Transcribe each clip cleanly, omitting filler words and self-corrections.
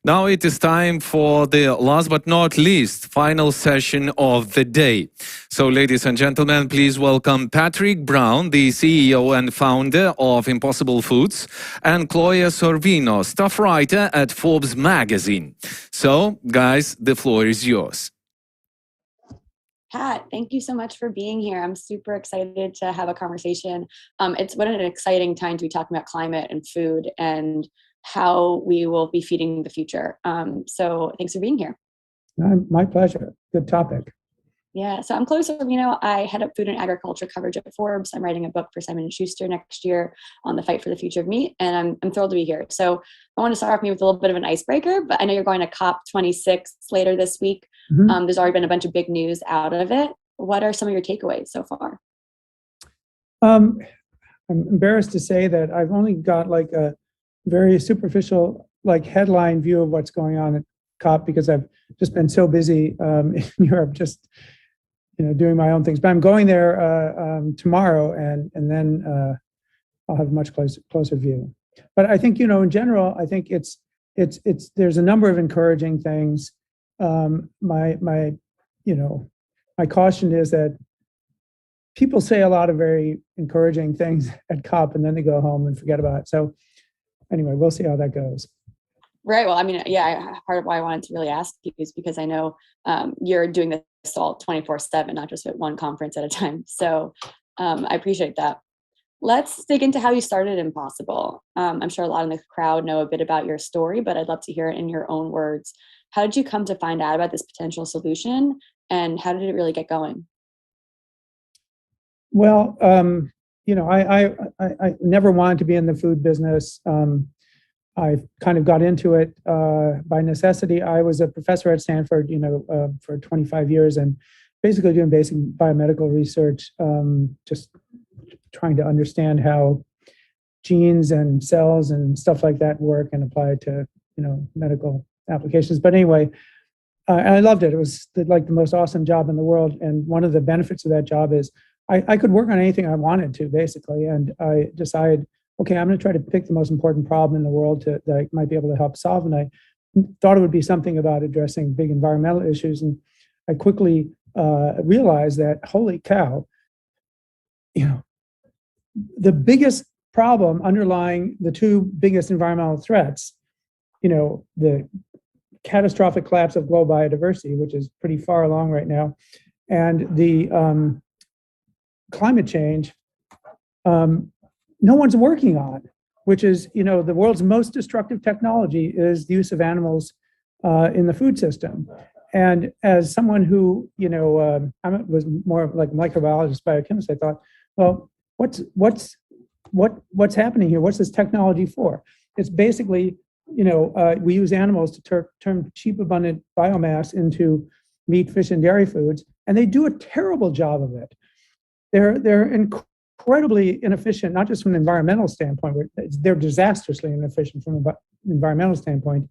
Now it is time for the last but not least final session of the day. So ladies and gentlemen, please welcome Patrick Brown, the CEO and founder of Impossible Foods, and Chloe Sorvino, staff writer at Forbes magazine. So guys, the floor is yours. Pat, thank you so much for being here. I'm super excited to have a conversation. It's what an exciting time to be talking about climate and food and how we will be feeding the future. So thanks for being here. My pleasure. Good topic. Yeah, so I'm Chloe Sorvino. I head up food and agriculture coverage at Forbes. I'm writing a book for Simon & Schuster next year on the fight for the future of meat, and I'm thrilled to be here. So I want to start off with a little bit of an icebreaker, but I know you're going to COP26 later this week. Mm-hmm. There's already been a bunch of big news out of it. What are some of your takeaways so far? I'm embarrassed to say that I've only got like a very superficial headline view of what's going on at COP because I've just been so busy in Europe, just doing my own things. But I'm going there tomorrow, and then I'll have a much closer view. But I think in general, I think it's there's a number of encouraging things. My caution is that people say a lot of very encouraging things at COP, and then they go home and forget about it. So anyway, we'll see how that goes. Right. Well, I mean, yeah, part of why I wanted to really ask you is because I know you're doing this all 24/7, not just at one conference at a time. So I appreciate that. Let's dig into how you started Impossible. I'm sure a lot in the crowd know a bit about your story, but I'd love to hear it in your own words. How did you come to find out about this potential solution, and how did it really get going? Well, I never wanted to be in the food business. I kind of got into it by necessity. I was a professor at Stanford, for 25 years, and basically doing basic biomedical research, just trying to understand how genes and cells and stuff like that work and apply it to, medical applications. But anyway, and I loved it. It was the most awesome job in the world. And one of the benefits of that job is I could work on anything I wanted to, basically. And I decided, okay, I'm going to try to pick the most important problem in the world that I might be able to help solve. And I thought it would be something about addressing big environmental issues. And I quickly realized that, holy cow, the biggest problem underlying the two biggest environmental threats, the catastrophic collapse of global biodiversity, which is pretty far along right now, and the climate change, no one's working on, which is, the world's most destructive technology is the use of animals in the food system. And as someone who, I was more like a microbiologist, biochemist, I thought, well, what's happening here? What's this technology for? It's basically, we use animals to turn cheap, abundant biomass into meat, fish, and dairy foods, and they do a terrible job of it. They're incredibly inefficient, not just from an environmental standpoint, they're disastrously inefficient from an environmental standpoint.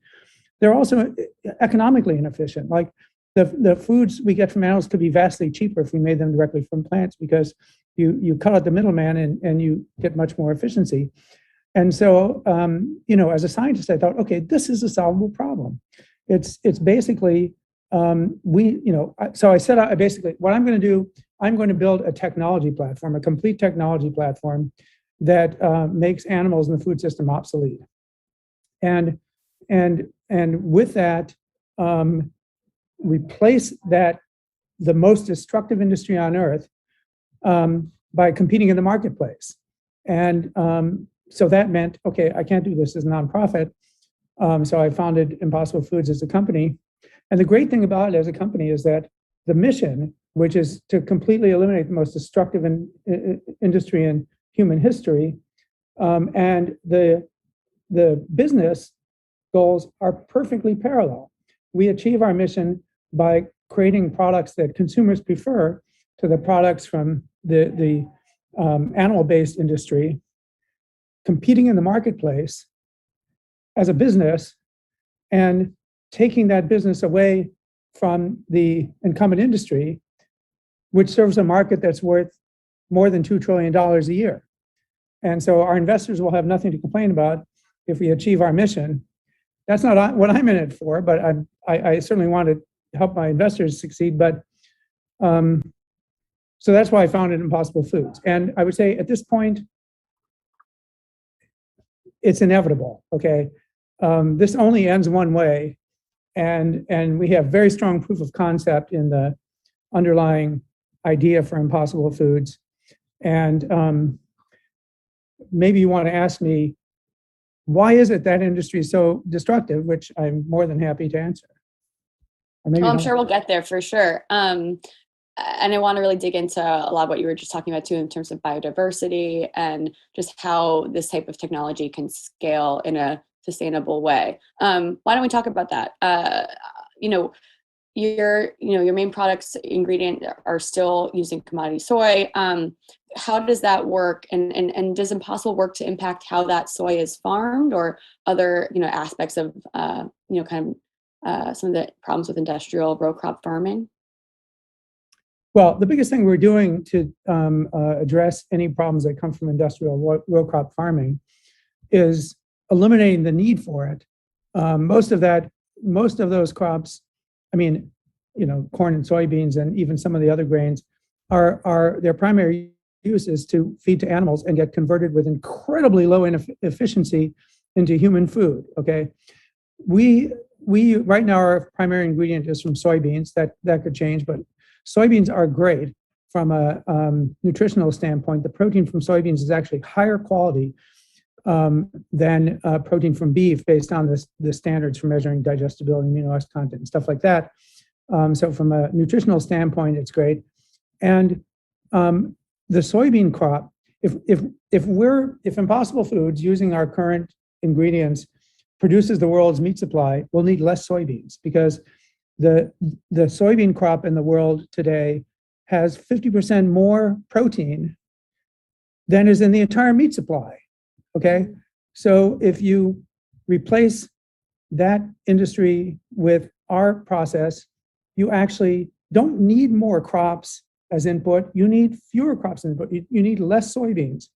They're also economically inefficient. Like the foods we get from animals could be vastly cheaper if we made them directly from plants, because you cut out the middleman and you get much more efficiency. And so, as a scientist, I thought, okay, this is a solvable problem. It's basically, so I set out, what I'm going to do, I'm going to build a technology platform, a complete technology platform that makes animals in the food system obsolete. And with that, replace the most destructive industry on earth by competing in the marketplace. And so that meant, okay, I can't do this as a nonprofit. So I founded Impossible Foods as a company. And the great thing about it as a company is that the mission, which is to completely eliminate the most destructive industry in human history, and the business goals are perfectly parallel. We achieve our mission by creating products that consumers prefer to the products from the animal-based industry, competing in the marketplace as a business, and taking that business away from the incumbent industry, which serves a market that's worth more than $2 trillion a year. And so our investors will have nothing to complain about if we achieve our mission. that's not what I'm in it for, but I certainly want to help my investors succeed. But so that's why I founded Impossible Foods. And I would say at this point, it's inevitable. Okay, this only ends one way, and we have very strong proof of concept in the underlying idea for Impossible Foods. And maybe you want to ask me, why is it that industry is so destructive, which I'm more than happy to answer. Or maybe I'm sure we'll get there for sure. And I want to really dig into a lot of what you were just talking about too, in terms of biodiversity and just how this type of technology can scale in a sustainable way. Why don't we talk about that? Your main products ingredient are still using commodity soy. How does that work? And does Impossible work to impact how that soy is farmed, or other aspects of some of the problems with industrial row crop farming? Well, the biggest thing we're doing to address any problems that come from industrial row crop farming is eliminating the need for it. Most of those crops, I mean, corn and soybeans and even some of the other grains, are their primary use is to feed to animals and get converted with incredibly low efficiency into human food. Okay, we right now our primary ingredient is from soybeans. That could change, but soybeans are great from a nutritional standpoint. The protein from soybeans is actually higher quality than protein from beef, based on the standards for measuring digestibility, amino acid content, and stuff like that. So from a nutritional standpoint, it's great. And the soybean crop, if Impossible Foods, using our current ingredients, produces the world's meat supply, we'll need less soybeans, because the soybean crop in the world today has 50% more protein than is in the entire meat supply. Okay, so if you replace that industry with our process, you actually don't need more crops as input. You need fewer crops as input. You need less soybeans.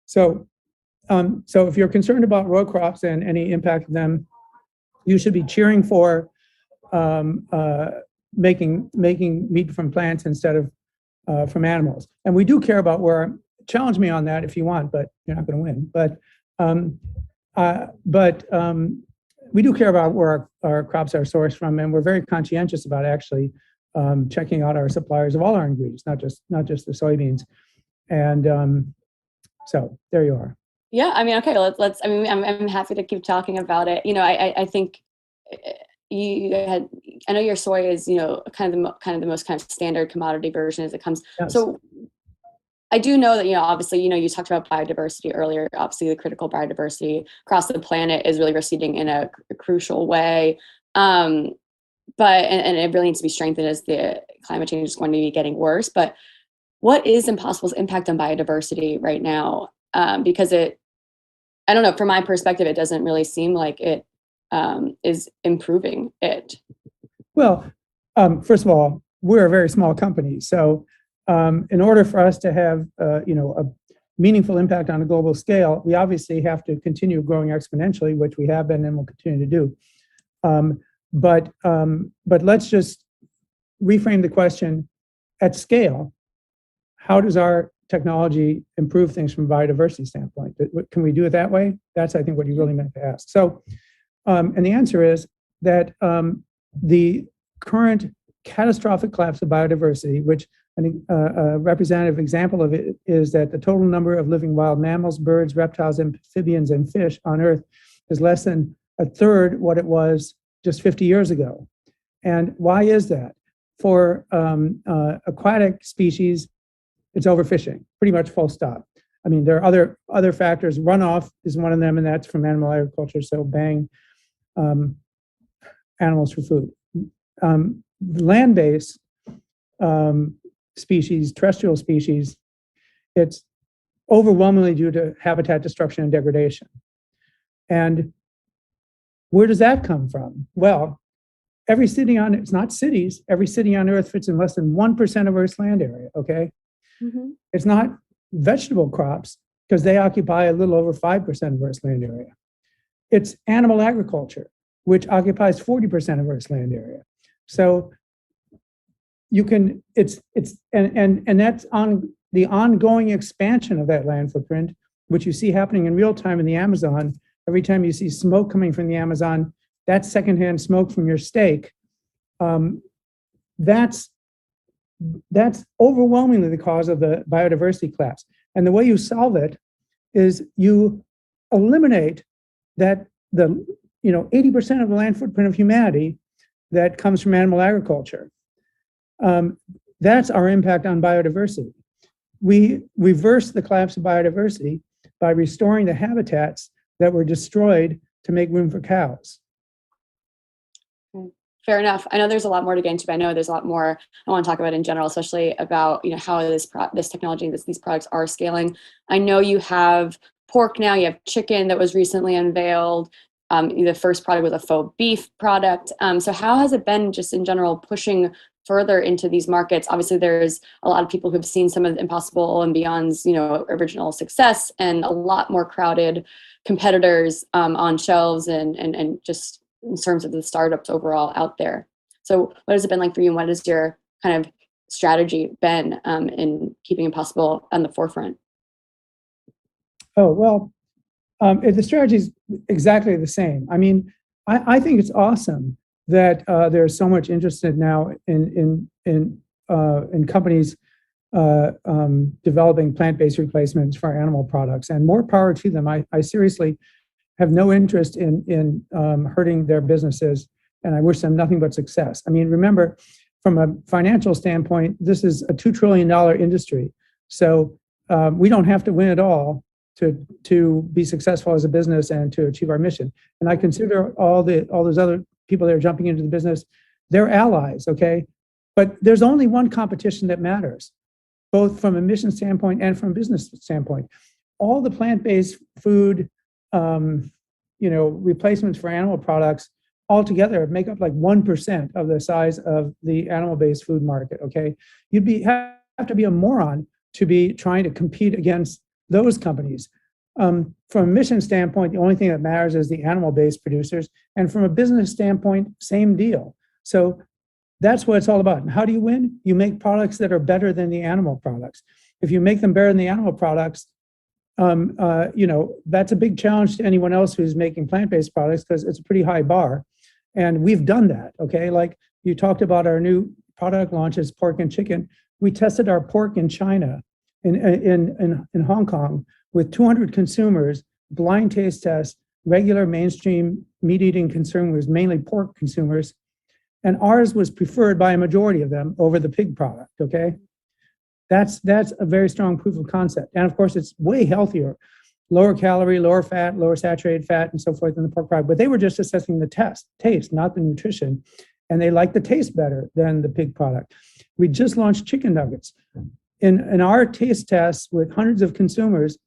So if you're concerned about row crops and any impact of them, you should be cheering for making meat from plants instead of from animals. And we do care about where. Challenge me on that if you want, but you're not going to win. But we do care about where our crops are sourced from, and we're very conscientious about actually checking out our suppliers of all our ingredients, not just the soybeans. And so there you are. Yeah, I mean, okay, let's. I mean, I'm happy to keep talking about it. I think I know your soy is kind of the most kind of standard commodity version as it comes. Yes. So I do know that, obviously, you talked about biodiversity earlier. Obviously, the critical biodiversity across the planet is really receding in a crucial way. But it really needs to be strengthened as the climate change is going to be getting worse. But what is Impossible's impact on biodiversity right now? Because I don't know, from my perspective, it doesn't really seem like it is improving it. Well, first of all, we're a very small company. So in order for us to have a meaningful impact on a global scale, we obviously have to continue growing exponentially, which we have been and will continue to do. But let's just reframe the question at scale. How does our technology improve things from a biodiversity standpoint? Can we do it that way? That's, I think, what you really meant to ask. So, and the answer is that the current catastrophic collapse of biodiversity, which I think a representative example of it is that the total number of living wild mammals, birds, reptiles, amphibians, and fish on Earth is less than a third what it was just 50 years ago. And why is that? For aquatic species, it's overfishing, pretty much full stop. I mean, there are other factors. Runoff is one of them, and that's from animal agriculture. So bang, animals for food. Land-based species, terrestrial species, it's overwhelmingly due to habitat destruction and degradation. And where does that come from? Well, every city it's not cities, every city on Earth fits in less than 1% of Earth's land area, okay? Mm-hmm. It's not vegetable crops, because they occupy a little over 5% of Earth's land area. it's animal agriculture, which occupies 40% of Earth's land area. So you can, and that's on the ongoing expansion of that land footprint, which you see happening in real time in the Amazon. Every time you see smoke coming from the Amazon, that's secondhand smoke from your steak. That's overwhelmingly the cause of the biodiversity collapse. And the way you solve it is you eliminate that 80% of the land footprint of humanity that comes from animal agriculture. That's our impact on biodiversity. We reverse the collapse of biodiversity by restoring the habitats that were destroyed to make room for cows. Fair enough. I know there's a lot more to get into, but I know there's a lot more I want to talk about in general, especially about how this technology, these products are scaling. I know you have pork now, you have chicken that was recently unveiled. The first product was a faux beef product. So how has it been just in general pushing further into these markets? Obviously, there's a lot of people who've seen some of the Impossible and Beyond's original success, and a lot more crowded competitors on shelves and just in terms of the startups overall out there. So what has it been like for you, and what has your kind of strategy been in keeping Impossible on the forefront? Oh, well, the strategy is exactly the same. I mean, I think it's awesome that there's so much interest now in companies developing plant-based replacements for animal products, and more power to them. I seriously have no interest in hurting their businesses, and I wish them nothing but success. I mean, remember, from a financial standpoint, this is a $2 trillion industry. So we don't have to win it all to be successful as a business and to achieve our mission. And I consider all those other people that are jumping into the business, they're allies, okay? But there's only one competition that matters, both from a mission standpoint and from a business standpoint. All the plant-based food replacements for animal products altogether make up like 1% of the size of the animal-based food market, okay? Have to be a moron to be trying to compete against those companies. From a mission standpoint, the only thing that matters is the animal-based producers. And from a business standpoint, same deal. So that's what it's all about. And how do you win? You make products that are better than the animal products. If you make them better than the animal products, that's a big challenge to anyone else who's making plant-based products, because it's a pretty high bar. And we've done that, okay? Like you talked about our new product launches, pork and chicken. We tested our pork in China, in Hong Kong, with 200 consumers, blind taste tests, regular mainstream meat-eating consumers, mainly pork consumers, and ours was preferred by a majority of them over the pig product, okay? That's a very strong proof of concept. And of course, it's way healthier, lower calorie, lower fat, lower saturated fat, and so forth than the pork product. But they were just assessing the taste, not the nutrition. And they liked the taste better than the pig product. We just launched chicken nuggets. In our taste tests with hundreds of consumers,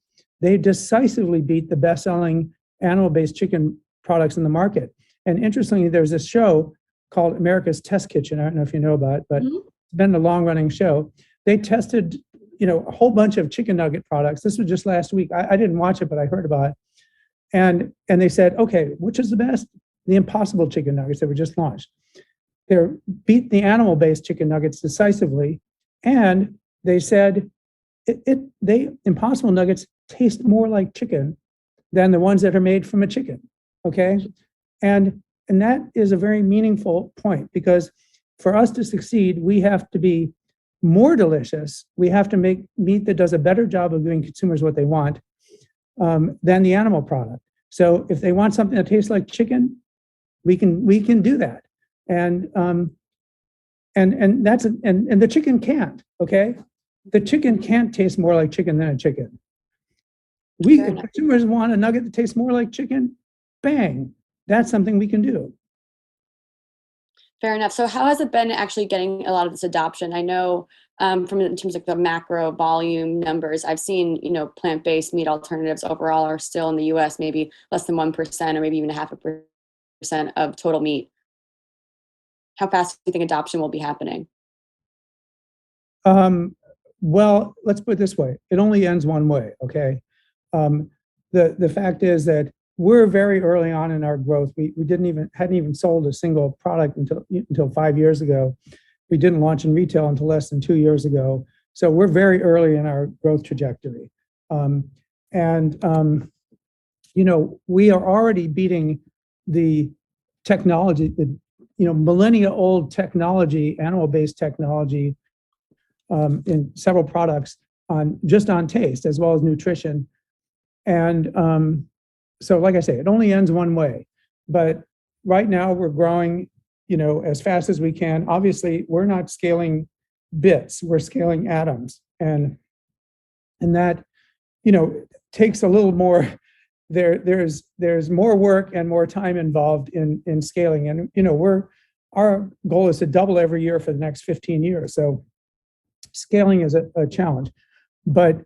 they decisively beat the best-selling animal-based chicken products in the market. And interestingly, there's this show called America's Test Kitchen. I don't know if you know about it, but it's been a long-running show. They tested, a whole bunch of chicken nugget products. This was just last week. I didn't watch it, but I heard about it. And they said, okay, which is the best? The Impossible chicken nuggets that were just launched. They beat the animal-based chicken nuggets decisively, and they said Impossible nuggets taste more like chicken than the ones that are made from a chicken. Okay, and that is a very meaningful point, because for us to succeed, we have to be more delicious. We have to make meat that does a better job of giving consumers what they want than the animal product. So if they want something that tastes like chicken, we can do that. And the chicken can't. Okay, the chicken can't taste more like chicken than a chicken. If consumers want a nugget that tastes more like chicken, bang, that's something we can do. Fair enough. So how has it been actually getting a lot of this adoption? I know from in terms of the macro volume numbers, I've seen, plant-based meat alternatives overall are still in the US, maybe less than 1% or maybe even 0.5% of total meat. How fast do you think adoption will be happening? Well, let's put it this way. It only ends one way, okay? The fact is that we're very early on in our growth. We hadn't even sold a single product until 5 years ago. We didn't launch in retail until less than 2 years ago. So we're very early in our growth trajectory. We are already beating the technology, millennia old technology, animal-based technology in several products just on taste as well as nutrition. And so like I say, it only ends one way. But right now we're growing, as fast as we can. Obviously, we're not scaling bits, we're scaling atoms. And that, takes a little more. There's more work and more time involved in scaling. And our goal is to double every year for the next 15 years. So scaling is a challenge. But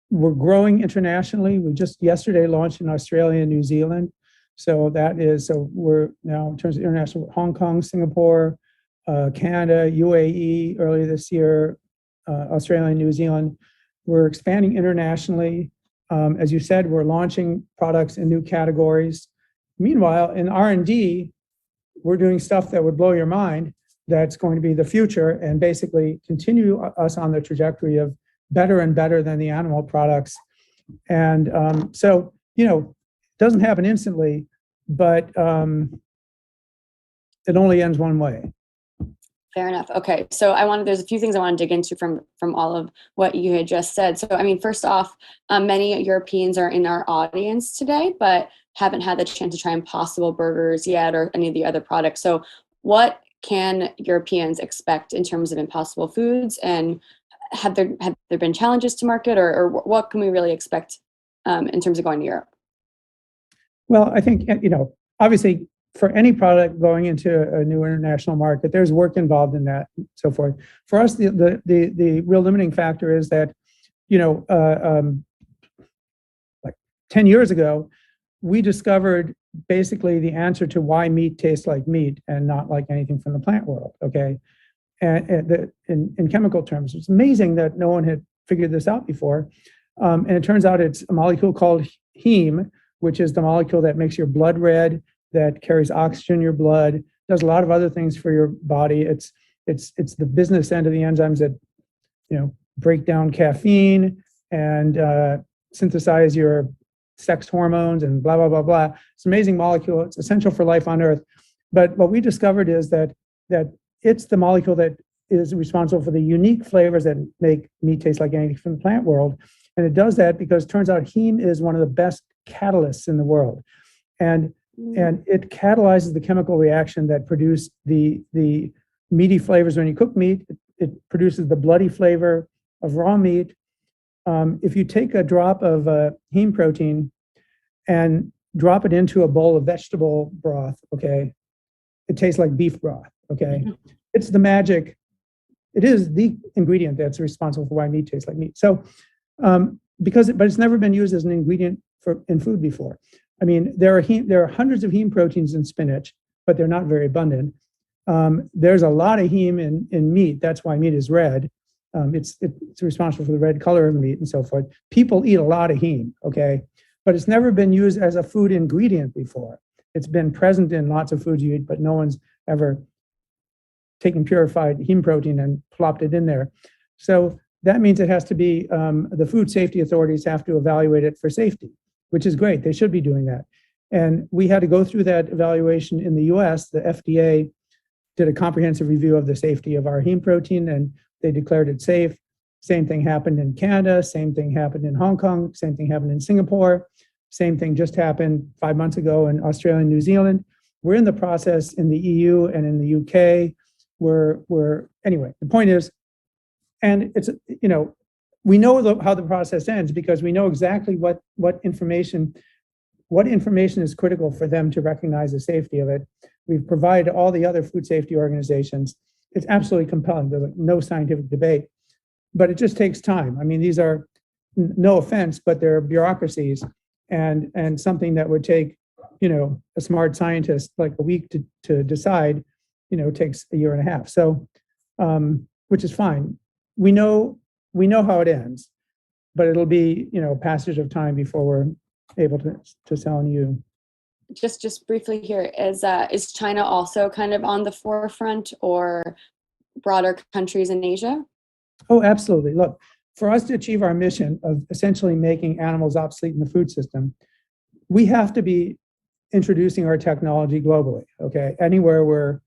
we're growing internationally. We just yesterday launched in Australia and New Zealand. So we're now in terms of international, Hong Kong, Singapore, Canada, UAE earlier this year, Australia and New Zealand. We're expanding internationally. As you said, we're launching products in new categories. Meanwhile, in R&D, we're doing stuff that would blow your mind. That's going to be the future and basically continue us on the trajectory of better and better than the animal products. And it doesn't happen instantly, but it only ends one way. Fair enough. Okay. So there's a few things I want to dig into from all of what you had just said. So, first off, many Europeans are in our audience today, but haven't had the chance to try Impossible Burgers yet or any of the other products. So what can Europeans expect in terms of Impossible Foods? And have there been challenges to market or what can we really expect in terms of going to Europe? Well, I think, obviously, for any product going into a new international market, there's work involved in that and so forth. For us, the real limiting factor is that, like 10 years ago, we discovered basically the answer to why meat tastes like meat and not like anything from the plant world, okay? And in chemical terms, it's amazing that no one had figured this out before. And it turns out it's a molecule called heme, which is the molecule that makes your blood red, that carries oxygen in your blood, does a lot of other things for your body. It's the business end of the enzymes that break down caffeine and synthesize your sex hormones and blah blah blah blah. It's an amazing molecule. It's essential for life on Earth. But what we discovered is that it's the molecule that is responsible for the unique flavors that make meat taste like anything from the plant world. And it does that because it turns out heme is one of the best catalysts in the world. And it catalyzes the chemical reaction that produce the meaty flavors when you cook meat. It produces the bloody flavor of raw meat. If you take a drop of heme protein and drop it into a bowl of vegetable broth, okay, it tastes like beef broth, okay? Mm-hmm. It's the magic. It is the ingredient that's responsible for why meat tastes like meat. So, but it's never been used as an ingredient in food before. There are hundreds of heme proteins in spinach, but they're not very abundant. There's a lot of heme in meat. That's why meat is red. It's responsible for the red color of meat and so forth. People eat a lot of heme, okay? But it's never been used as a food ingredient before. It's been present in lots of foods you eat, but no one's ever taken purified heme protein and plopped it in there. So that means it has to be, the food safety authorities have to evaluate it for safety, which is great. They should be doing that. And we had to go through that evaluation in the US. The FDA did a comprehensive review of the safety of our heme protein and they declared it safe. Same thing happened in Canada, same thing happened in Hong Kong, same thing happened in Singapore, same thing just happened 5 months ago in Australia and New Zealand. We're in the process in the EU and in the UK. Anyway, the point is, and it's, we know how the process ends because we know exactly what information is critical for them to recognize the safety of it. We've provided all the other food safety organizations. It's absolutely compelling. There's no scientific debate, but it just takes time. These are, no offense, but they're bureaucracies and something that would take, a smart scientist like a week to decide, takes a year and a half. So, which is fine. We know how it ends, but it'll be, passage of time before we're able to sell in EU. Just briefly here, is China also kind of on the forefront, or broader countries in Asia? Oh, absolutely. Look, for us to achieve our mission of essentially making animals obsolete in the food system, we have to be introducing our technology globally. Okay, anywhere where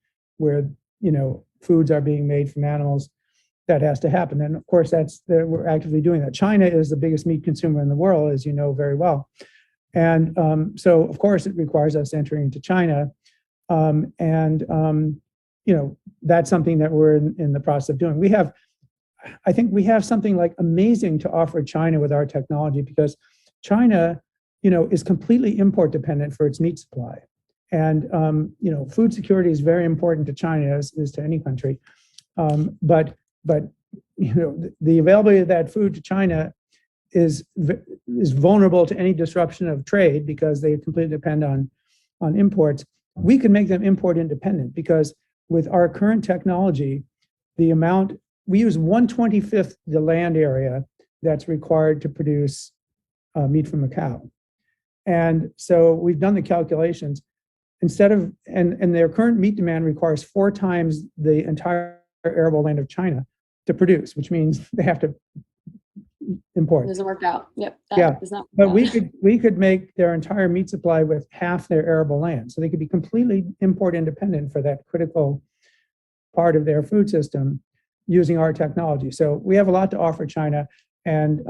foods are being made from animals, that has to happen. And of course, we're actively doing that. China is the biggest meat consumer in the world, as you know very well. And so, of course, it requires us entering into China. That's something that we're in the process of doing. I think we have something like amazing to offer China with our technology, because China, is completely import dependent for its meat supply. And, food security is very important to China, as to any country. But the availability of that food to China is vulnerable to any disruption of trade, because they completely depend on imports. We can make them import independent, because with our current technology, we use 1/25 the land area that's required to produce meat from a cow. And so we've done the calculations. And their current meat demand requires 4 times the entire arable land of China to produce, which means they have to import. It doesn't work out. Yep. Does not but we could make their entire meat supply with half their arable land. So they could be completely import independent for that critical part of their food system using our technology. So we have a lot to offer China, and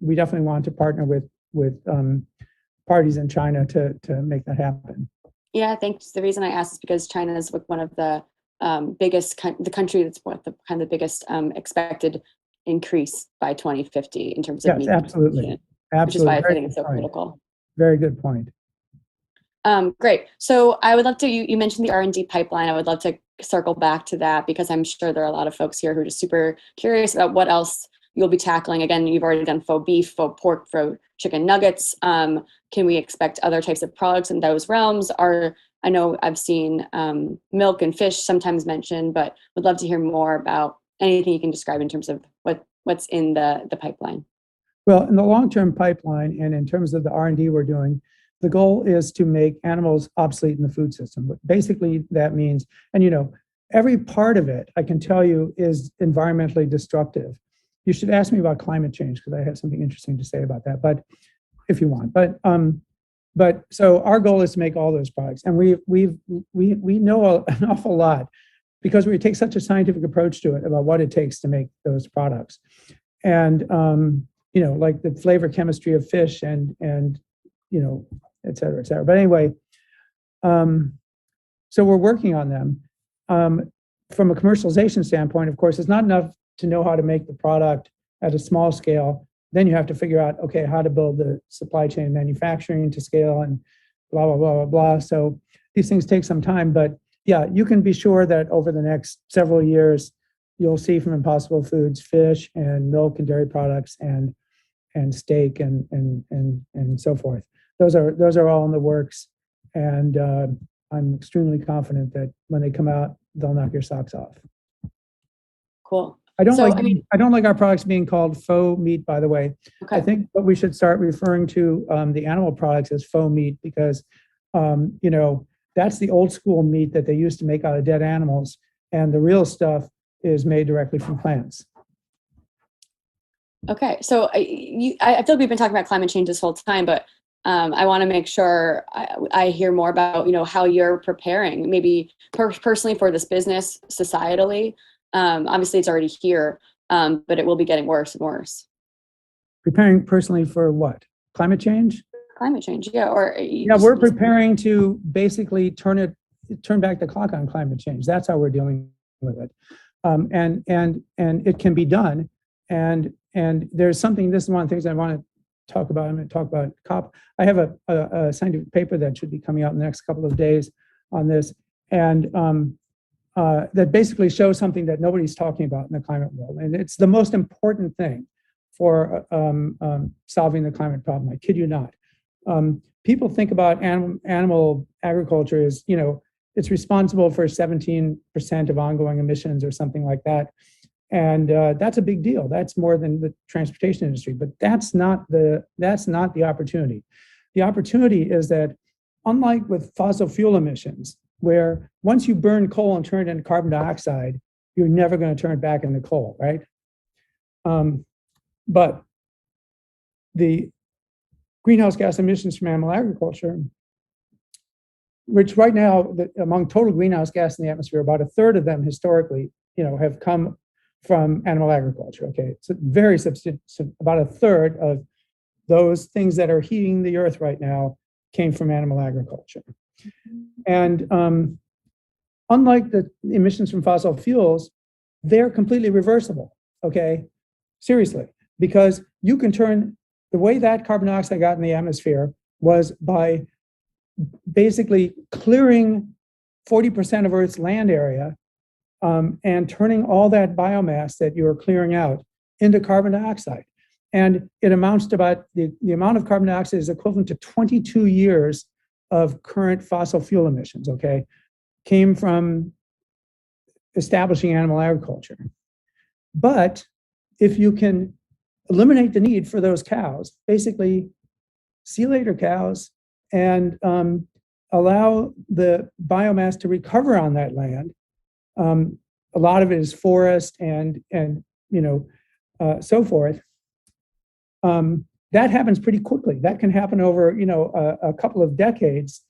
we definitely want to partner with parties in China to make that happen. Yeah, thanks. The reason I asked is because China is one of the biggest, the country that's the biggest expected increase by 2050 in terms of meat. Absolutely. Absolutely. Which is why I think it's so critical. Very good point. Great. So I would love to, you mentioned the R&D pipeline. I would love to circle back to that, because I'm sure there are a lot of folks here who are just super curious about what else you'll be tackling. Again, you've already done faux beef, faux pork, faux chicken nuggets. Can we expect other types of products in those realms? I know I've seen milk and fish sometimes mentioned, but would love to hear more about anything you can describe in terms of what's in the pipeline. Well, in the long-term pipeline, and in terms of the R&D we're doing, the goal is to make animals obsolete in the food system. But basically, that means, and every part of it, I can tell you, is environmentally destructive. You should ask me about climate change, because I have something interesting to say about that, but if you want. But so our goal is to make all those products, and we know an awful lot, because we take such a scientific approach to it about what it takes to make those products, and like the flavor chemistry of fish, and et cetera, et cetera. But anyway, so we're working on them. From a commercialization standpoint, of course, it's not enough to know how to make the product at a small scale. Then you have to figure out, okay, how to build the supply chain and manufacturing to scale, and blah, blah, blah, blah, blah. So these things take some time, but yeah, you can be sure that over the next several years, you'll see from Impossible Foods fish and milk and dairy products and steak and so forth. Those are all in the works, and I'm extremely confident that when they come out, they'll knock your socks off. Cool. I don't like our products being called faux meat, by the way. Okay. I think what we should start referring to the animal products as faux meat, because that's the old school meat that they used to make out of dead animals, and the real stuff is made directly from plants. Okay, so I feel like we've been talking about climate change this whole time, but I want to make sure I hear more about how you're preparing, maybe personally for this business, societally. Obviously, it's already here, but it will be getting worse and worse. Preparing personally for what? Climate change? Climate change, yeah. We're preparing to basically turn back the clock on climate change. That's how we're dealing with it, and it can be done. And there's something. This is one of the things I want to talk about. I'm going to talk about COP. I have a scientific paper that should be coming out in the next couple of days on this, and that basically shows something that nobody's talking about in the climate world, and it's the most important thing for solving the climate problem. I kid you not. People think about animal agriculture as, it's responsible for 17% of ongoing emissions or something like that. And that's a big deal. That's more than the transportation industry, but that's not the opportunity. the opportunity is that, unlike with fossil fuel emissions, where once you burn coal and turn it into carbon dioxide, you're never going to turn it back into coal, right? But the greenhouse gas emissions from animal agriculture, which right now, among total greenhouse gas in the atmosphere, about a third of them historically, have come from animal agriculture. Okay, it's very substantial. About a third of those things that are heating the earth right now came from animal agriculture. And unlike the emissions from fossil fuels, they're completely reversible. Okay, seriously, because you can turn the way that carbon dioxide got in the atmosphere was by basically clearing 40% of Earth's land area and turning all that biomass that you are clearing out into carbon dioxide. And it amounts to about the amount of carbon dioxide is equivalent to 22 years of current fossil fuel emissions, okay, came from establishing animal agriculture. But if you can eliminate the need for those cows, basically, see you later, cows, and allow the biomass to recover on that land. A lot of it is forest and so forth. That happens pretty quickly. That can happen over a couple of decades,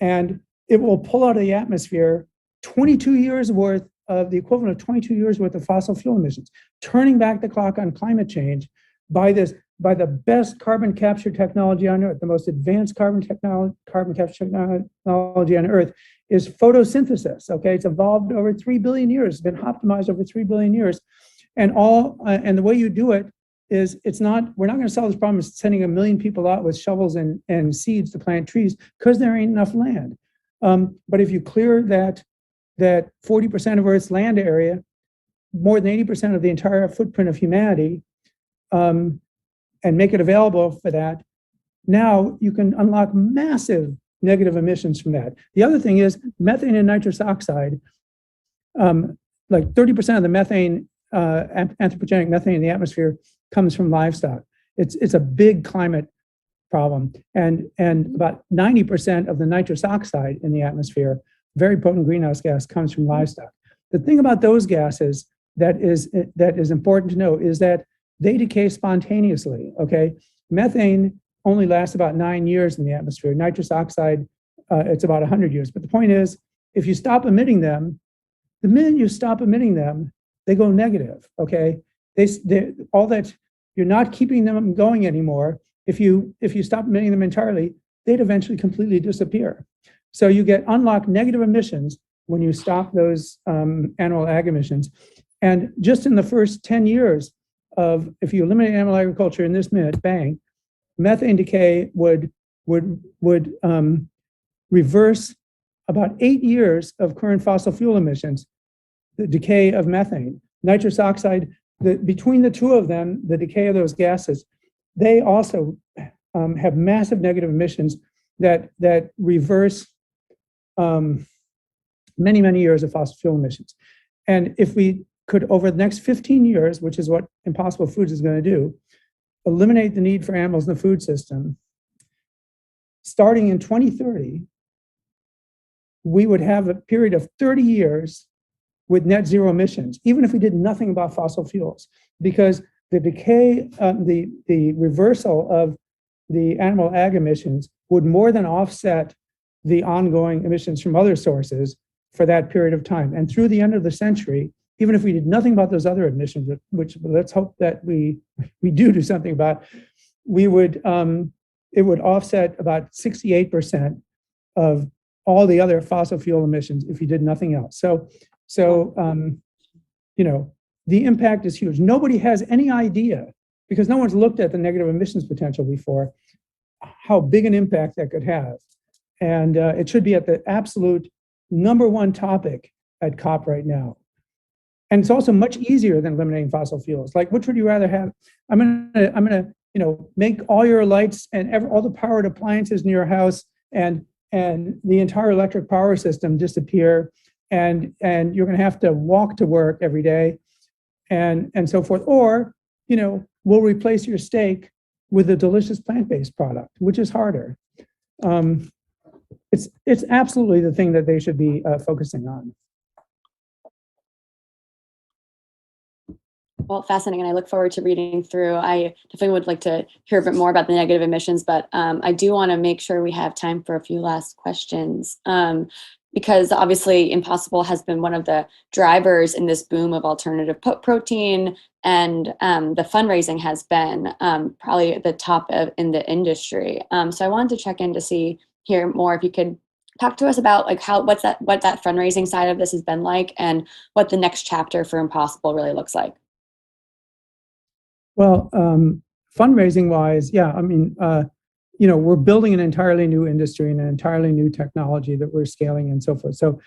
and it will pull out of the atmosphere 22 years worth of the equivalent of 22 years worth of fossil fuel emissions, turning back the clock on climate change by the best carbon capture technology on Earth. The most advanced carbon capture technology on Earth is photosynthesis. Okay, it's evolved over 3 billion years. It's been optimized over 3 billion years, and the way you do it is we're not going to solve this problem is sending 1 million people out with shovels and seeds to plant trees, because there ain't enough land. But if you clear that 40% of Earth's land area, more than 80% of the entire footprint of humanity, and make it available for that, now you can unlock massive negative emissions from that. The other thing is methane and nitrous oxide. Like 30% of the methane, anthropogenic methane in the atmosphere comes from livestock. It's a big climate problem, and about 90% of the nitrous oxide in the atmosphere, very potent greenhouse gas, comes from livestock. The thing about those gases that is important to know is that they decay spontaneously. Okay, methane only lasts about 9 years in the atmosphere. Nitrous oxide, it's about 100 years. But the point is, if you stop emitting them, the minute you stop emitting them, they go negative. Okay, all that, you're not keeping them going anymore. If you stop emitting them entirely, they'd eventually completely disappear. So you get unlocked negative emissions when you stop those animal ag emissions. And just in the first 10 years if you eliminate animal agriculture in this minute, bang, methane decay would reverse about 8 years of current fossil fuel emissions, the decay of methane. Nitrous oxide, between the two of them, the decay of those gases, they also have massive negative emissions that reverse many, many years of fossil fuel emissions. And if we could, over the next 15 years, which is what Impossible Foods is going to do, eliminate the need for animals in the food system, starting in 2030, we would have a period of 30 years with net zero emissions, even if we did nothing about fossil fuels, because the decay, the reversal of the animal ag emissions would more than offset the ongoing emissions from other sources for that period of time. And through the end of the century, even if we did nothing about those other emissions, which let's hope that we do something about, it would offset about 68% of all the other fossil fuel emissions if you did nothing else. So the impact is huge. Nobody has any idea, because no one's looked at the negative emissions potential before, how big an impact that could have. And it should be at the absolute #1 topic at COP right now. And it's also much easier than eliminating fossil fuels. Like, which would you rather have? I'm gonna make all your lights and all the powered appliances in your house and the entire electric power system disappear, and you're gonna have to walk to work every day, and so forth. Or we'll replace your steak with a delicious plant-based product, which is harder. It's absolutely the thing that they should be focusing on. Well, fascinating. And I look forward to reading through. I definitely would like to hear a bit more about the negative emissions, but I do want to make sure we have time for a few last questions. Because obviously Impossible has been one of the drivers in this boom of alternative protein, and the fundraising has been probably at the top in the industry. So I wanted to check in to hear more if you could talk to us about like what that fundraising side of this has been like, and what the next chapter for Impossible really looks like. Well, fundraising wise, yeah, I mean, we're building an entirely new industry and an entirely new technology that we're scaling and so forth. So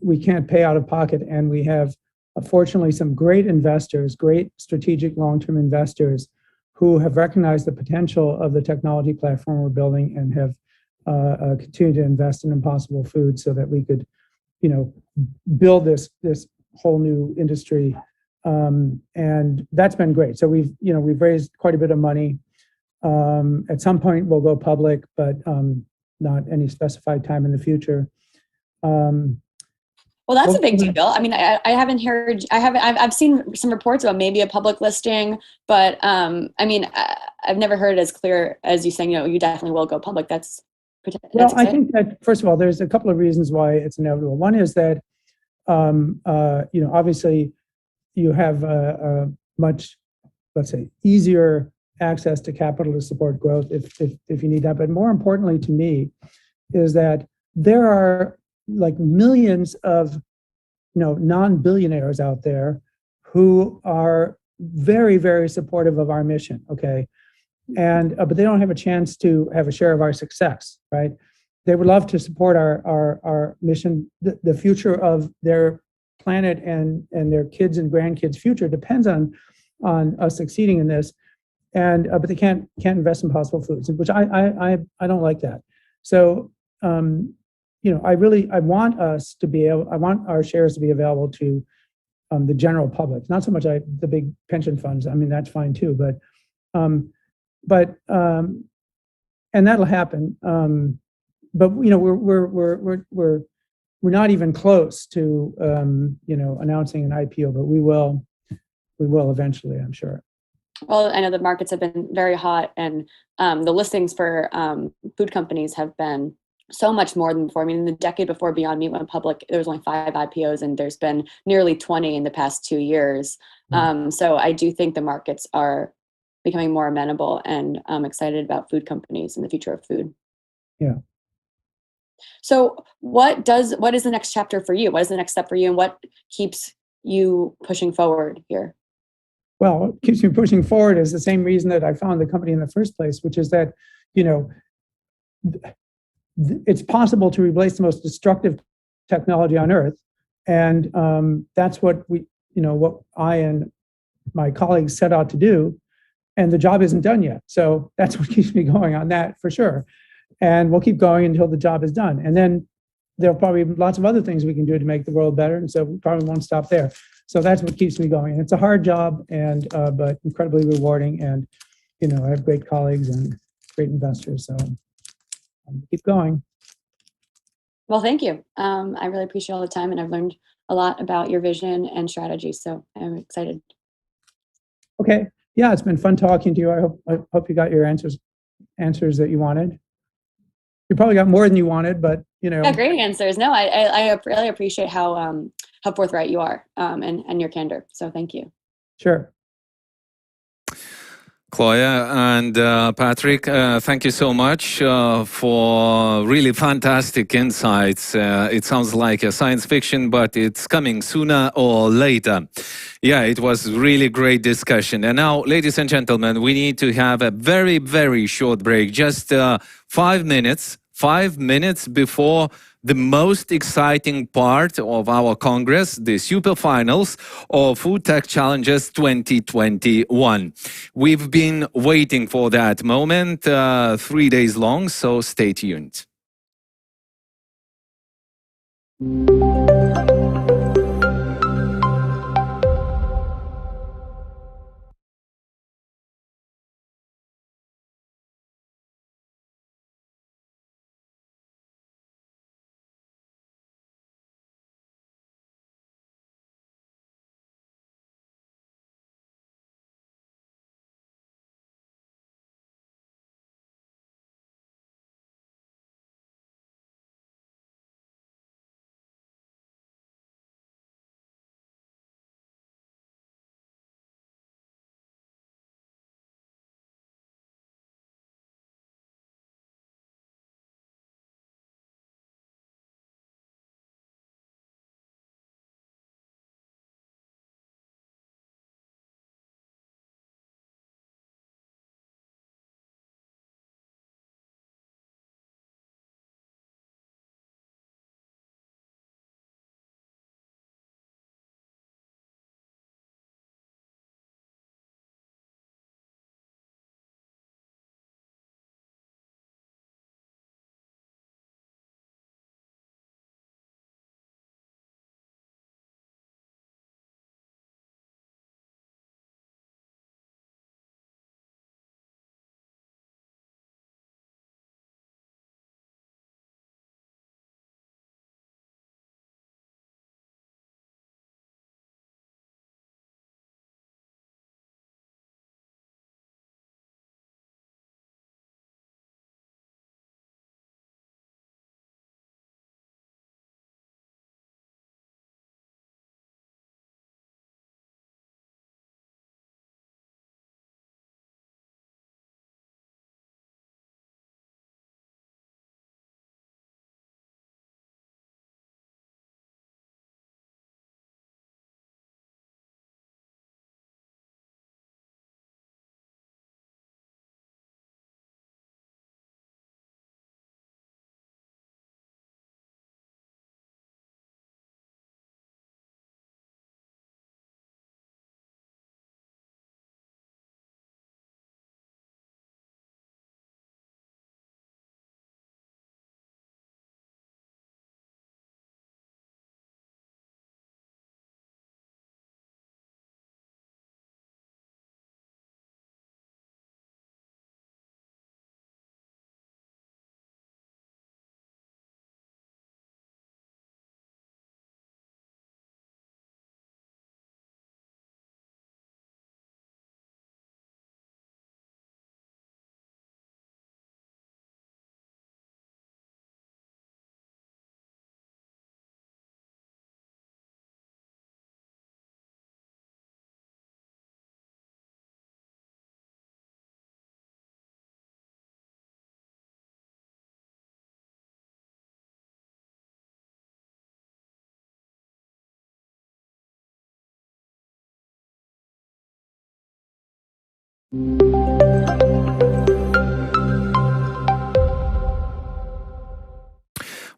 we can't pay out of pocket, and we have, fortunately, some great investors, great strategic long-term investors who have recognized the potential of the technology platform we're building and have continued to invest in Impossible Foods so that we could, build this whole new industry. And that's been great. So we've raised quite a bit of money. At some point we'll go public, but not any specified time in the future. Well, that's a big deal. I mean, I haven't heard. I've seen some reports about maybe a public listing, but I mean, I've never heard it as clear as you saying. You definitely will go public. That's I think that first of all, there's a couple of reasons why it's inevitable. One is that obviously you have a much, let's say, easier access to capital to support growth if you need that. But more importantly to me is that there are like millions of non-billionaires out there who are very, very supportive of our mission, okay? And but they don't have a chance to have a share of our success, right? They would love to support our mission. The future of their planet and their kids and grandkids' future depends on us succeeding in this, and but they can't invest in Impossible Foods, which I don't like that. So I want our shares to be available to the general public, not so much the big pension funds. I mean, that's fine too, but and that'll happen. But we're not even close to announcing an IPO, but we will eventually, I'm sure. Well, I know the markets have been very hot, and the listings for food companies have been so much more than before. I mean, in the decade before Beyond Meat went public, there was only 5 IPOs, and there's been nearly 20 in the past 2 years. So I do think the markets are becoming more amenable, and I'm excited about food companies and the future of food. Yeah. So what is the next chapter for you? What is the next step for you, and what keeps you pushing forward here? Well, what keeps me pushing forward is the same reason that I founded the company in the first place, which is that, it's possible to replace the most destructive technology on earth. And that's what what I and my colleagues set out to do. And the job isn't done yet. So that's what keeps me going on that for sure. And we'll keep going until the job is done. And then there'll probably be lots of other things we can do to make the world better. And so we probably won't stop there. So that's what keeps me going. And it's a hard job, and but incredibly rewarding. And I have great colleagues and great investors. So keep going. Well, thank you. I really appreciate all the time, and I've learned a lot about your vision and strategy. So I'm excited. Okay. Yeah, it's been fun talking to you. I hope you got your answers that you wanted. You probably got more than you wanted, but Yeah, great answers. No, I really appreciate how forthright you are, and your candor. So thank you. Sure. Chloe and Patrick, thank you so much for really fantastic insights. It sounds like a science fiction, but it's coming sooner or later. Yeah, it was really great discussion. And now, ladies and gentlemen, we need to have a very, very short break, just 5 minutes. 5 minutes before the most exciting part of our Congress, the Super Finals of Food Tech Challenges 2021. We've been waiting for that moment 3 days long, so stay tuned.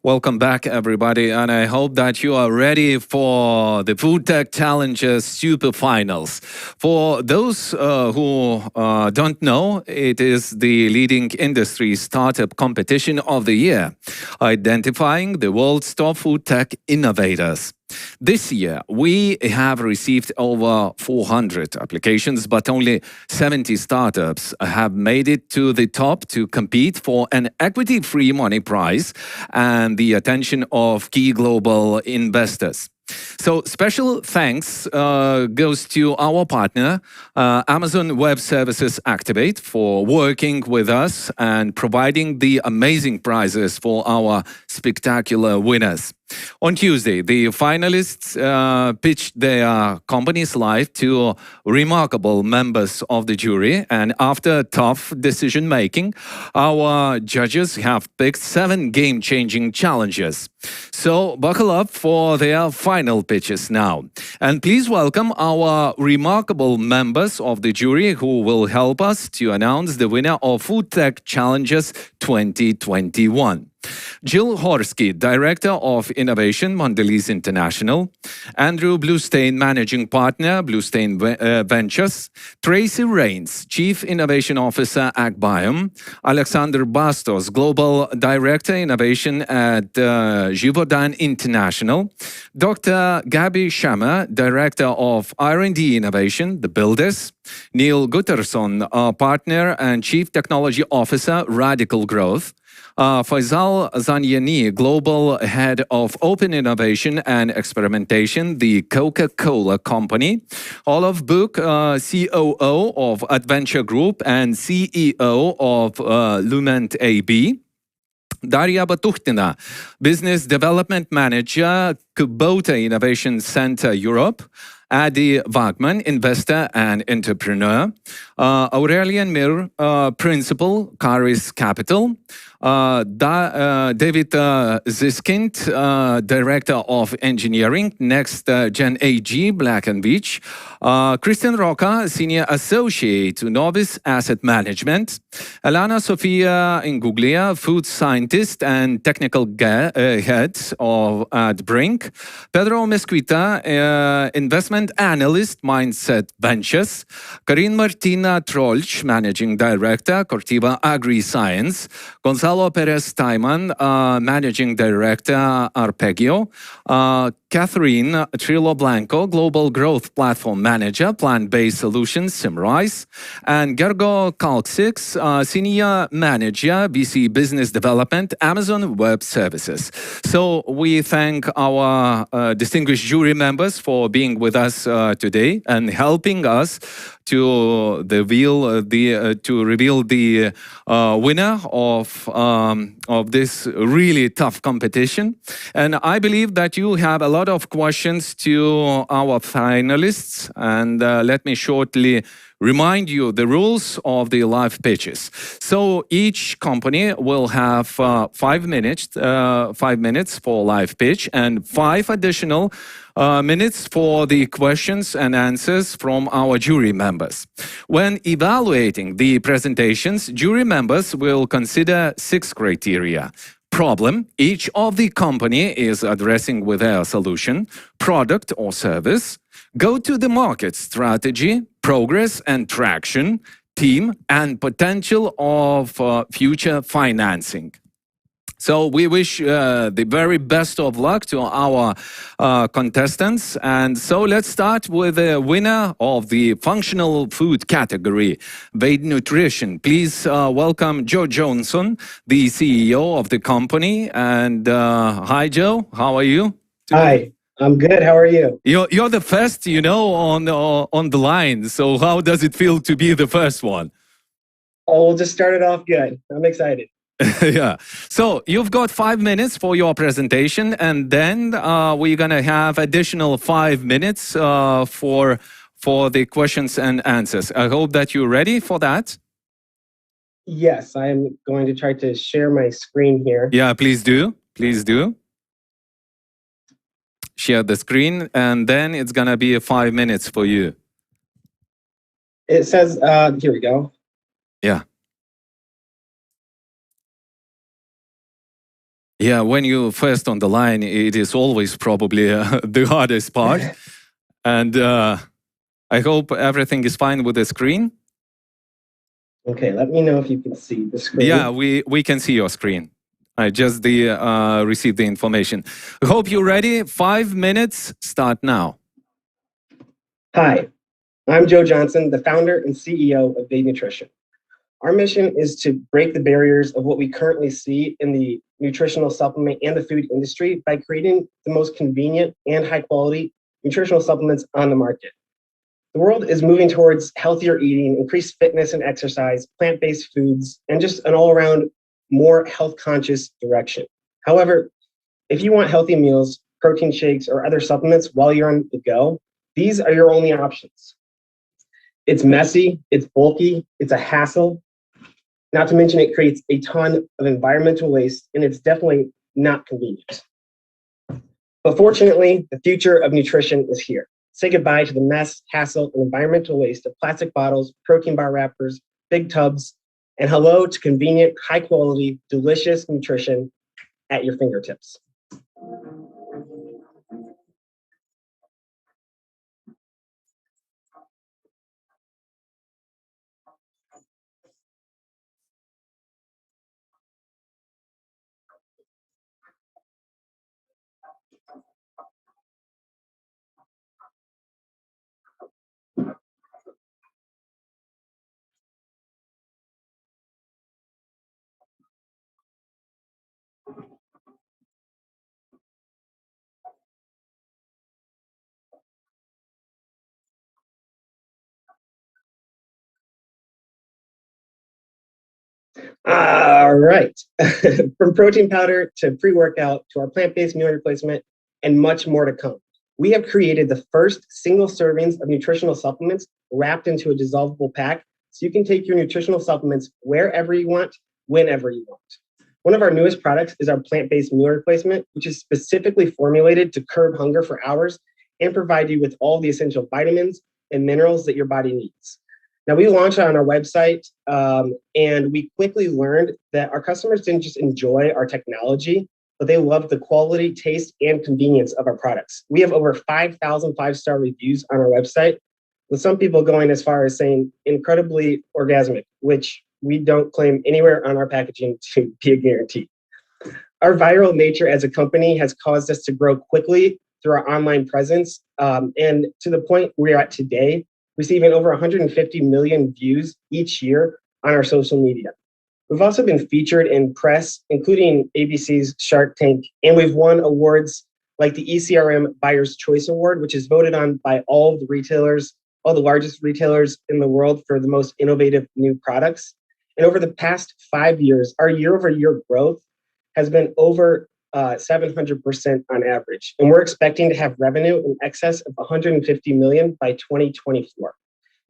Welcome back, everybody, and I hope that you are ready for the Food Tech Challenges Super Finals. For those who don't know, it is the leading industry startup competition of the year, identifying the world's top food tech innovators. This year, we have received over 400 applications, but only 70 startups have made it to the top to compete for an equity-free money prize and the attention of key global investors. So special thanks goes to our partner, Amazon Web Services Activate, for working with us and providing the amazing prizes for our spectacular winners. On Tuesday, the finalists pitched their companies live to remarkable members of the jury, and after tough decision-making, our judges have picked 7 game-changing challenges. So buckle up for their final pitches now. And please welcome our remarkable members of the jury who will help us to announce the winner of Food Tech Challenges 2021. Jill Horsky, Director of Innovation, Mondelez International. Andrew Bluestein, Managing Partner, Bluestein Ventures. Tracy Rains, Chief Innovation Officer, AgBiome. Alexander Bastos, Global Director, Innovation at Givaudan International. Dr. Gabby Shammer, Director of R&D Innovation, The Builders. Neil Gutterson, Partner and Chief Technology Officer, Radical Growth. Faisal Zanyani, Global Head of Open Innovation and Experimentation, The Coca-Cola Company. Olive Book, COO of Adventure Group and CEO of Lument AB. Daria Batukhtina, Business Development Manager, Kubota Innovation Center Europe. Adi Wagman, Investor and Entrepreneur. Aurelian Mir, Principal, Caris Capital. David Ziskind, Director of Engineering, Next Gen AG, Black & Beach. Christian Roca, Senior Associate, Novice Asset Management. Elana Sofia Inguglia, Food Scientist and Technical Head at Brink. Pedro Mesquita, Investment Analyst, Mindset Ventures. Karin Martina Trolch, Managing Director, Cortiva Agri-Science. Gonzalo Perez Taiman, Managing Director, Arpeggio. Catherine Trillo Blanco, Global Growth Platform Manager, Plant-Based Solutions, Simrise. And Gergo Kalksix, Senior Manager, VC Business Development, Amazon Web Services. So we thank our distinguished jury members for being with us today and helping us to reveal the winner of this really tough competition. And I believe that you have a lot of questions to our finalists, and let me shortly remind you the rules of the live pitches. So each company will have 5 minutes for live pitch and 5 additional minutes for the questions and answers from our jury members. When evaluating the presentations, jury members will consider 6 criteria. Problem each of the company is addressing with their solution, product or service, go-to-the-market strategy, progress and traction, team, and potential of future financing. So we wish the very best of luck to our contestants. And so let's start with the winner of the functional food category, Vade Nutrition. Please welcome Joe Johnson, the CEO of the company. And hi, Joe. How are you today? Hi. I'm good. How are you? You're the first, on the line. So how does it feel to be the first one? Oh, we'll just start it off good. I'm excited. Yeah. So you've got 5 minutes for your presentation, and then we're gonna have additional 5 minutes for the questions and answers. I hope that you're ready for that. Yes, I am going to try to share my screen here. Yeah, please do. Please do. Share the screen, and then it's gonna be 5 minutes for you. It says, here we go. Yeah. Yeah, when you first on the line, it is always probably the hardest part. And I hope everything is fine with the screen. Okay, let me know if you can see the screen. Yeah, we can see your screen. I just received the information. I hope you're ready. 5 minutes, start now. Hi, I'm Joe Johnson, the founder and CEO of Vague Nutrition. Our mission is to break the barriers of what we currently see in the nutritional supplement and the food industry by creating the most convenient and high quality nutritional supplements on the market. The world is moving towards healthier eating, increased fitness and exercise, plant-based foods, and just an all-around more health-conscious direction. However, if you want healthy meals, protein shakes, or other supplements while you're on the go, these are your only options. It's messy, it's bulky, it's a hassle. Not to mention it creates a ton of environmental waste, and it's definitely not convenient. But fortunately, the future of nutrition is here. Say goodbye to the mess, hassle, and environmental waste of plastic bottles, protein bar wrappers, big tubs, and hello to convenient, high quality, delicious nutrition at your fingertips. All right. From protein powder to pre-workout to our plant-based meal replacement and much more to come. We have created the first single servings of nutritional supplements wrapped into a dissolvable pack so you can take your nutritional supplements wherever you want, whenever you want. One of our newest products is our plant-based meal replacement, which is specifically formulated to curb hunger for hours and provide you with all the essential vitamins and minerals that your body needs. Now, we launched on our website, and we quickly learned that our customers didn't just enjoy our technology, but they loved the quality, taste, and convenience of our products. We have over 5,000 five-star reviews on our website, with some people going as far as saying incredibly orgasmic, which we don't claim anywhere on our packaging to be a guarantee. Our viral nature as a company has caused us to grow quickly through our online presence, and to the point we're at today, receiving over 150 million views each year on our social media. We've also been featured in press, including ABC's Shark Tank, and we've won awards like the ECRM Buyer's Choice Award, which is voted on by all the retailers, all the largest retailers in the world for the most innovative new products. And over the past 5 years, our year-over-year growth has been over 700% on average. And we're expecting to have revenue in excess of 150 million by 2024.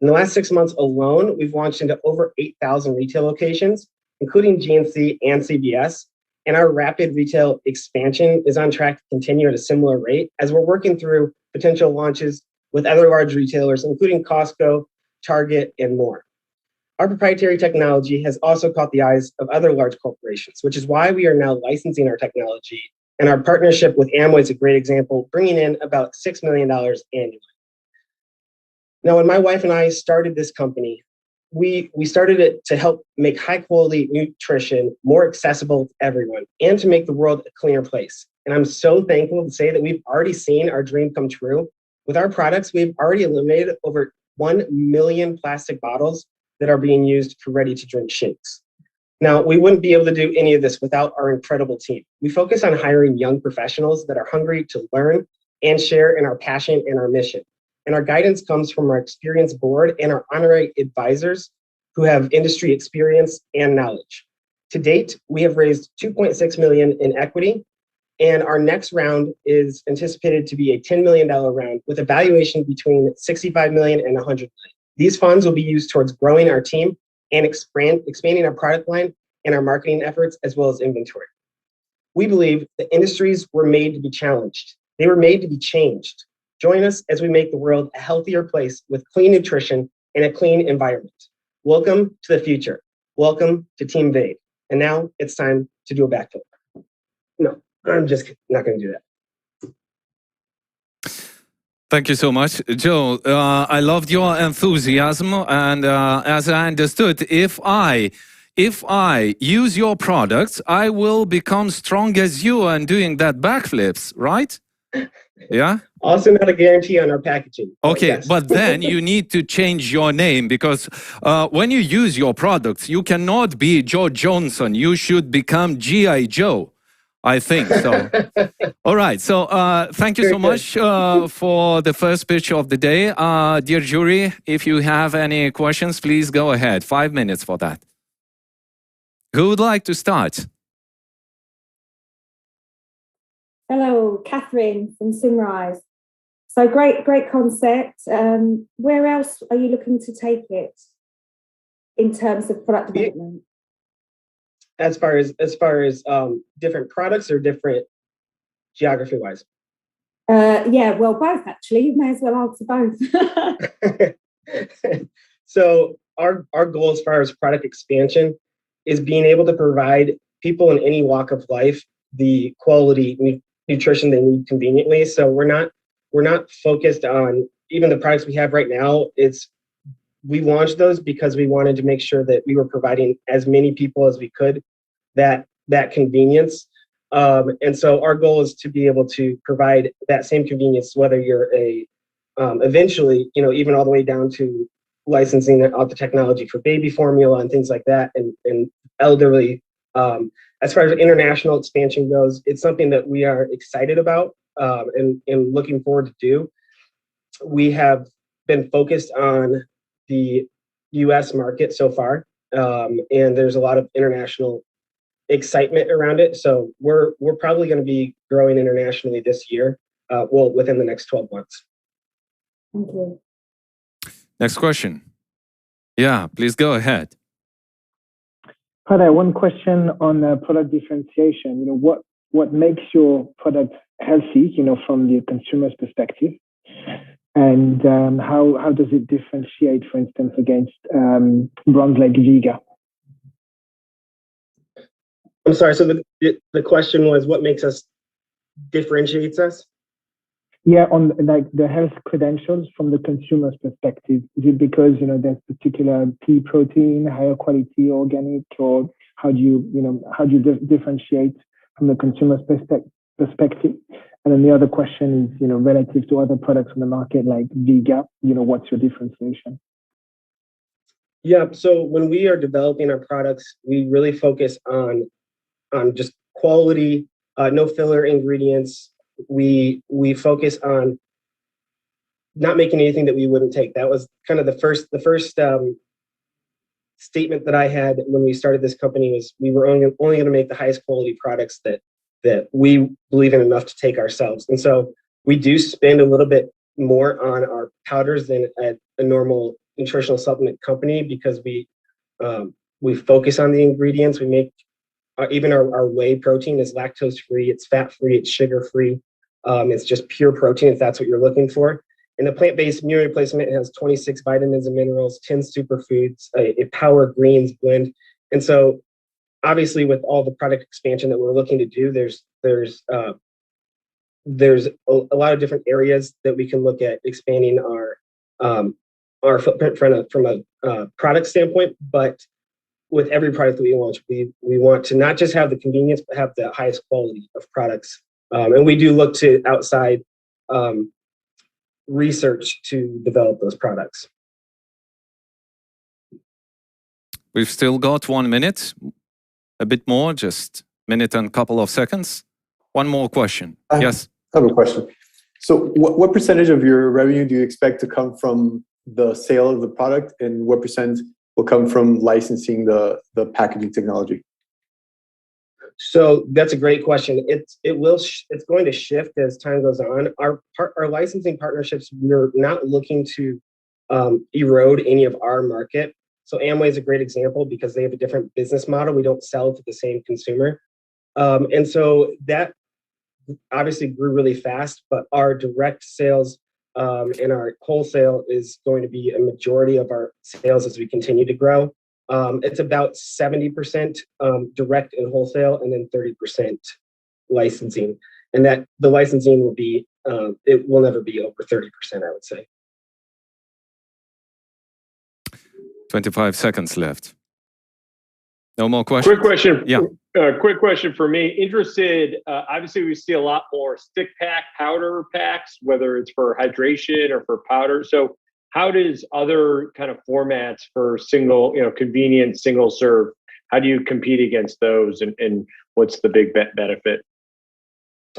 In the last 6 months alone, we've launched into over 8,000 retail locations, including GNC and CVS. And our rapid retail expansion is on track to continue at a similar rate as we're working through potential launches with other large retailers, including Costco, Target, and more. Our proprietary technology has also caught the eyes of other large corporations, which is why we are now licensing our technology. And our partnership with Amway is a great example, bringing in about $6 million annually. Now, when my wife and I started this company, we started it to help make high quality nutrition more accessible to everyone and to make the world a cleaner place. And I'm so thankful to say that we've already seen our dream come true. With our products, we've already eliminated over 1 million plastic bottles that are being used for ready-to-drink shakes. Now, we wouldn't be able to do any of this without our incredible team. We focus on hiring young professionals that are hungry to learn and share in our passion and our mission. And our guidance comes from our experienced board and our honorary advisors who have industry experience and knowledge. To date, we have raised 2.6 million in equity, and our next round is anticipated to be a $10 million round with a valuation between 65 million and 100 million. These funds will be used towards growing our team and expanding our product line and our marketing efforts, as well as inventory. We believe the industries were made to be challenged. They were made to be changed. Join us as we make the world a healthier place with clean nutrition and a clean environment. Welcome to the future. Welcome to Team Vade. And now it's time to do a backflip. No, I'm just not going to do that. Thank you so much, Joe. I loved your enthusiasm, and as I understood, if I use your products, I will become strong as you and doing that backflips, right? Yeah. Also, not a guarantee on our packaging. Okay, Yes. but then you need to change your name because when you use your products, you cannot be Joe Johnson. You should become G.I. Joe. I think so. All right. So thank you so much for the first pitch of the day. Dear jury, if you have any questions, please go ahead. 5 minutes for that. Who would like to start? Hello, Catherine from Simrise. So great concept. Where else are you looking to take it in terms of product development? As far as different products or different geography wise? Yeah, well, both actually. You may as well answer both. So our goal as far as product expansion is being able to provide people in any walk of life the quality nutrition they need conveniently. So we're not focused on even the products we have right now. We launched those because we wanted to make sure that we were providing as many people as we could that convenience. And so our goal is to be able to provide that same convenience, whether you're eventually, even all the way down to licensing out the technology for baby formula and things like that, and elderly. As far as international expansion goes, it's something that we are excited about and looking forward to do. We have been focused on the U.S. market so far, and there's a lot of international excitement around it. So we're probably going to be growing internationally this year, within the next 12 months. Thank you. Next question. Yeah, please go ahead. Hi there. One question on product differentiation. What makes your product healthy, from the consumer's perspective, and how does it differentiate, for instance, against brands like Vega? I'm sorry. So the question was, what makes us differentiates us? Yeah, on like the health credentials from the consumer's perspective. Is it because there's particular pea protein, higher quality organic, or how do you differentiate from the consumer's perspective? And then the other question is, relative to other products on the market like Vega, what's your differentiation? Yeah. So when we are developing our products, we really focus on just quality, no filler ingredients. We focus on not making anything that we wouldn't take. That was kind of the first statement that I had when we started this company, was we were only going to make the highest quality products that we believe in enough to take ourselves. And so we do spend a little bit more on our powders than at a normal nutritional supplement company, because we focus on the ingredients. We make even our whey protein is lactose free, it's fat free, it's sugar free. It's just pure protein if that's what you're looking for. And the plant-based meal replacement has 26 vitamins and minerals, 10 superfoods, a power greens blend. And so obviously with all the product expansion that we're looking to do, there's a lot of different areas that we can look at expanding our footprint from a product standpoint. But with every product that we launch, we want to not just have the convenience, but have the highest quality of products. And we do look to outside research to develop those products. We've still got 1 minute, a bit more, just minute and a couple of seconds. One more question. Yes? I have a question. So what percentage of your revenue do you expect to come from the sale of the product, and what percent will come from licensing the packaging technology? So that's a great question. It's going to shift as time goes on. Our licensing partnerships, we're not looking to erode any of our market. So Amway is a great example because they have a different business model. We don't sell to the same consumer. And so that obviously grew really fast, but our direct sales and our wholesale is going to be a majority of our sales as we continue to grow. It's about 70% direct and wholesale, and then 30% licensing. And that the licensing will be, it will never be over 30%, I would say. 25 seconds left. No more questions? Quick question. Yeah. Quick question for me. Interested, obviously we see a lot more stick pack, powder packs, whether it's for hydration or for powder. So how does other kind of formats for single, convenient single serve, how do you compete against those, and what's the big benefit?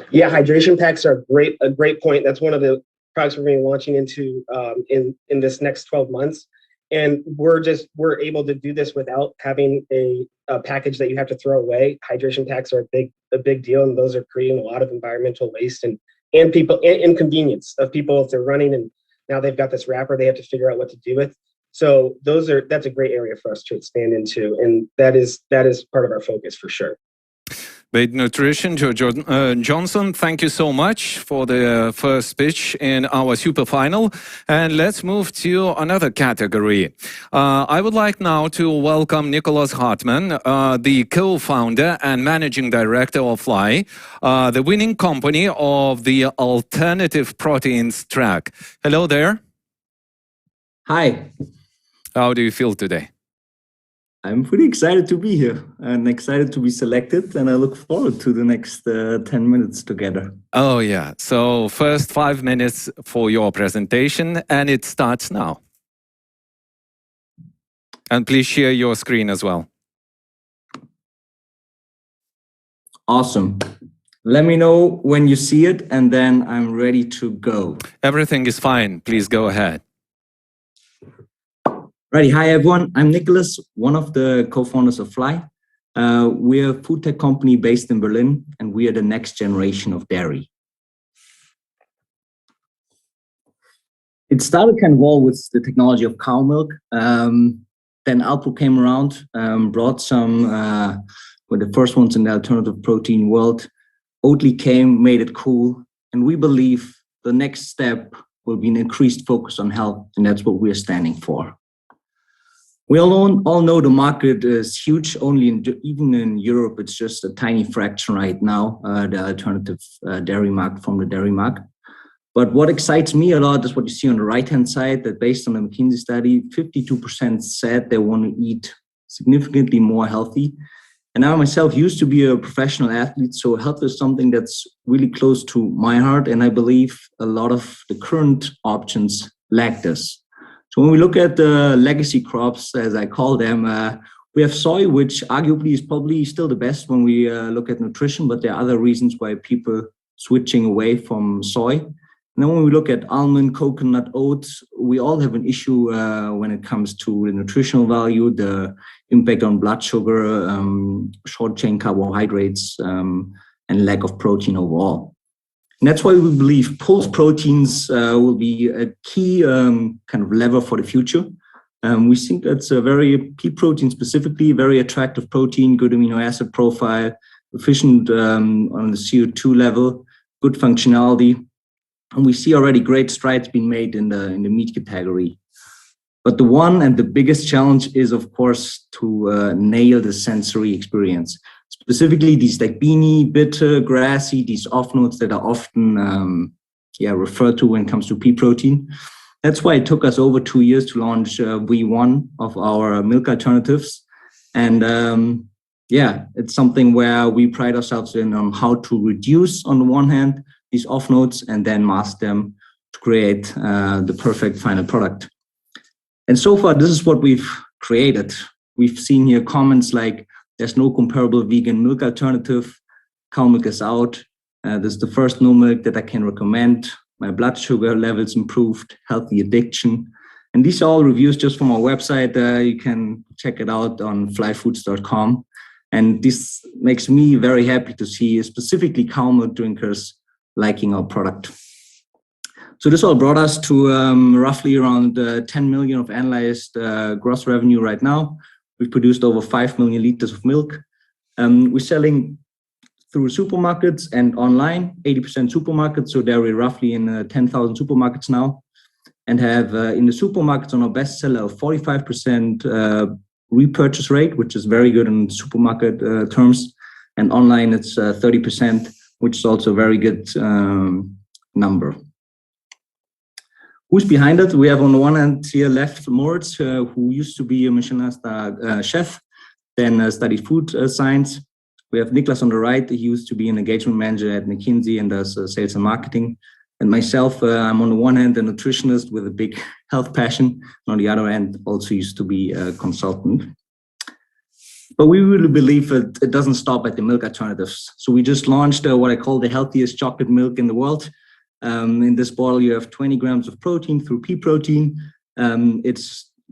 Yeah, hydration packs are a great point. That's one of the products we're going to be launching into in this next 12 months. And we're able to do this without having a package that you have to throw away. Hydration packs are a big deal, and those are creating a lot of environmental waste and inconvenience of people if they're running and now they've got this wrapper they have to figure out what to do with. So that's a great area for us to expand into, and that is part of our focus for sure. Bait Nutrition, Joe Johnson, thank you so much for the first speech in our super final. And let's move to another category. I would like now to welcome Nicholas Hartman, the co-founder and managing director of Fly, the winning company of the alternative proteins track. Hello there. Hi. How do you feel today? I'm pretty excited to be here and excited to be selected, and I look forward to the next 10 minutes together. Oh yeah, so first 5 minutes for your presentation, and it starts now. And please share your screen as well. Awesome. Let me know when you see it, and then I'm ready to go. Everything is fine, please go ahead. Ready. Hi, everyone. I'm Nicholas, one of the co-founders of Fly. We're a food tech company based in Berlin, and we are the next generation of dairy. It started kind of all with the technology of cow milk. Then Alpro came around, brought some, were the first ones in the alternative protein world. Oatly came, made it cool. And we believe the next step will be an increased focus on health, and that's what we're standing for. We all know the market is huge. Even in Europe, it's just a tiny fraction right now, the alternative dairy market from the dairy market. But what excites me a lot is what you see on the right-hand side, that based on a McKinsey study, 52% said they want to eat significantly more healthy. And I myself used to be a professional athlete, so health is something that's really close to my heart. And I believe a lot of the current options lack this. So when we look at the legacy crops, as I call them, we have soy, which arguably is probably still the best when we look at nutrition, but there are other reasons why people switching away from soy. And then when we look at almond, coconut, oats, we all have an issue when it comes to the nutritional value, the impact on blood sugar, short chain carbohydrates, and lack of protein overall. And that's why we believe pulse proteins will be a key kind of lever for the future. We think that's a very pea protein specifically, very attractive protein, good amino acid profile, efficient on the CO2 level, good functionality. And we see already great strides being made in the meat category. But the one and the biggest challenge is, of course, to nail the sensory experience. Specifically, these like beany, bitter, grassy, these off notes that are often referred to when it comes to pea protein. That's why it took us over 2 years to launch V1 of our milk alternatives. And it's something where we pride ourselves in on how to reduce, on the one hand, these off notes and then mask them to create the perfect final product. And so far, this is what we've created. We've seen here comments like, there's no comparable vegan milk alternative. Cow milk is out. This is the first no milk that I can recommend. My blood sugar levels improved, healthy addiction. And these are all reviews just from our website. You can check it out on flyfoods.com. And this makes me very happy to see specifically cow milk drinkers liking our product. So this all brought us to roughly around 10 million of analyzed gross revenue right now. We've produced over 5 million liters of milk. We're selling through supermarkets and online, 80% supermarkets. So they're roughly in 10,000 supermarkets now, and have in the supermarkets on our bestseller 45% repurchase rate, which is very good in supermarket terms. And online it's 30%, which is also a very good number. Who's behind it? We have on the one hand here left Moritz, who used to be a Michelin star chef, then studied food science. We have Niklas on the right. He used to be an engagement manager at McKinsey and does sales and marketing. And myself, I'm on the one hand a nutritionist with a big health passion. On the other hand, also used to be a consultant. But we really believe that it doesn't stop at the milk alternatives. So we just launched what I call the healthiest chocolate milk in the world. In this bottle, you have 20 grams of protein through pea protein. It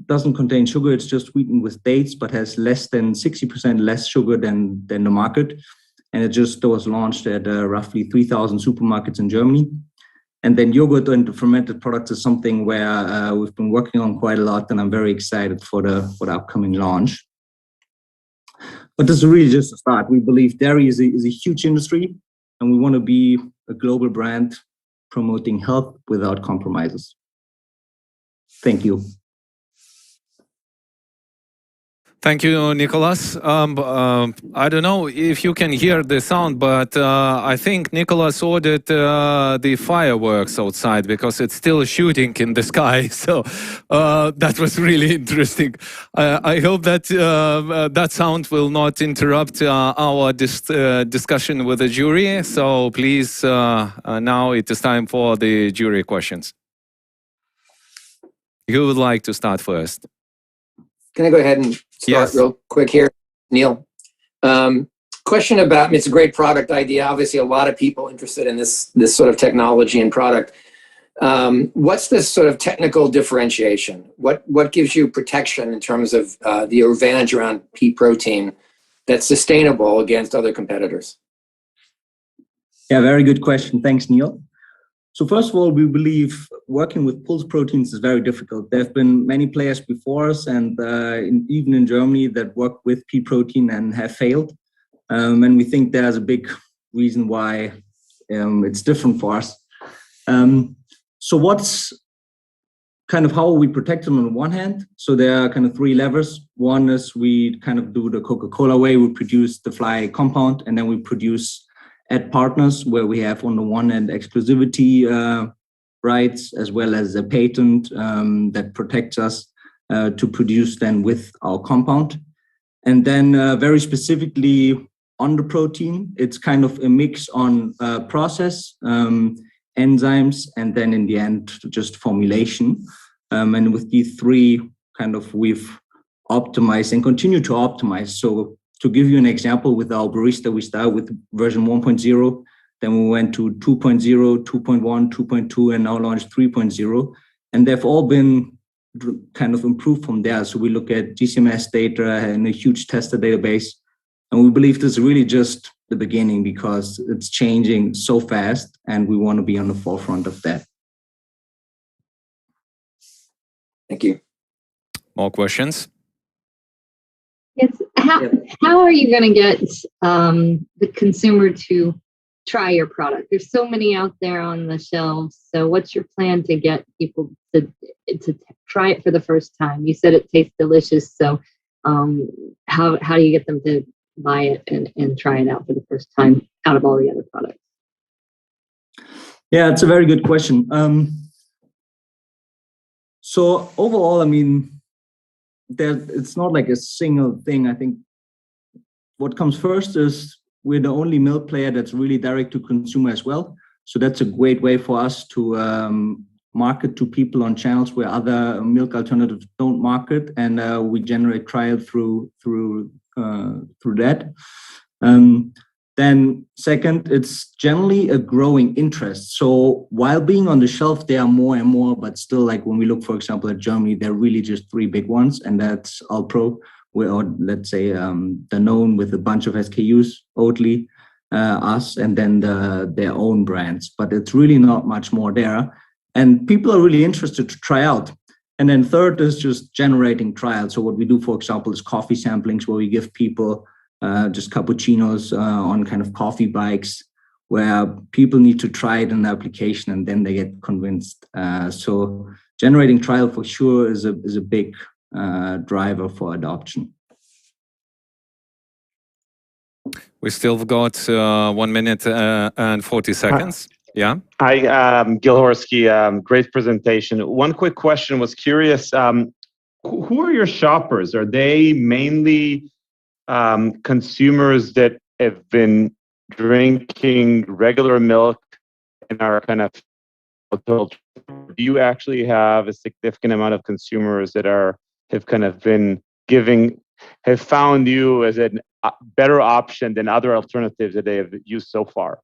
doesn't contain sugar. It's just sweetened with dates, but has less than 60% less sugar than the market. And it just was launched at roughly 3,000 supermarkets in Germany. And then yogurt and fermented products is something where we've been working on quite a lot, and I'm very excited for the upcoming launch. But this is really just a start. We believe dairy is a huge industry, and we want to be a global brand promoting health without compromises. Thank you. Thank you, Nicholas. I don't know if you can hear the sound, but I think Nicholas ordered the fireworks outside because it's still shooting in the sky. So that was really interesting. I hope that that sound will not interrupt our discussion with the jury. So please, now it is time for the jury questions. Who would like to start first? Can I go ahead and start real quick here, Neil? Question about, it's a great product idea. Obviously, a lot of people interested in this sort of technology and product. What's this sort of technical differentiation? What gives you protection in terms of the advantage around pea protein that's sustainable against other competitors? Yeah, very good question. Thanks, Neil. So first of all, we believe working with pulse proteins is very difficult. There have been many players before us, and even in Germany, that work with pea protein and have failed. And we think there's a big reason why it's different for us. So what's kind of how we protect them on the one hand? So there are kind of three levers. One is we kind of do the Coca-Cola way. We produce the fly compound, and then we produce at partners where we have on the one hand exclusivity rights as well as a patent that protects us to produce then with our compound. And then very specifically on the protein, it's kind of a mix on process, enzymes, and then in the end, just formulation. And with these three kind of we've optimized and continue to optimize. So to give you an example, with our barista, we started with version 1.0, then we went to 2.0, 2.1, 2.2, and now launched 3.0. And they've all been kind of improved from there. So we look at GCMS data and a huge tester database. And we believe this is really just the beginning because it's changing so fast and we want to be on the forefront of that. Thank you. More questions? Yes. How are you going to get the consumer to try your product? There's so many out there on the shelves. So what's your plan to get people to try it for the first time? You said it tastes delicious. So how do you get them to buy it and try it out for the first time out of all the other products? Yeah, it's a very good question. So overall, I mean, it's not like a single thing. I think what comes first is we're the only milk player that's really direct to consumer as well. So that's a great way for us to market to people on channels where other milk alternatives don't market, and we generate trial through that. Then second, it's generally a growing interest. So while being on the shelf, there are more and more, but still, like when we look, for example, at Germany, there are really just three big ones, and that's Alpro, or let's say Danone with a bunch of SKUs, Oatly, us, and then their own brands. But it's really not much more there. And people are really interested to try out. And then third is just generating trials. So what we do, for example, is coffee samplings where we give people just cappuccinos on kind of coffee bikes, where people need to try it in the application and then they get convinced. So generating trial for sure is a big driver for adoption. We still got 1 minute and 40 seconds. Yeah. Hi, Gil Horsky. Great presentation. One quick question. Was curious. Who are your shoppers? Are they mainly consumers that have been drinking regular milk and are kind of, do you actually have a significant amount of consumers that have kind of been have found you as a better option than other alternatives that they have used so far?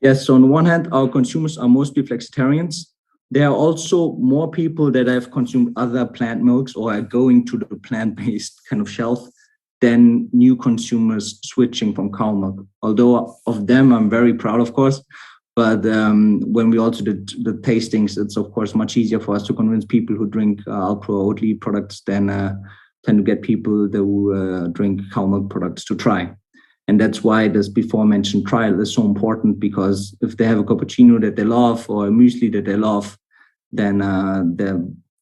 Yes, so on the one hand, our consumers are mostly flexitarians. There are also more people that have consumed other plant milks or are going to the plant-based kind of shelf than new consumers switching from cow milk. Although of them, I'm very proud, of course. But when we also did the tastings, it's of course much easier for us to convince people who drink Alpro or Oatly products than to get people who drink cow milk products to try. And that's why this before mentioned trial is so important, because if they have a cappuccino that they love or a muesli that they love, then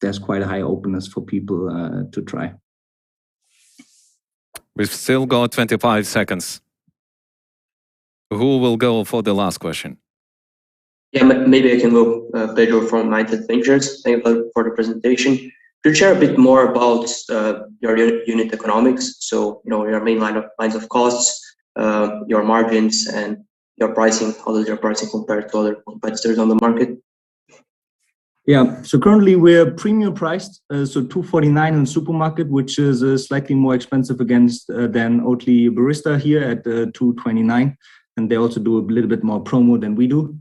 there's quite a high openness for people to try. We've still got 25 seconds. Who will go for the last question? Yeah, maybe I can go, Pedro from Mindset Ventures. Thank you for the presentation. Could you share a bit more about your unit economics? So, your main lines of costs, your margins, and your pricing. How does your pricing compare to other competitors on the market? Yeah, so currently we're premium priced, so $2.49 in the supermarket, which is slightly more expensive than Oatly Barista here at $2.29, and they also do a little bit more promo than we do.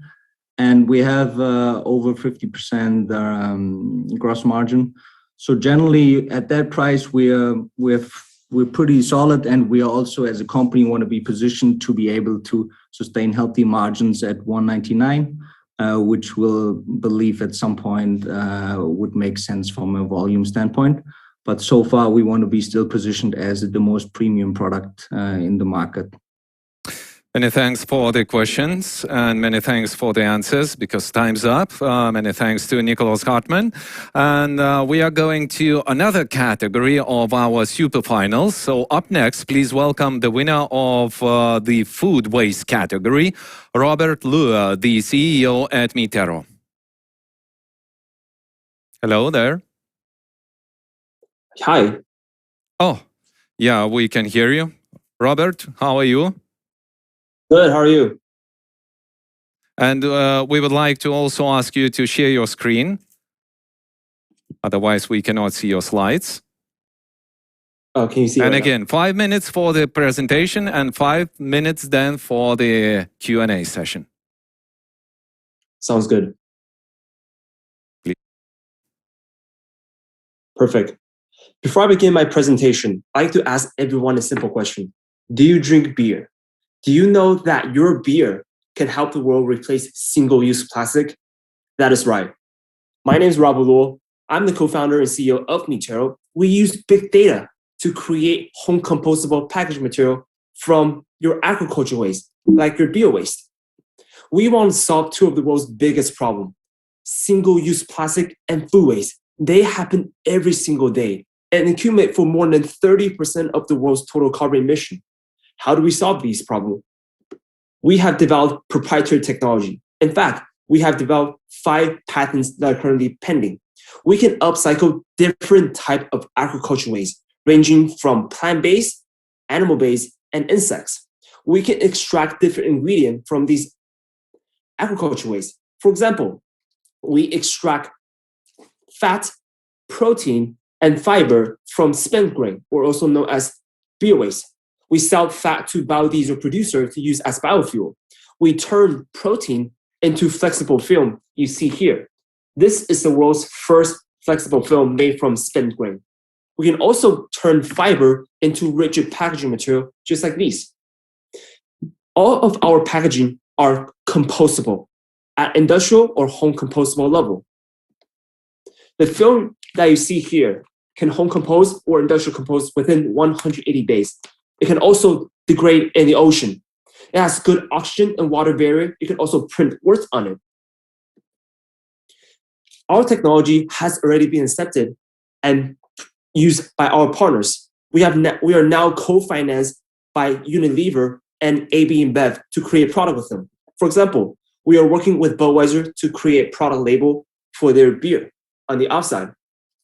And we have over 50% gross margin. So generally at that price, we're pretty solid, and we are also as a company want to be positioned to be able to sustain healthy margins at $1.99. Which we'll believe at some point would make sense from a volume standpoint. But so far, we want to be still positioned as the most premium product in the market. Many thanks for the questions and many thanks for the answers, because time's up. Many thanks to Nicholas Hartman. And we are going to another category of our super finals. So up next, please welcome the winner of the food waste category, Robert Luer, the CEO at Mitero. Hello there. Hi. Oh, yeah, we can hear you. Robert, how are you? Good, how are you? And we would like to also ask you to share your screen. Otherwise, we cannot see your slides. Oh, can you see? And right again, 5 minutes for the presentation and 5 minutes then for the Q&A session. Sounds good. Please. Perfect. Before I begin my presentation, I'd like to ask everyone a simple question. Do you drink beer? Do you know that your beer can help the world replace single-use plastic? That is right. My name is Rob Luo. I'm the co-founder and CEO of Mitero. We use big data to create home compostable packaging material from your agriculture waste, like your bio waste. We want to solve two of the world's biggest problems: single-use plastic and food waste. They happen every single day and accumulate for more than 30% of the world's total carbon emission. How do we solve these problems? We have developed proprietary technology. In fact, we have developed 5 patents that are currently pending. We can upcycle different types of agricultural waste, ranging from plant-based, animal-based, and insects. We can extract different ingredients from these agricultural waste. For example, we extract fat, protein, and fiber from spent grain, or also known as bio waste. We sell fat to biodiesel producers to use as biofuel. We turn protein into flexible film you see here. This is the world's first flexible film made from spent grain. We can also turn fiber into rigid packaging material, just like these. All of our packaging are compostable at industrial or home compostable level. The film that you see here can home compose or industrial compose within 180 days. It can also degrade in the ocean. It has good oxygen and water barrier. You can also print words on it. Our technology has already been accepted and used by our partners. We are now co-financed by Unilever and AB InBev to create product with them. For example, we are working with Budweiser to create product label for their beer on the outside.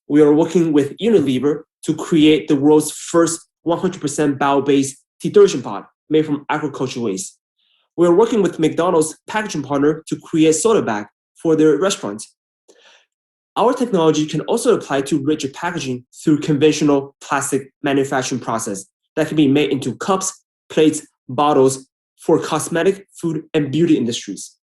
We are working with Unilever to create the world's first 100% bio-based detergent pot made from agricultural waste. We are working with McDonald's packaging partner to create soda bag for their restaurants. Our technology can also apply to rigid packaging through conventional plastic manufacturing process that can be made into cups, plates, bottles for cosmetic, food, and beauty industries.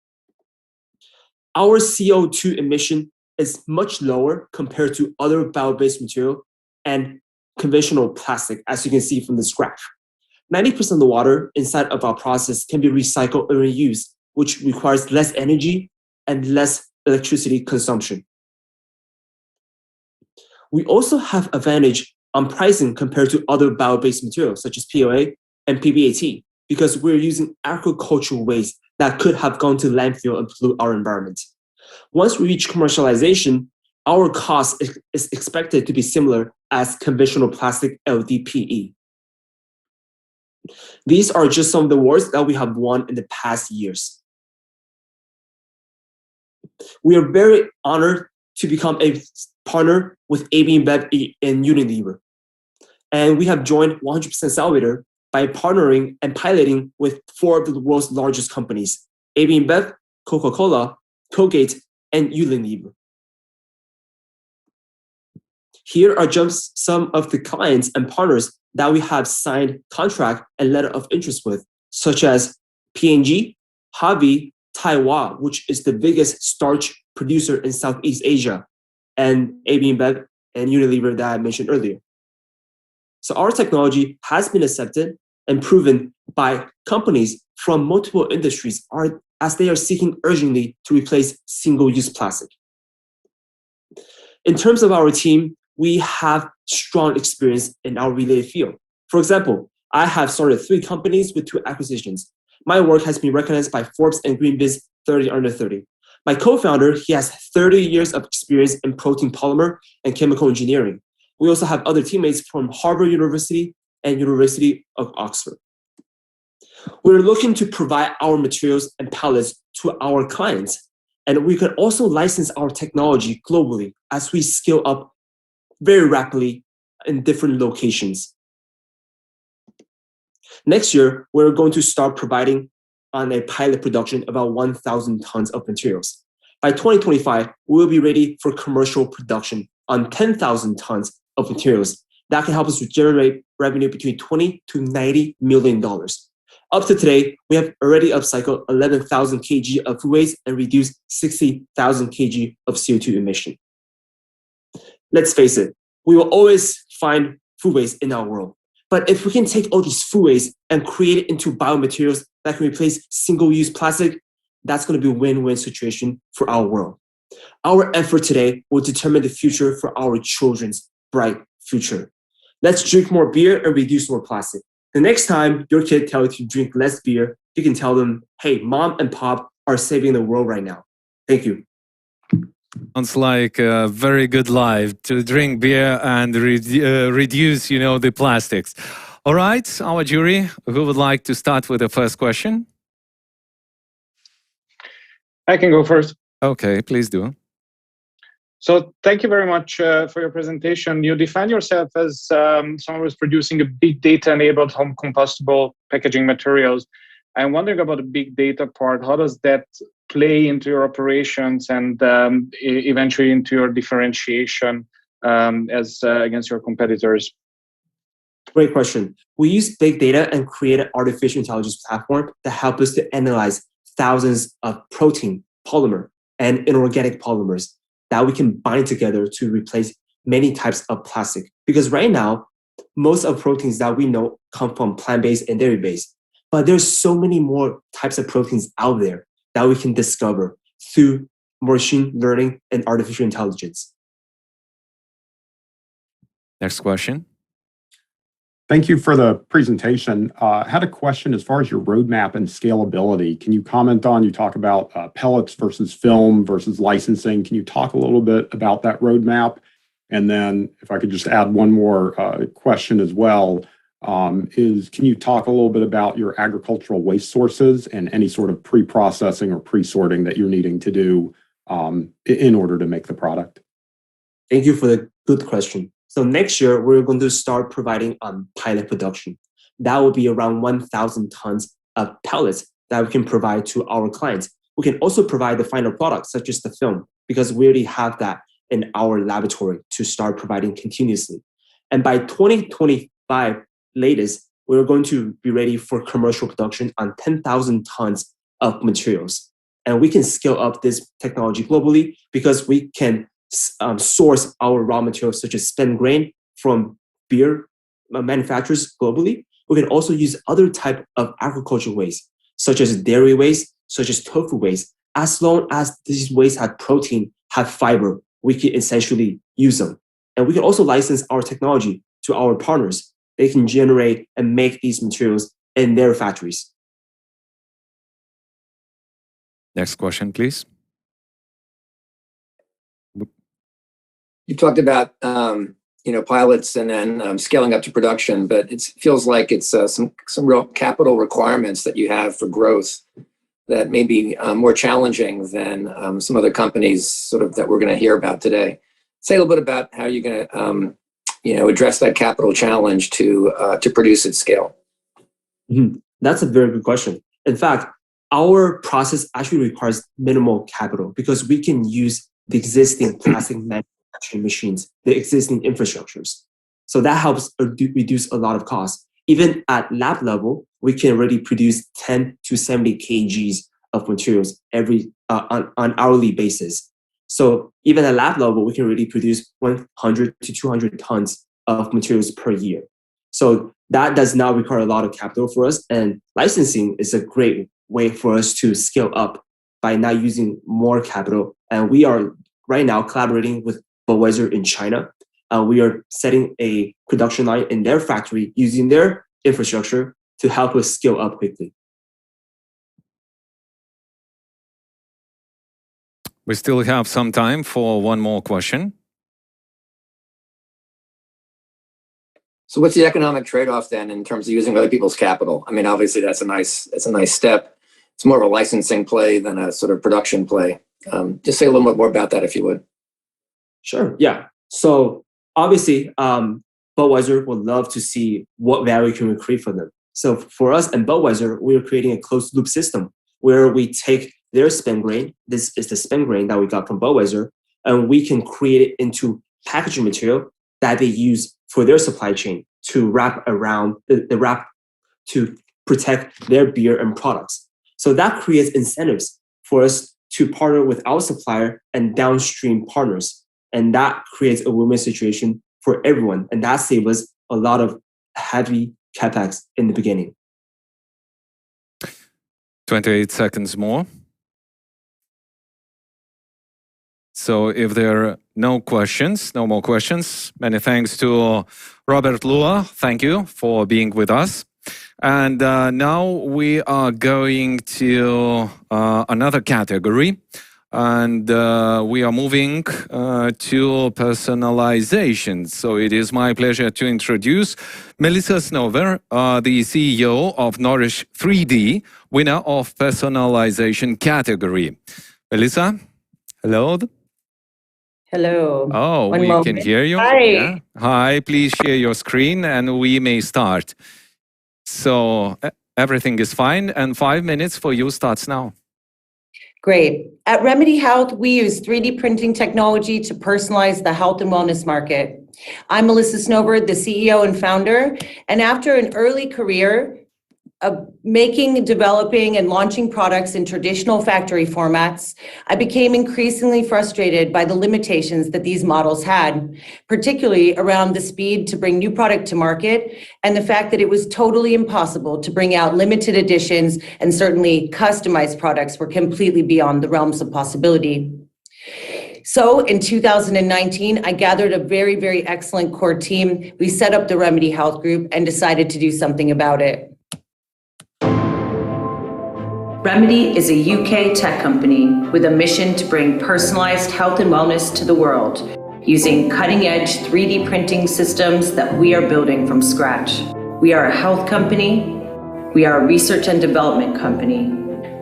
Our CO2 emission is much lower compared to other bio-based material and conventional plastic, as you can see from this graph. 90% of the water inside of our process can be recycled or reused, which requires less energy and less electricity consumption. We also have advantage on pricing compared to other bio-based materials such as POA and PBAT because we're using agricultural waste that could have gone to landfill and pollute our environment. Once we reach commercialization, our cost is expected to be similar as conventional plastic LDPE. These are just some of the awards that we have won in the past years. We are very honored to become a partner with AB InBev and Unilever. And we have joined 100% Salvator by partnering and piloting with 4 of the world's largest companies, AB InBev, Coca-Cola, Colgate, and Unilever. Here are just some of the clients and partners that we have signed contract and letter of interest with, such as P&G, Harvey, Taiwan, which is the biggest starch producer in Southeast Asia, and AB InBev and Unilever that I mentioned earlier. So our technology has been accepted and proven by companies from multiple industries as they are seeking urgently to replace single-use plastic. In terms of our team, we have strong experience in our related field. For example, I have started 3 companies with 2 acquisitions. My work has been recognized by Forbes and GreenBiz 30 under 30. My co-founder, he has 30 years of experience in protein polymer and chemical engineering. We also have other teammates from Harvard University and University of Oxford. We're looking to provide our materials and pallets to our clients, and we can also license our technology globally as we scale up very rapidly in different locations. Next year, we're going to start providing on a pilot production about 1,000 tons of materials. By 2025, we will be ready for commercial production on 10,000 tons of materials that can help us to generate revenue between $20 to $90 million. Up to today, we have already upcycled 11,000 kg of food waste and reduced 60,000 kg of CO2 emission. Let's face it, we will always find food waste in our world. But if we can take all these food waste and create it into biomaterials that can replace single-use plastic, that's going to be a win-win situation for our world. Our effort today will determine the future for our children's bright future. Let's drink more beer and reduce more plastic. The next time your kid tells you to drink less beer, you can tell them, hey, mom and pop are saving the world right now. Thank you. Sounds like a very good life to drink beer and reduce, the plastics. All right, our jury, who would like to start with the first question? I can go first. Okay, please do. So thank you very much for your presentation. You define yourself as someone who's producing a big data-enabled home compostable packaging materials. I'm wondering about the big data part. How does that play into your operations and eventually into your differentiation as against your competitors? Great question. We use big data and create an artificial intelligence platform that helps us to analyze thousands of protein, polymer, and inorganic polymers that we can bind together to replace many types of plastic. Because right now, most of proteins that we know come from plant-based and dairy-based. But there's so many more types of proteins out there that we can discover through machine learning and artificial intelligence. Next question. Thank you for the presentation. I had a question as far as your roadmap and scalability. Can you comment on, you talk about pellets versus film versus licensing. Can you talk a little bit about that roadmap? And then if I could just add one more question as well, can you talk a little bit about your agricultural waste sources and any sort of pre-processing or pre-sorting that you're needing to do in order to make the product? Thank you for the good question. So next year, we're going to start providing pilot production. That will be around 1,000 tons of pellets that we can provide to our clients. We can also provide the final product, such as the film, because we already have that in our laboratory to start providing continuously. And by 2025 latest, we're going to be ready for commercial production on 10,000 tons of materials. And we can scale up this technology globally because we can source our raw materials such as spent grain from beer manufacturers globally. We can also use other type of agricultural waste, such as dairy waste, such as tofu waste. As long as these wastes have protein, have fiber, we can essentially use them. And we can also license our technology to our partners. They can generate and make these materials in their factories. Next question, please. You talked about pilots and then scaling up to production, but it feels like it's some real capital requirements that you have for growth that may be more challenging than some other companies sort of that we're going to hear about today. Say a little bit about how you're going to address that capital challenge to produce at scale. Mm-hmm. That's a very good question. In fact, our process actually requires minimal capital because we can use the existing plastic manufacturing machines, the existing infrastructures. So that helps reduce a lot of costs. Even at lab level, we can already produce 10 to 70 kgs of materials on hourly basis. So even at lab level, we can already produce 100 to 200 tons of materials per year. So that does not require a lot of capital for us. And licensing is a great way for us to scale up by not using more capital. And we are right now collaborating with Budweiser in China. We are setting a production line in their factory using their infrastructure to help us scale up quickly. We still have some time for one more question. So what's the economic trade-off then in terms of using other people's capital? I mean, obviously that's a nice step. It's more of a licensing play than a sort of production play. Just say a little bit more about that if you would. Sure, yeah. So obviously, Budweiser would love to see what value can we create for them. So for us and Budweiser, we're creating a closed loop system where we take their spent grain, this is the spent grain that we got from Budweiser, and we can create it into packaging material that they use for their supply chain to wrap around the wrap to protect their beer and products. So that creates incentives for us to partner with our supplier and downstream partners. And that creates a win-win situation for everyone. And that saves us a lot of heavy capex in the beginning. 28 seconds more. So if there are no more questions, many thanks to Robert Lua. Thank you for being with us. And now we are going to another category. And we are moving to personalization. So it is my pleasure to introduce Melissa Snover, the CEO of Nourish 3D, winner of personalization category. Melissa, hello. Hello. Oh, we can hear you. Hi. Yeah. Hi, please share your screen and we may start. So everything is fine and 5 minutes for you starts now. Great. At Remedy Health, we use 3D printing technology to personalize the health and wellness market. I'm Melissa Snover, the CEO and founder, and after an early career of making, developing, and launching products in traditional factory formats, I became increasingly frustrated by the limitations that these models had, particularly around the speed to bring new product to market and the fact that it was totally impossible to bring out limited editions and certainly customized products were completely beyond the realms of possibility. So in 2019, I gathered a very, very excellent core team. We set up the Remedy Health Group and decided to do something about it. Remedy is a UK tech company with a mission to bring personalized health and wellness to the world using cutting-edge 3D printing systems that we are building from scratch. We are a health company. We are a research and development company.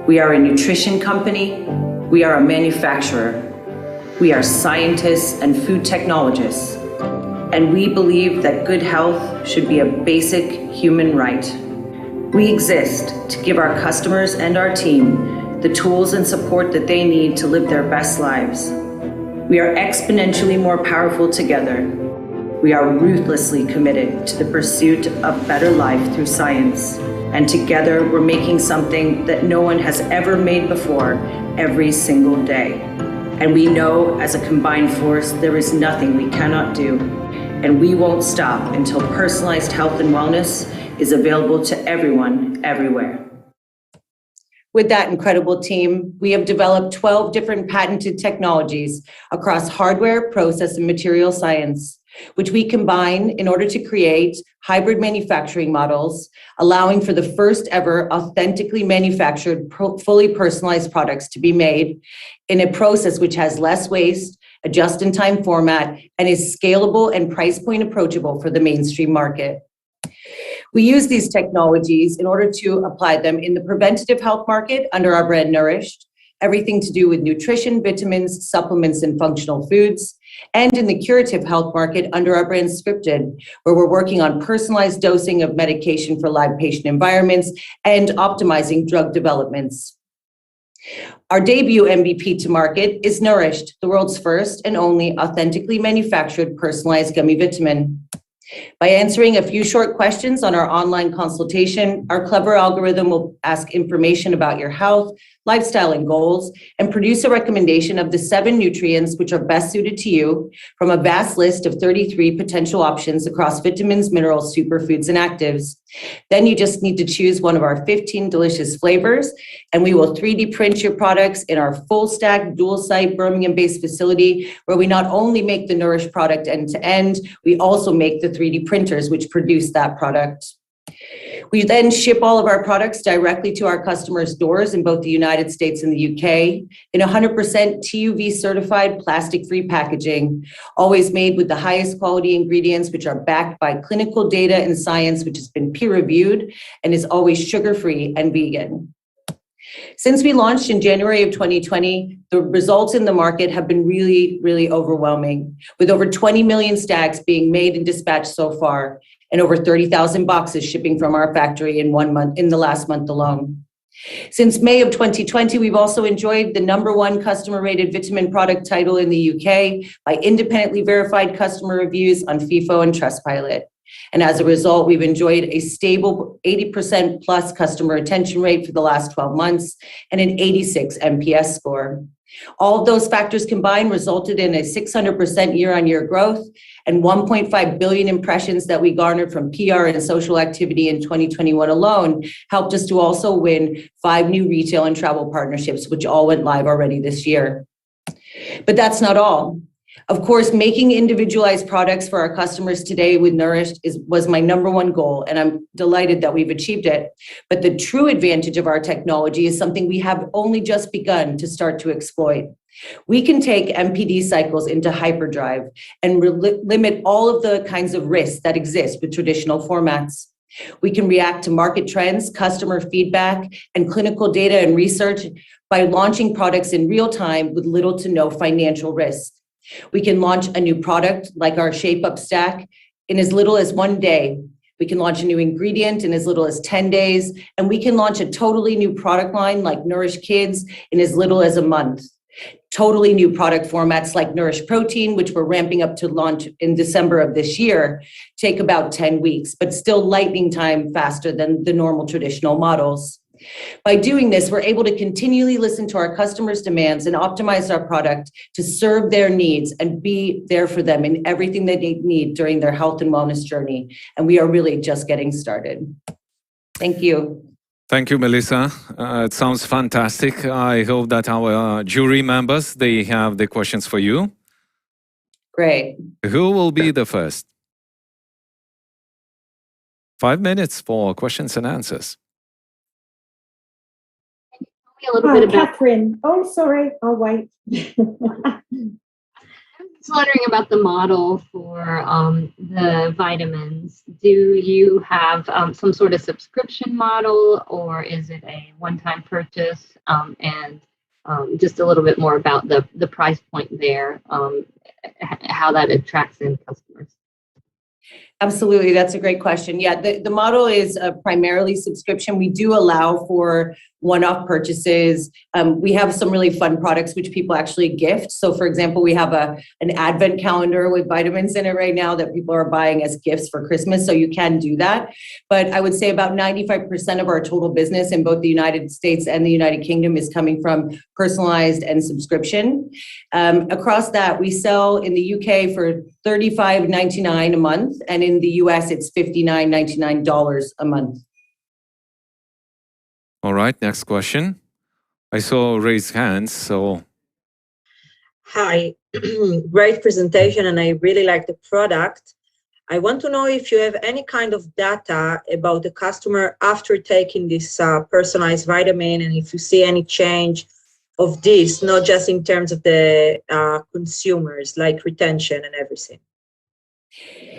We are a nutrition company. We are a manufacturer. We are scientists and food technologists. And we believe that good health should be a basic human right. We exist to give our customers and our team the tools and support that they need to live their best lives. We are exponentially more powerful together. We are ruthlessly committed to the pursuit of better life through science. And together we're making something that no one has ever made before every single day. And we know as a combined force, there is nothing we cannot do. And we won't stop until personalized health and wellness is available to everyone, everywhere. With that incredible team, we have developed 12 different patented technologies across hardware, process, and material science, which we combine in order to create hybrid manufacturing models, allowing for the first ever authentically manufactured, fully personalized products to be made in a process which has less waste, a just-in-time format, and is scalable and price point approachable for the mainstream market. We use these technologies in order to apply them in the preventative health market under our brand Nourished, everything to do with nutrition, vitamins, supplements, and functional foods, and in the curative health market under our brand Scripted, where we're working on personalized dosing of medication for live patient environments and optimizing drug developments. Our debut MVP to market is Nourished, the world's first and only authentically manufactured personalized gummy vitamin. By answering a few short questions on our online consultation, our clever algorithm will ask information about your health, lifestyle, and goals, and produce a recommendation of the 7 nutrients which are best suited to you from a vast list of 33 potential options across vitamins, minerals, superfoods, and actives. Then you just need to choose one of our 15 delicious flavors, and we will 3D print your products in our full stack, dual site, Birmingham-based facility, where we not only make the Nourished product end to end, we also make the 3D printers which produce that product. We then ship all of our products directly to our customers' doors in both the United States and the UK in 100% TUV certified plastic-free packaging, always made with the highest quality ingredients, which are backed by clinical data and science, which has been peer-reviewed and is always sugar-free and vegan. Since we launched in January of 2020, the results in the market have been really, really overwhelming, with over 20 million stacks being made and dispatched so far, and over 30,000 boxes shipping from our factory in 1 month, in the last month alone. Since May of 2020, we've also enjoyed the #1 customer rated vitamin product title in the UK by independently verified customer reviews on FIFO and Trustpilot. And as a result, we've enjoyed a stable 80% plus customer retention rate for the last 12 months and an 86 NPS score. All of those factors combined resulted in a 600% year-on-year growth and 1.5 billion impressions that we garnered from PR and social activity in 2021 alone helped us to also win 5 new retail and travel partnerships, which all went live already this year. But that's not all. Of course, making individualized products for our customers today with Nourished was my #1 goal, and I'm delighted that we've achieved it. But the true advantage of our technology is something we have only just begun to start to exploit. We can take MPD cycles into hyperdrive and limit all of the kinds of risks that exist with traditional formats. We can react to market trends, customer feedback, and clinical data and research by launching products in real time with little to no financial risk. We can launch a new product like our Shape Up Stack in as little as 1 day. We can launch a new ingredient in as little as 10 days, and we can launch a totally new product line like Nourish Kids in as little as a month. Totally new product formats like Nourish Protein, which we're ramping up to launch in December of this year, take about 10 weeks, but still lightning time faster than the normal traditional models. By doing this, we're able to continually listen to our customers' demands and optimize our product to serve their needs and be there for them in everything that they need during their health and wellness journey. And we are really just getting started. Thank you. Thank you, Melissa. It sounds fantastic. I hope that our jury members, they have the questions for you. Great. Who will be the first? 5 minutes for questions and answers. A little bit about Catherine. Oh, sorry. I'll wait. I was wondering about the model for the vitamins. Do you have some sort of subscription model, or is it a one-time purchase? And just a little bit more about the price point there, how that attracts in customers. Absolutely, that's a great question. Yeah, the model is primarily subscription. We do allow for one-off purchases. We have some really fun products which people actually gift. So for example, we have an advent calendar with vitamins in it right now that people are buying as gifts for Christmas. So you can do that. But I would say about 95% of our total business in both the United States and the United Kingdom is coming from personalized and subscription. Across that, we sell in the UK for $35.99 a month, and in the US, it's $59.99 a month. All right, next question. I saw raised hands, so. Hi, great presentation, and I really like the product. I want to know if you have any kind of data about the customer after taking this personalized vitamin, and if you see any change of this, not just in terms of the consumers, like retention and everything.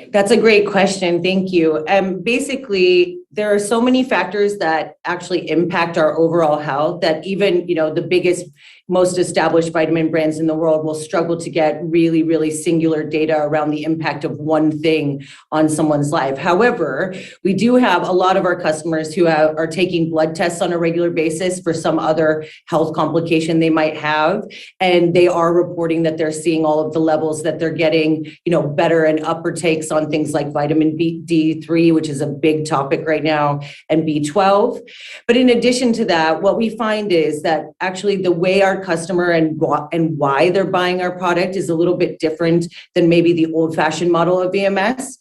That's a great question. Thank you. Basically, there are so many factors that actually impact our overall health that even, the biggest, most established vitamin brands in the world will struggle to get really, really singular data around the impact of one thing on someone's life. However, we do have a lot of our customers who are taking blood tests on a regular basis for some other health complication they might have, and they are reporting that they're seeing all of the levels that they're getting, better and upper takes on things like vitamin D3, which is a big topic right now, and B12. But in addition to that, what we find is that actually the way our customer and why they're buying our product is a little bit different than maybe the old-fashioned model of VMS,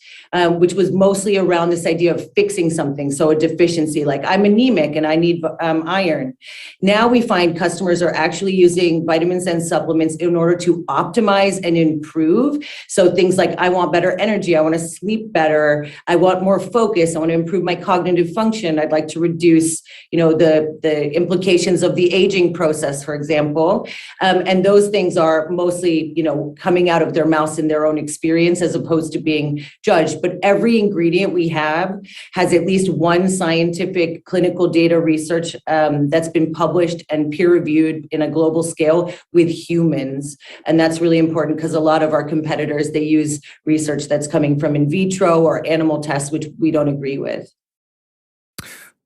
which was mostly around this idea of fixing something. So a deficiency, like I'm anemic and I need iron. Now we find customers are actually using vitamins and supplements in order to optimize and improve. So things like I want better energy, I want to sleep better, I want more focus, I want to improve my cognitive function, I'd like to reduce, the implications of the aging process, for example. And those things are mostly, coming out of their mouths in their own experience as opposed to being judged. But every ingredient we have has at least one scientific clinical data research that's been published and peer-reviewed in a global scale with humans. And that's really important because a lot of our competitors, they use research that's coming from in vitro or animal tests, which we don't agree with.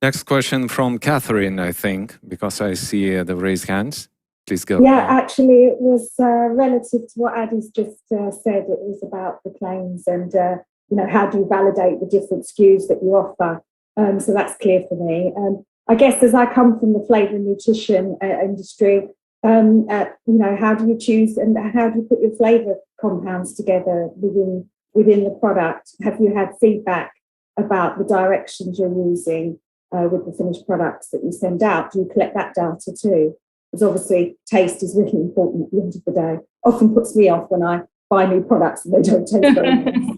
Next question from Catherine, I think, because I see the raised hands. Please go. Yeah, actually, it was relative to what Addy's just said. It was about the claims and, how do you validate the different SKUs that you offer? So that's clear for me. I guess as I come from the flavor and nutrition industry, how do you choose and how do you put your flavor compounds together within the product? Have you had feedback about the directions you're using with the finished products that you send out? Do you collect that data too? Because obviously taste is really important at the end of the day. Often puts me off when I buy new products and they don't taste very nice.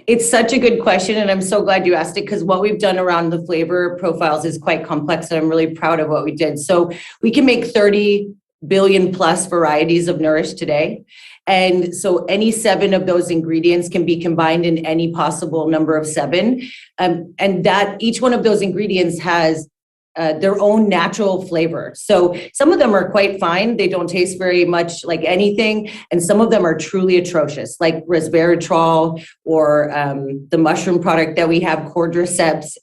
It's such a good question, and I'm so glad you asked it because what we've done around the flavor profiles is quite complex, and I'm really proud of what we did. So we can make 30 billion plus varieties of Nourish today. And so any 7 of those ingredients can be combined in any possible number of 7. And that each one of those ingredients has their own natural flavor. So some of them are quite fine. They don't taste very much like anything. And some of them are truly atrocious, like resveratrol or the mushroom product that we have, cordyceps.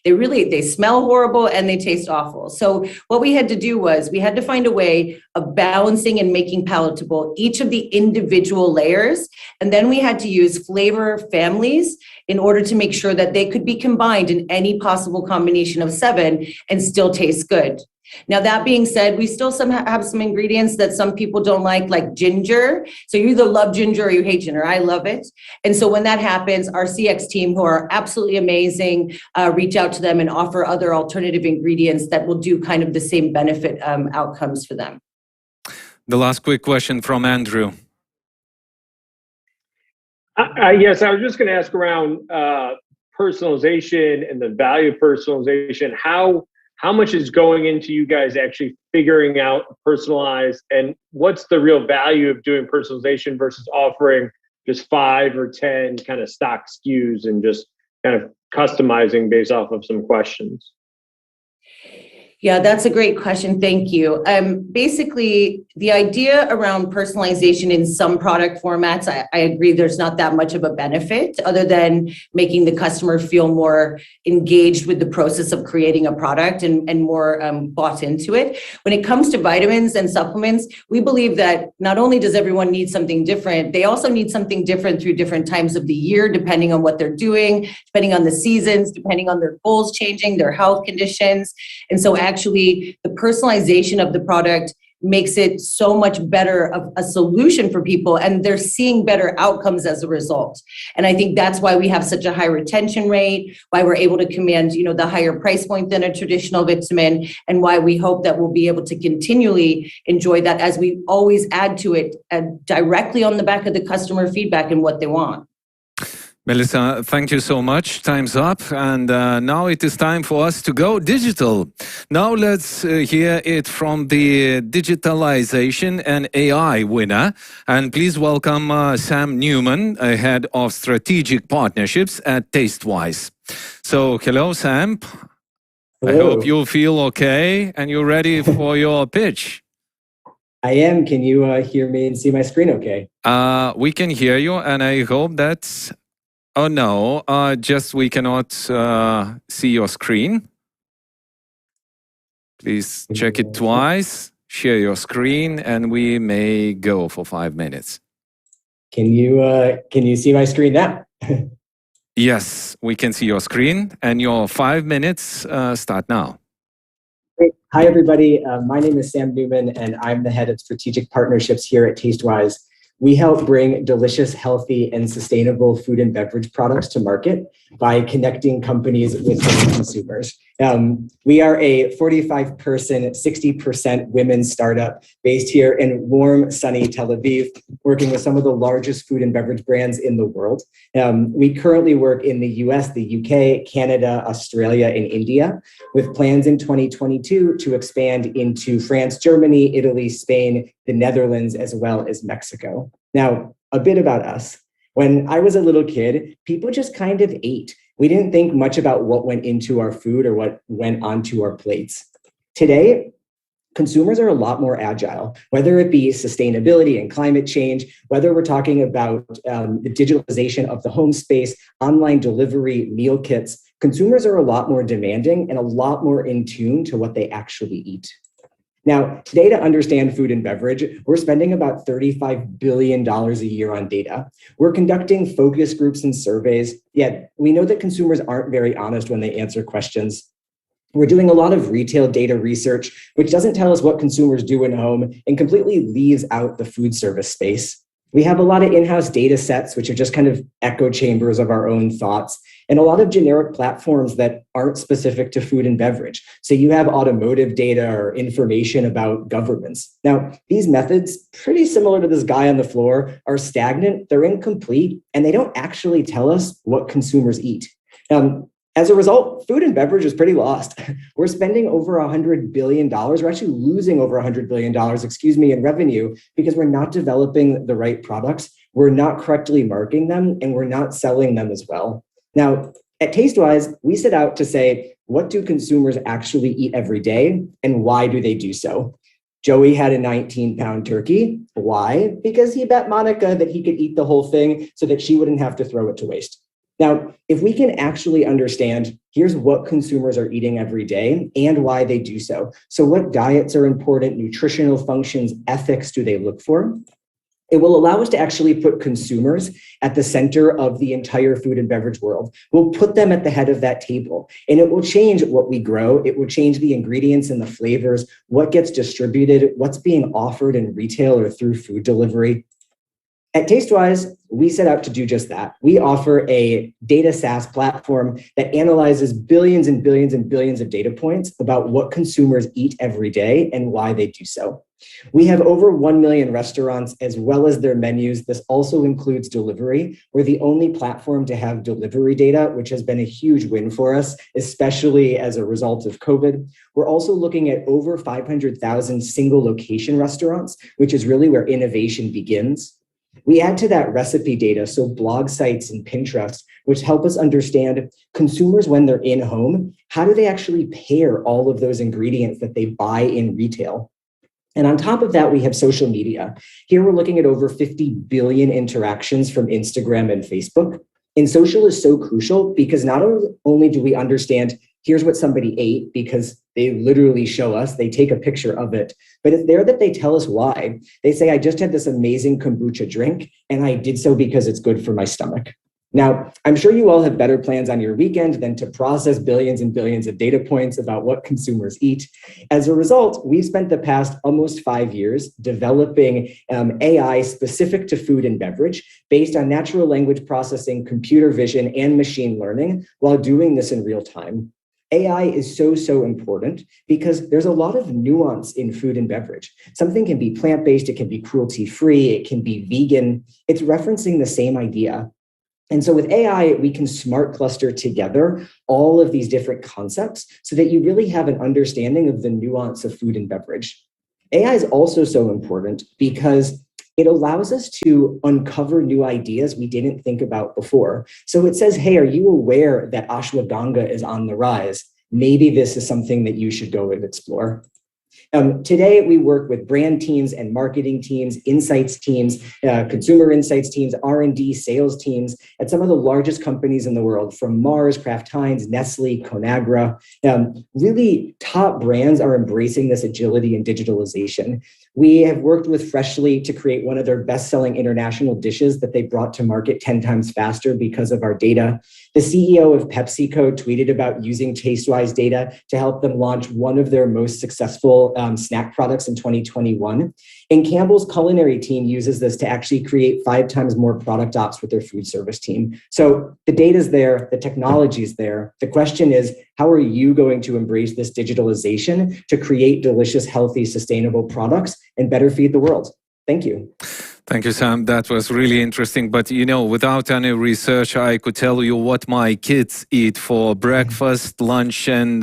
They smell horrible and they taste awful. So what we had to do was we had to find a way of balancing and making palatable each of the individual layers. And then we had to use flavor families in order to make sure that they could be combined in any possible combination of 7. and still taste good. Now, that being said, we still have some ingredients that some people don't like ginger. So you either love ginger or you hate ginger. I love it. And so when that happens, our CX team, who are absolutely amazing, reach out to them and offer other alternative ingredients that will do kind of the same benefit outcomes for them. The last quick question from Andrew. Yes, I was just going to ask around personalization and the value of personalization. How much is going into you guys actually figuring out personalized, and what's the real value of doing personalization versus offering just 5 or 10 kind of stock SKUs and just kind of customizing based off of some questions? Yeah, that's a great question. Thank you. Basically, the idea around personalization in some product formats, I agree there's not that much of a benefit other than making the customer feel more engaged with the process of creating a product and more bought into it. When it comes to vitamins and supplements, we believe that not only does everyone need something different, they also need something different through different times of the year, depending on what they're doing, depending on the seasons, depending on their goals changing, their health conditions. And so actually, the personalization of the product makes it so much better of a solution for people, and they're seeing better outcomes as a result. And I think that's why we have such a high retention rate, why we're able to command, the higher price point than a traditional vitamin, and why we hope that we'll be able to continually enjoy that as we always add to it directly on the back of the customer feedback and what they want. Melissa, thank you so much. Time's up. And now it is time for us to go digital. Now let's hear it from the digitalization and AI winner. And please welcome Sam Newman, Head of Strategic Partnerships at TasteWise. So, hello, Sam. Hello. I hope you feel okay and you're ready for your pitch. I am. Can you hear me and see my screen okay? We can hear you, and I hope that's... Oh, no, just we cannot see your screen. Please check it twice, share your screen, and we may go for 5 minutes. Can you see my screen now? Yes, we can see your screen, and your 5 minutes start now. Great. Hi, everybody. My name is Sam Newman, and I'm the head of strategic partnerships here at TasteWise. We help bring delicious, healthy, and sustainable food and beverage products to market by connecting companies with consumers. We are a 45-person, 60% women startup based here in warm, sunny Tel Aviv, working with some of the largest food and beverage brands in the world. We currently work in the US, the UK, Canada, Australia, and India, with plans in 2022 to expand into France, Germany, Italy, Spain, the Netherlands, as well as Mexico. Now, a bit about us. When I was a little kid, people just kind of ate. We didn't think much about what went into our food or what went onto our plates. Today, consumers are a lot more agile, whether it be sustainability and climate change, whether we're talking about the digitalization of the home space, online delivery, meal kits. Consumers are a lot more demanding and a lot more in tune to what they actually eat. Now, today, to understand food and beverage, we're spending about $35 billion a year on data. We're conducting focus groups and surveys, yet we know that consumers aren't very honest when they answer questions. We're doing a lot of retail data research, which doesn't tell us what consumers do in home and completely leaves out the food service space. We have a lot of in-house data sets, which are just kind of echo chambers of our own thoughts, and a lot of generic platforms that aren't specific to food and beverage. So you have automotive data or information about governments. Now, these methods, pretty similar to this guy on the floor, are stagnant, they're incomplete, and they don't actually tell us what consumers eat. As a result, food and beverage is pretty lost. We're spending over $100 billion. We're actually losing over $100 billion, in revenue because we're not developing the right products. We're not correctly marketing them, and we're not selling them as well. Now, at TasteWise, we set out to say, what do consumers actually eat every day, and why do they do so? Joey had a 19-pound turkey. Why? Because he bet Monica that he could eat the whole thing so that she wouldn't have to throw it to waste. Now, if we can actually understand, here's what consumers are eating every day and why they do so. So what diets are important, nutritional functions, ethics do they look for? It will allow us to actually put consumers at the center of the entire food and beverage world. We'll put them at the head of that table, and it will change what we grow. It will change the ingredients and the flavors, what gets distributed, what's being offered in retail or through food delivery. At TasteWise, we set out to do just that. We offer a data SaaS platform that analyzes billions and billions and billions of data points about what consumers eat every day and why they do so. We have over 1 million restaurants as well as their menus. This also includes delivery. We're the only platform to have delivery data, which has been a huge win for us, especially as a result of COVID. We're also looking at over 500,000 single location restaurants, which is really where innovation begins. We add to that recipe data, so blog sites and Pinterest, which help us understand consumers when they're in home, how do they actually pair all of those ingredients that they buy in retail? And on top of that, we have social media. Here we're looking at over 50 billion interactions from Instagram and Facebook. And social is so crucial because not only do we understand here's what somebody ate because they literally show us, they take a picture of it, but it's there that they tell us why. They say, I just had this amazing kombucha drink and I did so because it's good for my stomach. Now, I'm sure you all have better plans on your weekend than to process billions and billions of data points about what consumers eat. As a result, we've spent the past almost 5 years developing AI specific to food and beverage based on natural language processing, computer vision, and machine learning while doing this in real time. AI is so important because there's a lot of nuance in food and beverage. Something can be plant-based, it can be cruelty-free, it can be vegan. It's referencing the same idea. And so with AI, we can smart cluster together all of these different concepts so that you really have an understanding of the nuance of food and beverage. AI is also so important because it allows us to uncover new ideas we didn't think about before. So it says, hey, are you aware that ashwagandha is on the rise? Maybe this is something that you should go and explore. Today, we work with brand teams and marketing teams, insights teams, consumer insights teams, R&D, sales teams at some of the largest companies in the world, from Mars, Kraft Heinz, Nestle, Conagra. Really top brands are embracing this agility and digitalization. We have worked with Freshly to create one of their best-selling international dishes that they brought to market 10 times faster because of our data. The CEO of PepsiCo tweeted about using TasteWise data to help them launch one of their most successful snack products in 2021. And Campbell's culinary team uses this to actually create 5 times more product ops with their food service team. So the data's there, the technology's there. The question is, how are you going to embrace this digitalization to create delicious, healthy, sustainable products and better feed the world? Thank you. Thank you, Sam. That was really interesting. But, you know, without any research, I could tell you what my kids eat for breakfast, lunch, and,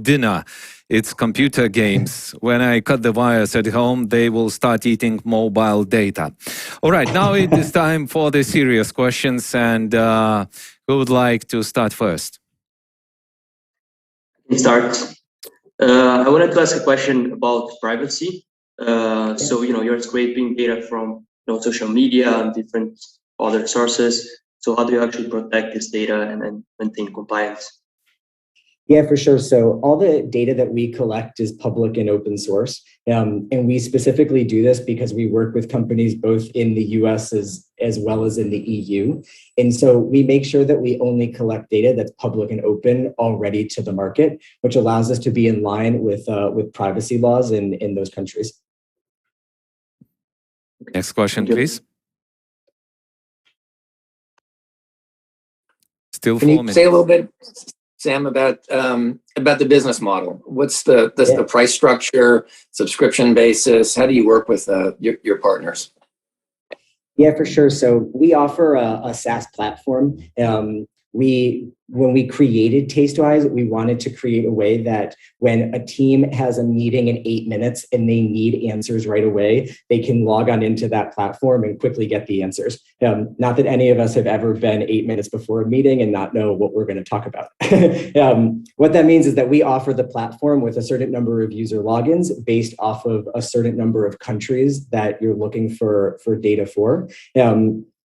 dinner. It's computer games. When I cut the wires at home, they will start eating mobile data. All right, now it is time for the serious questions. And who would like to start first? Start. I wanted to ask a question about privacy. So, you're scraping data from social media and different other sources. So how do you actually protect this data and maintain compliance? Yeah, for sure. So all the data that we collect is public and open source. And we specifically do this because we work with companies both in the US as well as in the EU. And so we make sure that we only collect data that's public and open already to the market, which allows us to be in line with privacy laws in those countries. Next question, please. Still Can you say a little bit, Sam, about the business model? What's the price structure, subscription basis? How do you work with your partners? Yeah, for sure. So we offer a SaaS platform. When we created TasteWise, we wanted to create a way that when a team has a meeting in 8 minutes and they need answers right away, they can log on into that platform and quickly get the answers. Not that any of us have ever been 8 minutes before a meeting and not know what we're going to talk about. What that means is that we offer the platform with a certain number of user logins based off of a certain number of countries that you're looking for data for.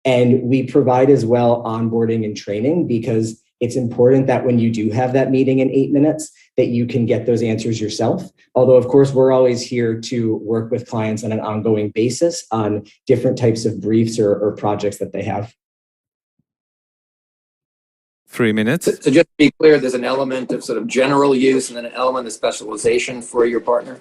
And we provide as well onboarding and training because it's important that when you do have that meeting in 8 minutes, that you can get those answers yourself. Although, of course, we're always here to work with clients on an ongoing basis on different types of briefs or projects that they have. 3 minutes. So just to be clear, there's an element of sort of general use and then an element of specialization for your partner?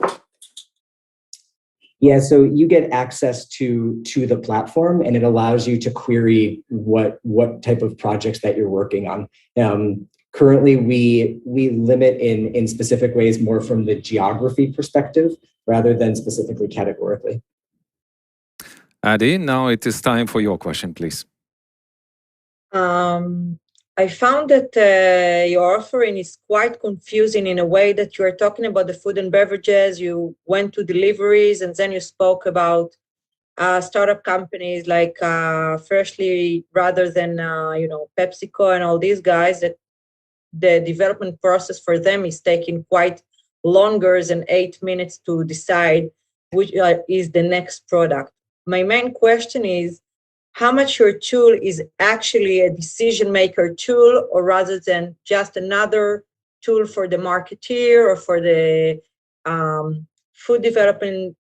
Yeah, so you get access to the platform, and it allows you to query what type of projects that you're working on. Currently, we limit in specific ways more from the geography perspective rather than specifically categorically. Adi, now it is time for your question, please. I found that your offering is quite confusing in a way that you are talking about the food and beverages, you went to deliveries, and then you spoke about startup companies like Freshly rather than, PepsiCo and all these guys, that the development process for them is taking quite longer than 8 minutes to decide which is the next product. My main question is, how much your tool is actually a decision maker tool, or rather than just another tool for the marketeer or for the food development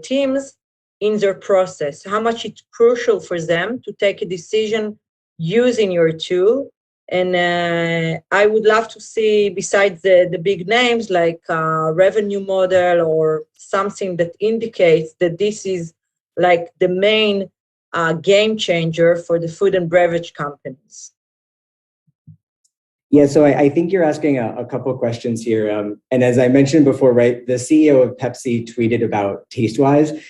teams in their process? How much it's crucial for them to take a decision using your tool? And I would love to see, besides the big names like revenue model or something that indicates that this is like the main game changer for the food and beverage companies. Yeah, so I think you're asking a couple of questions here. And as I mentioned before, right, the CEO of Pepsi tweeted about TasteWise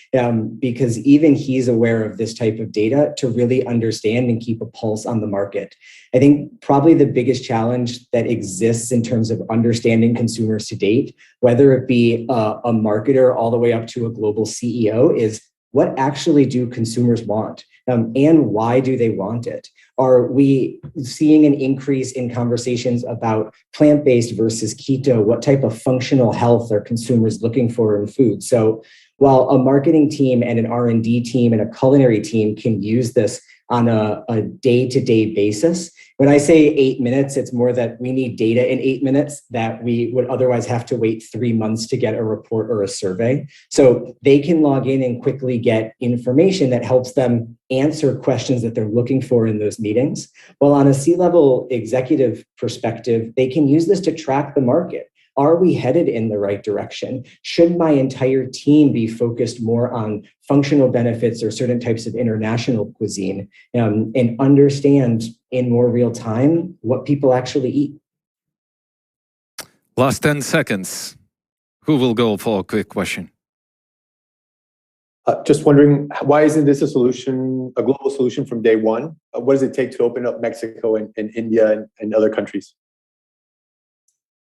because even he's aware of this type of data to really understand and keep a pulse on the market. I think probably the biggest challenge that exists in terms of understanding consumers to date, whether it be a marketer all the way up to a global CEO, is what actually do consumers want and why do they want it? Are we seeing an increase in conversations about plant-based versus keto? What type of functional health are consumers looking for in food? So while a marketing team and an R&D team and a culinary team can use this on a day-to-day basis, when I say 8 minutes, it's more that we need data in 8 minutes that we would otherwise have to wait 3 months to get a report or a survey. So they can log in and quickly get information that helps them answer questions that they're looking for in those meetings. While on a C-level executive perspective, they can use this to track the market. Are we headed in the right direction? Should my entire team be focused more on functional benefits or certain types of international cuisine and understand in more real time what people actually eat? Last 10 seconds. Who will go for a quick question? Just wondering, why isn't this a solution, a global solution from day one? What does it take to open up Mexico and India and other countries?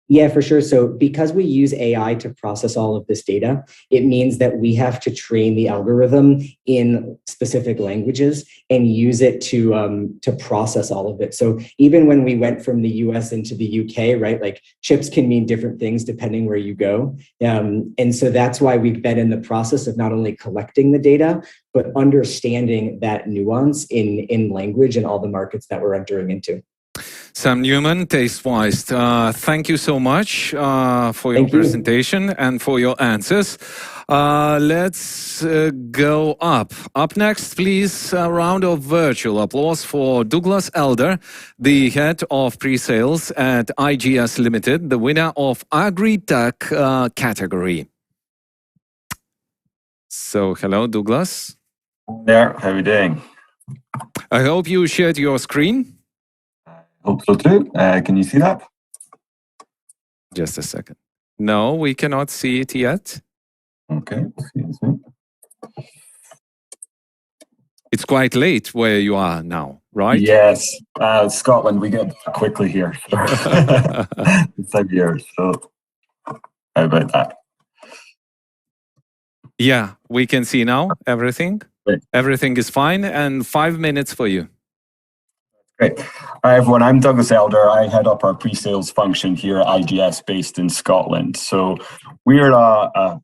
Yeah, for sure. So because we use AI to process all of this data, it means that we have to train the algorithm in specific languages and use it to process all of it. So even when we went from the US into the UK, right, like chips can mean different things depending where you go. And so that's why we've been in the process of not only collecting the data, but understanding that nuance in language and all the markets that we're entering into. Sam Newman, TasteWise, thank you so much for your presentation and for your answers. Let's go up. Up next, please, a round of virtual applause for Douglas Elder, the head of pre-sales at IGS Limited, the winner of Agri-Tech category. So, hello, Douglas. There, how are you doing? I hope you shared your screen. Hope so too. Can you see that? Just a second. No, we cannot see it yet. Okay. It's quite late where you are now, right? Yes. Scotland, we get quickly here. It's time of year, so how about that? Yeah, we can see now everything. Great. Everything is fine, and 5 minutes for you. Great. Hi, everyone. I'm Douglas Elder. I head up our pre-sales function here at IGS based in Scotland. So we're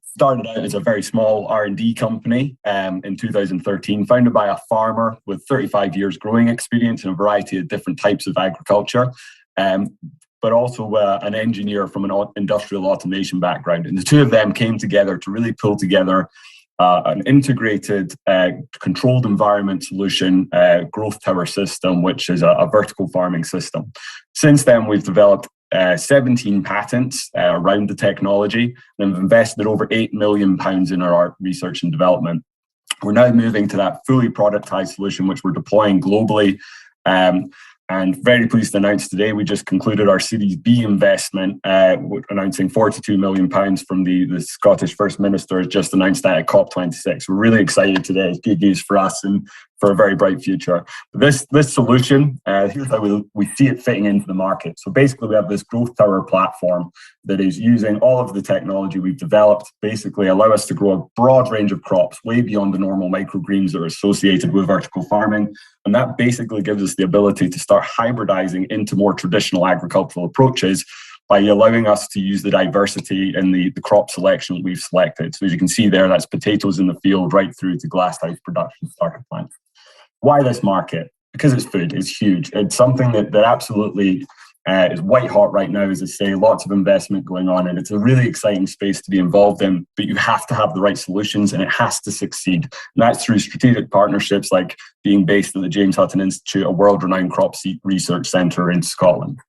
started out as a very small R&D company in 2013, founded by a farmer with 35 years growing experience in a variety of different types of agriculture. but also an engineer from an industrial automation background. And the two of them came together to really pull together an integrated controlled environment solution growth tower system, which is a vertical farming system. Since then, we've developed 17 patents around the technology and have invested over £8 million in our research and development. We're now moving to that fully productized solution, which we're deploying globally. And very pleased to announce today, we just concluded our Series B investment, announcing £42 million from the Scottish First Minister has just announced that at COP26. We're really excited today. It's good news for us and for a very bright future. This solution, here's how we see it fitting into the market. So basically, we have this growth tower platform that is using all of the technology we've developed, basically allow us to grow a broad range of crops way beyond the normal microgreens that are associated with vertical farming. And that basically gives us the ability to start hybridizing into more traditional agricultural approaches by allowing us to use the diversity in the crop selection that we've selected. So as you can see there, that's potatoes in the field right through to glasshouse production starter plants. Why this market? Because it's food, it's huge. It's something that absolutely is white hot right now, as I say, lots of investment going on, and it's a really exciting space to be involved in, but you have to have the right solutions and it has to succeed. And that's through strategic partnerships like being based at the James Hutton Institute, a world-renowned crop seed research centre in Scotland.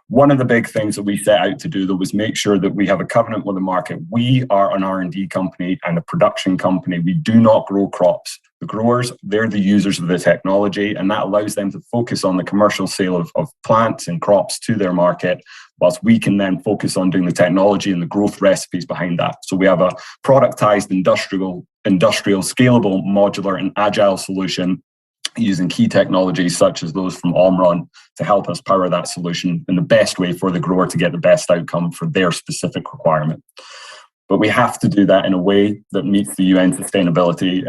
One of the big things that we set out to do, though, was make sure that we have a covenant with the market. We are an R&D company and a production company. We do not grow crops. The growers, they're the users of the technology, and that allows them to focus on the commercial sale of plants and crops to their market, whilst we can then focus on doing the technology and the growth recipes behind that. So we have a productized industrial, scalable, modular, and agile solution using key technologies such as those from Omron to help us power that solution in the best way for the grower to get the best outcome for their specific requirement. But we have to do that in a way that meets the UN sustainability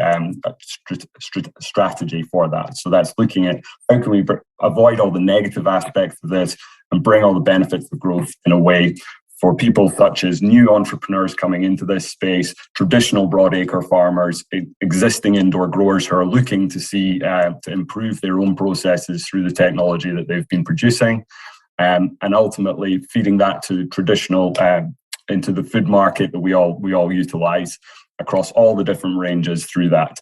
strategy for that. So that's looking at how can we avoid all the negative aspects of this and bring all the benefits of growth in a way for people such as new entrepreneurs coming into this space, traditional broadacre farmers, existing indoor growers who are looking to see to improve their own processes through the technology that they've been producing, and ultimately feeding that to traditional into the food market that we all utilize across all the different ranges through that.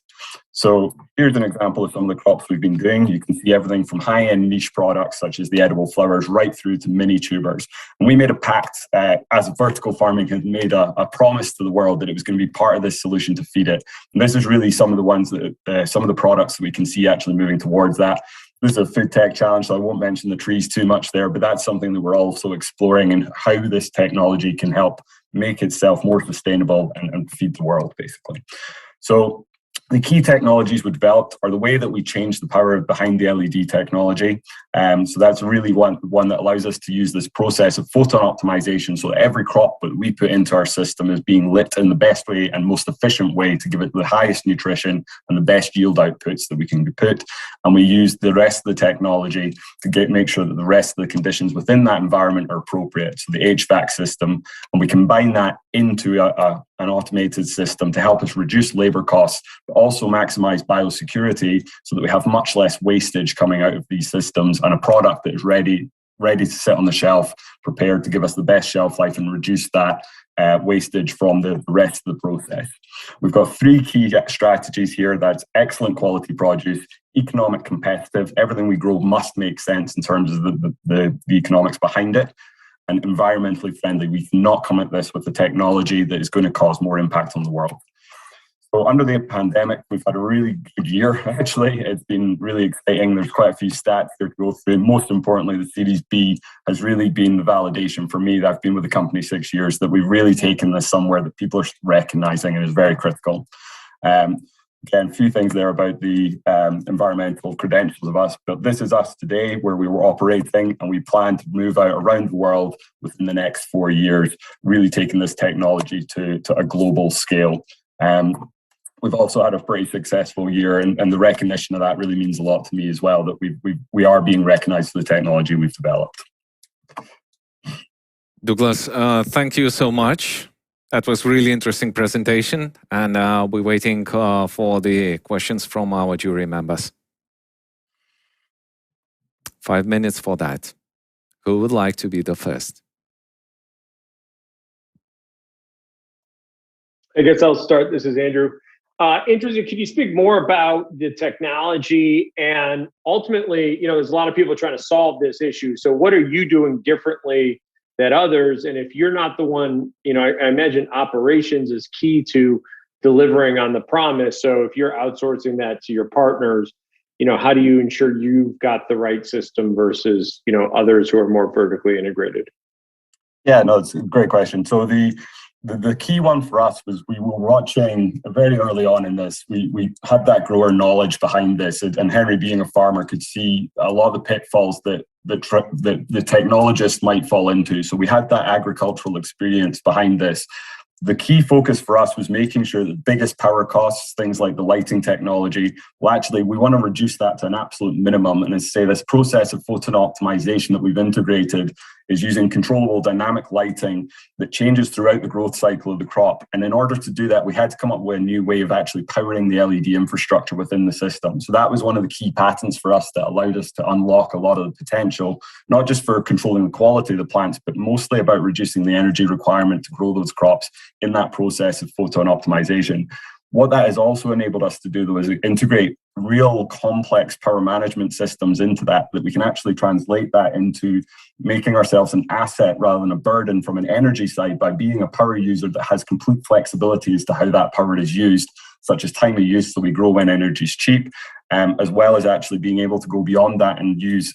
So here's an example of some of the crops we've been doing. You can see everything from high-end niche products such as the edible flowers right through to mini tubers. And we made a pact as vertical farming had made a promise to the world that it was going to be part of this solution to feed it. And this is really some of the ones that some of the products that we can see actually moving towards that. This is a food tech challenge, so I won't mention the trees too much there, but that's something that we're also exploring and how this technology can help make itself more sustainable and feed the world, basically. So the key technologies we developed are the way that we change the power behind the LED technology. So that's really one that allows us to use this process of photon optimization so that every crop that we put into our system is being lit in the best way and most efficient way to give it the highest nutrition and the best yield outputs that we can put. And we use the rest of the technology to make sure that the rest of the conditions within that environment are appropriate. So the HVAC system, and we combine that into an automated system to help us reduce labor costs, but also maximize biosecurity so that we have much less wastage coming out of these systems and a product that is ready to sit on the shelf, prepared to give us the best shelf life and reduce that wastage from the rest of the process. We've got three key strategies here. That's excellent quality produce, economic competitive, everything we grow must make sense in terms of the economics behind it, and environmentally friendly. We cannot come at this with the technology that is going to cause more impact on the world. So under the pandemic, we've had a really good year, actually. It's been really exciting. There's quite a few stats here to go through. Most importantly, the Series B has really been the validation for me that I've been with the company 6 years, that we've really taken this somewhere that people are recognizing and is very critical. Again, a few things there about the environmental credentials of us, but this is us today where we were operating, and we plan to move out around the world within the next 4 years, really taking this technology to a global scale. We've also had a pretty successful year, and the recognition of that really means a lot to me as well, that we are being recognized for the technology we've developed. Douglas, thank you so much. That was really interesting presentation, and we're waiting for the questions from our jury members. 5 minutes for that. Who would like to be the first? I guess I'll start. This is Andrew. Interesting. Can you speak more about the technology and ultimately, there's a lot of people trying to solve this issue. So what are you doing differently than others? And if you're not the one, I imagine operations is key to delivering on the promise. So if you're outsourcing that to your partners, how do you ensure you've got the right system versus, others who are more vertically integrated? Yeah, no, it's a great question. So the key one for us was we were watching very early on in this. We had that grower knowledge behind this, and Henry, being a farmer, could see a lot of the pitfalls that the technologist might fall into. So we had that agricultural experience behind this. The key focus for us was making sure that biggest power costs, things like the lighting technology, we want to reduce that to an absolute minimum. And as I say, this process of photon optimization that we've integrated is using controllable dynamic lighting that changes throughout the growth cycle of the crop. And in order to do that, we had to come up with a new way of actually powering the LED infrastructure within the system. So that was one of the key patents for us that allowed us to unlock a lot of the potential, not just for controlling the quality of the plants, but mostly about reducing the energy requirement to grow those crops in that process of photon optimization. What that has also enabled us to do, though, is integrate real complex power management systems into that we can actually translate that into making ourselves an asset rather than a burden from an energy side by being a power user that has complete flexibility as to how that power is used, such as time of use, so we grow when energy is cheap, as well as actually being able to go beyond that and use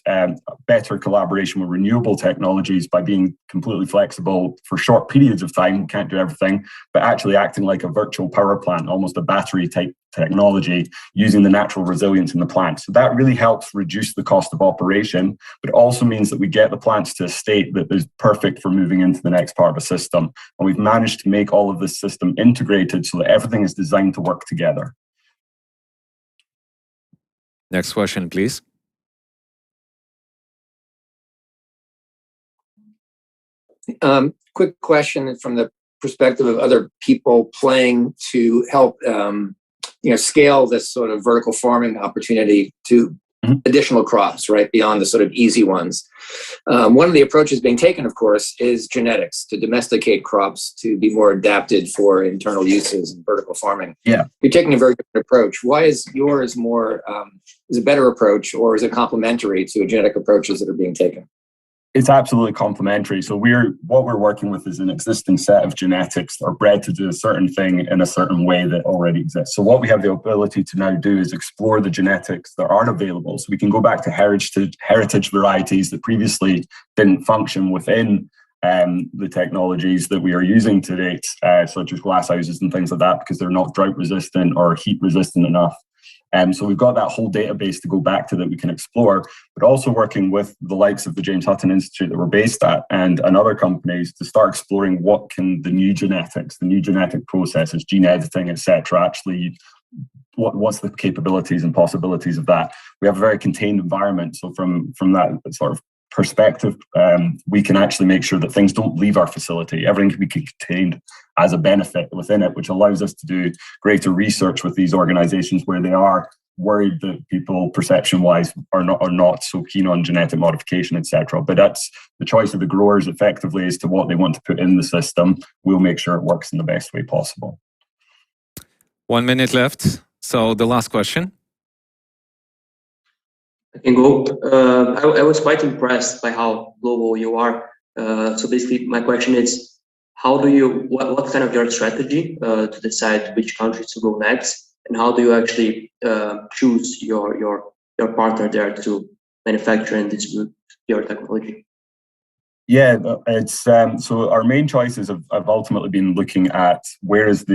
better collaboration with renewable technologies by being completely flexible for short periods of time. We can't do everything, but actually acting like a virtual power plant, almost a battery type technology, using the natural resilience in the plant. So that really helps reduce the cost of operation, but also means that we get the plants to a state that is perfect for moving into the next part of a system. And we've managed to make all of this system integrated so that everything is designed to work together. Next question, please. Quick question from the perspective of other people playing to help scale this sort of vertical farming opportunity to additional crops, right, beyond the sort of easy ones. One of the approaches being taken, of course, is genetics, to domesticate crops to be more adapted for internal uses in vertical farming. Yeah, you're taking a very different approach. Why is yours more is a better approach, or is it complementary to genetic approaches that are being taken? It's absolutely complementary. So what we're working with is an existing set of genetics that are bred to do a certain thing in a certain way that already exists. So what we have the ability to now do is explore the genetics that aren't available. So we can go back to heritage varieties that previously didn't function within the technologies that we are using to date, such as glass houses and things like that, because they're not drought resistant or heat resistant enough. So we've got that whole database to go back to that we can explore, but also working with the likes of the James Hutton Institute that we're based at and other companies to start exploring what can the new genetics, the new genetic processes, gene editing, etc., actually, what's the capabilities and possibilities of that. We have a very contained environment. So from that sort of perspective, we can actually make sure that things don't leave our facility. Everything can be contained as a benefit within it, which allows us to do greater research with these organizations where they are worried that people perception-wise are not so keen on genetic modification, etc. But that's the choice of the growers effectively as to what they want to put in the system. We'll make sure it works in the best way possible. 1 minute left. So the last question. I can go. I was quite impressed by how global you are. So basically, my question is, what's kind of your strategy to decide which countries to go next, and how do you actually choose your partner there to manufacture and distribute your technology? Yeah, it's so our main choices have ultimately been looking at where is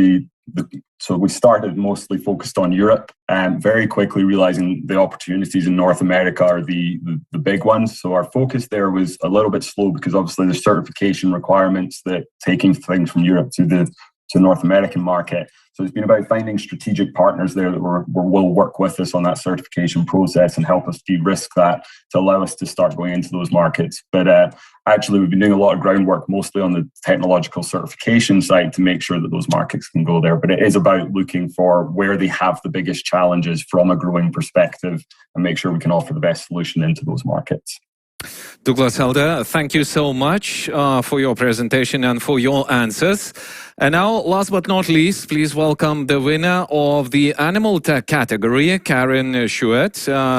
so we started mostly focused on Europe and very quickly realizing the opportunities in North America are the big ones. So our focus there was a little bit slow because obviously there's certification requirements that taking things from Europe to the North American market. So it's been about finding strategic partners there that will work with us on that certification process and help us de-risk that to allow us to start going into those markets. But actually, we've been doing a lot of groundwork, mostly on the technological certification side to make sure that those markets can go there. But it is about looking for where they have the biggest challenges from a growing perspective and make sure we can offer the best solution into those markets. Douglas Helder, thank you so much for your presentation and for your answers. And now, last but not least, please welcome the winner of the Animal Tech category, Karen Schuett,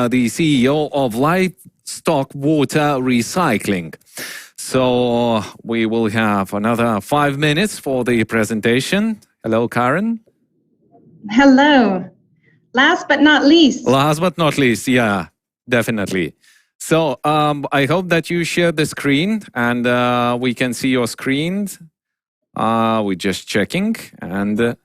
the CEO of Livestock Water Recycling. So we will have another 5 minutes for the presentation. Hello, Karen. Hello. Last but not least. Last but not least, yeah, definitely. So I hope that you share the screen and we can see your screen. We're just checking and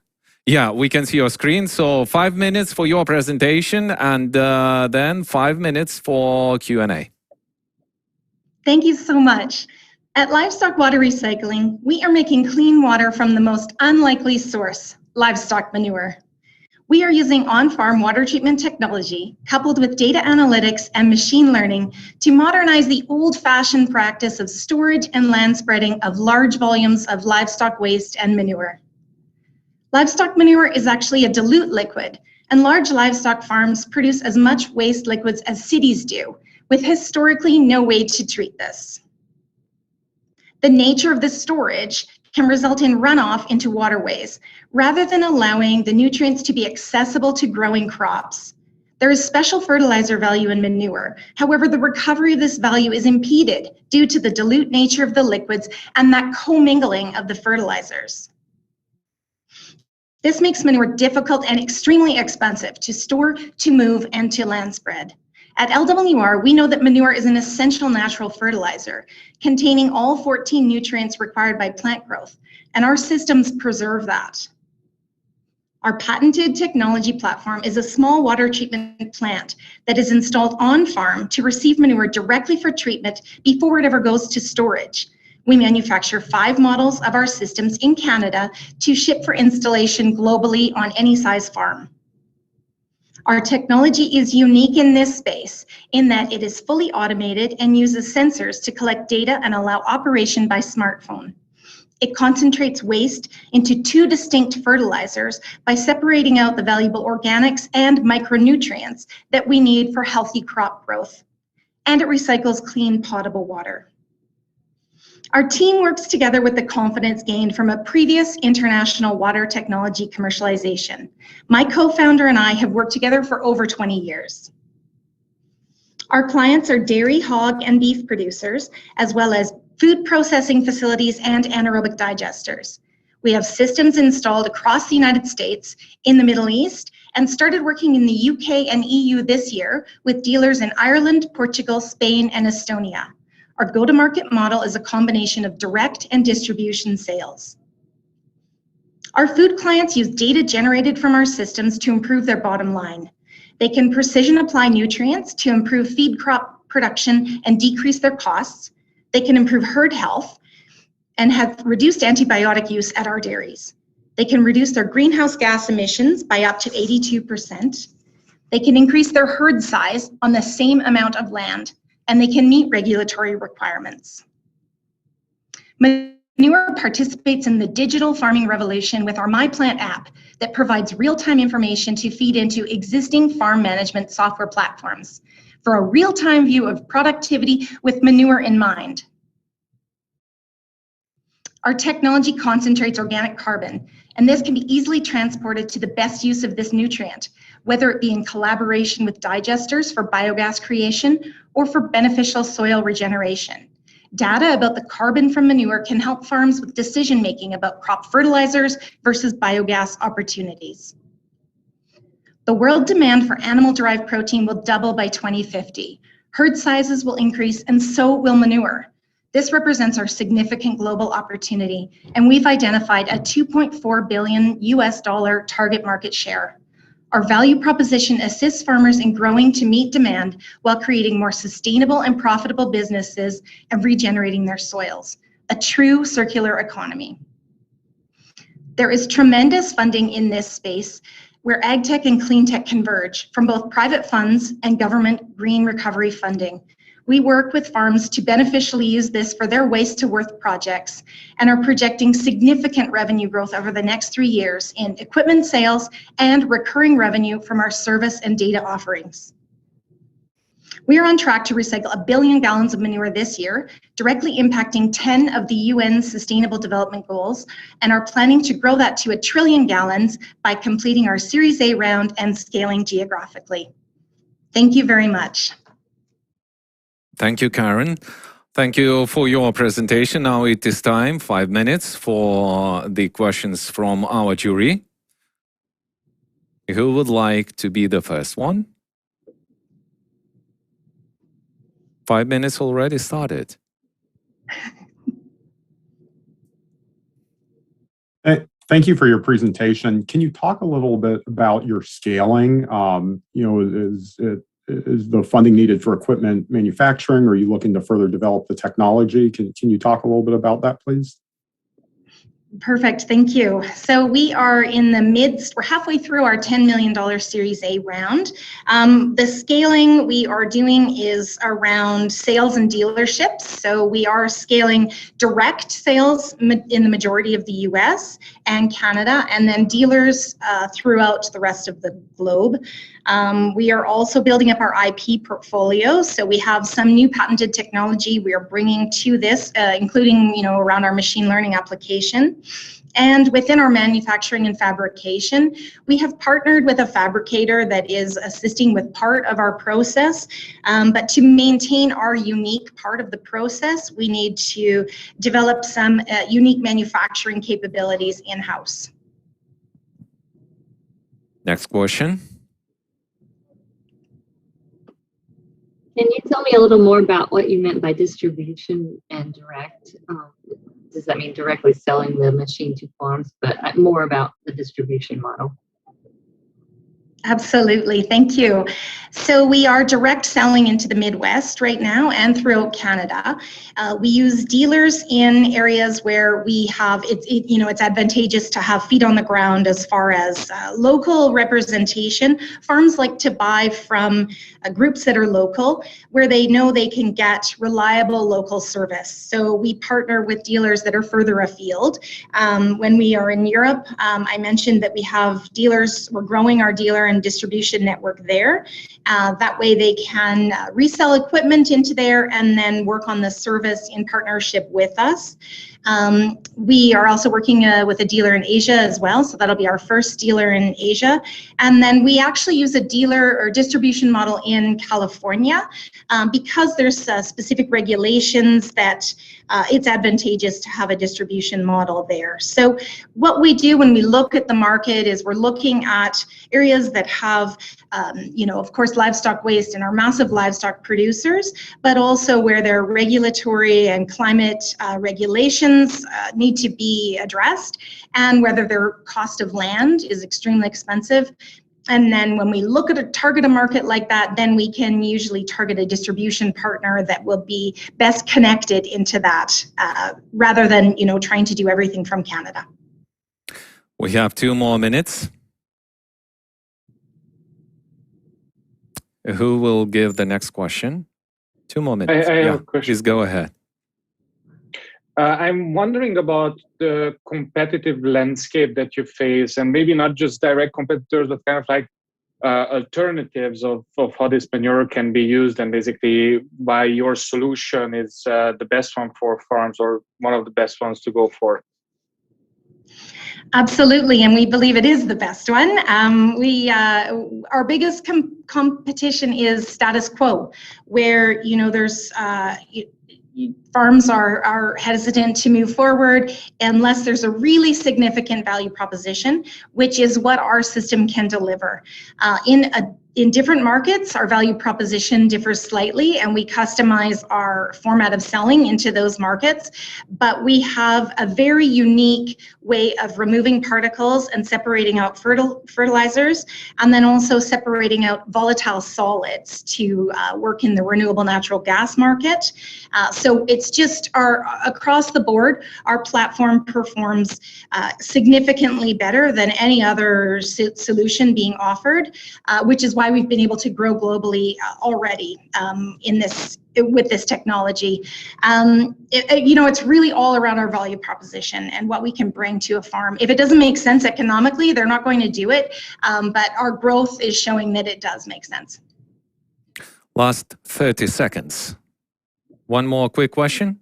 yeah, we can see your screen. So 5 minutes for your presentation and then 5 minutes for Q&A. Thank you so much. At Livestock Water Recycling, we are making clean water from the most unlikely source, livestock manure. We are using on-farm water treatment technology coupled with data analytics and machine learning to modernize the old-fashioned practice of storage and land spreading of large volumes of livestock waste and manure. Livestock manure is actually a dilute liquid, and large livestock farms produce as much waste liquids as cities do, with historically no way to treat this. The nature of the storage can result in runoff into waterways, rather than allowing the nutrients to be accessible to growing crops. There is special fertilizer value in manure. However, the recovery of this value is impeded due to the dilute nature of the liquids and that commingling of the fertilizers. This makes manure difficult and extremely expensive to store, to move, and to land spread. At LWR, we know that manure is an essential natural fertilizer, containing all 14 nutrients required by plant growth, and our systems preserve that. Our patented technology platform is a small water treatment plant that is installed on farm to receive manure directly for treatment before it ever goes to storage. We manufacture 5 models of our systems in Canada to ship for installation globally on any size farm. Our technology is unique in this space in that it is fully automated and uses sensors to collect data and allow operation by smartphone. It concentrates waste into 2 distinct fertilizers by separating out the valuable organics and micronutrients that we need for healthy crop growth. And it recycles clean potable water. Our team works together with the confidence gained from a previous international water technology commercialization. My co-founder and I have worked together for over 20 years. Our clients are dairy, hog, and beef producers, as well as food processing facilities and anaerobic digesters. We have systems installed across the United States, in the Middle East, and started working in the UK and EU this year with dealers in Ireland, Portugal, Spain, and Estonia. Our go-to-market model is a combination of direct and distribution sales. Our food clients use data generated from our systems to improve their bottom line. They can precision apply nutrients to improve feed crop production and decrease their costs. They can improve herd health and have reduced antibiotic use at our dairies. They can reduce their greenhouse gas emissions by up to 82%. They can increase their herd size on the same amount of land, and they can meet regulatory requirements. Manure participates in the digital farming revolution with our MyPlant app that provides real-time information to feed into existing farm management software platforms for a real-time view of productivity with manure in mind. Our technology concentrates organic carbon, and this can be easily transported to the best use of this nutrient, whether it be in collaboration with digesters for biogas creation or for beneficial soil regeneration. Data about the carbon from manure can help farms with decision-making about crop fertilizers versus biogas opportunities. The world demand for animal-derived protein will double by 2050. Herd sizes will increase, and so will manure. This represents our significant global opportunity, and we've identified a $2.4 billion target market share. Our value proposition assists farmers in growing to meet demand while creating more sustainable and profitable businesses and regenerating their soils, a true circular economy. There is tremendous funding in this space where ag tech and clean tech converge from both private funds and government green recovery funding. We work with farms to beneficially use this for their waste to worth projects and are projecting significant revenue growth over the next 3 years in equipment sales and recurring revenue from our service and data offerings. We are on track to recycle 1 billion gallons of manure this year, directly impacting 10 of the UN Sustainable Development Goals, and are planning to grow that to 1 trillion gallons by completing our Series A round and scaling geographically. Thank you very much. Thank you, Karen. Thank you for your presentation. Now it is time, 5 minutes, for the questions from our jury. Who would like to be the first one? 5 minutes already started. Thank you for your presentation. Can you talk a little bit about your scaling? Is the funding needed for equipment manufacturing? Or are you looking to further develop the technology? Can you talk a little bit about that, please? Perfect, thank you. So we are in the midst, we're halfway through our $10 million Series A round. The scaling we are doing is around sales and dealerships. So we are scaling direct sales in the majority of the US and Canada, and then dealers throughout the rest of the globe. We are also building up our IP portfolio. So we have some new patented technology we are bringing to this, including around our machine learning application. And within our manufacturing and fabrication, we have partnered with a fabricator that is assisting with part of our process. But to maintain our unique part of the process, we need to develop some unique manufacturing capabilities in-house. Next question. Can you tell me a little more about what you meant by distribution and direct? Does that mean directly selling the machine to farms, but more about the distribution model? Absolutely, thank you. So we are direct selling into the Midwest right now and throughout Canada. We use dealers in areas where we have, it's advantageous to have feet on the ground as far as local representation. Farms like to buy from groups that are local, where they know they can get reliable local service. So we partner with dealers that are further afield. When we are in Europe, I mentioned that we have dealers, we're growing our dealer and distribution network there. That way they can resell equipment into there and then work on the service in partnership with us. We are also working with a dealer in Asia as well, so that'll be our first dealer in Asia. And then we actually use a dealer or distribution model in California because there's specific regulations that it's advantageous to have a distribution model there. So what we do when we look at the market is we're looking at areas that have, of course, livestock waste and are massive livestock producers, but also where their regulatory and climate regulations need to be addressed, and whether their cost of land is extremely expensive. And then when we look at target a market like that, then we can usually target a distribution partner that will be best connected into that, rather than trying to do everything from Canada. We have 2 more minutes. Who will give the next question? 2 more minutes. I have a question. Please go ahead. I'm wondering about the competitive landscape that you face, and maybe not just direct competitors, but kind of like alternatives of how this manure can be used, and basically why your solution is the best one for farms, or one of the best ones to go for. Absolutely, and we believe it is the best one. Our biggest competition is status quo, where there's farms are hesitant to move forward unless there's a really significant value proposition, which is what our system can deliver. In different markets, our value proposition differs slightly, and we customize our format of selling into those markets. But we have a very unique way of removing particles and separating out fertilizers, and then also separating out volatile solids to work in the renewable natural gas market. So it's just across the board, our platform performs significantly better than any other solution being offered, which is why we've been able to grow globally already with this technology. It's really all around our value proposition and what we can bring to a farm. If it doesn't make sense economically, they're not going to do it, but our growth is showing that it does make sense. Last 30 seconds. One more quick question.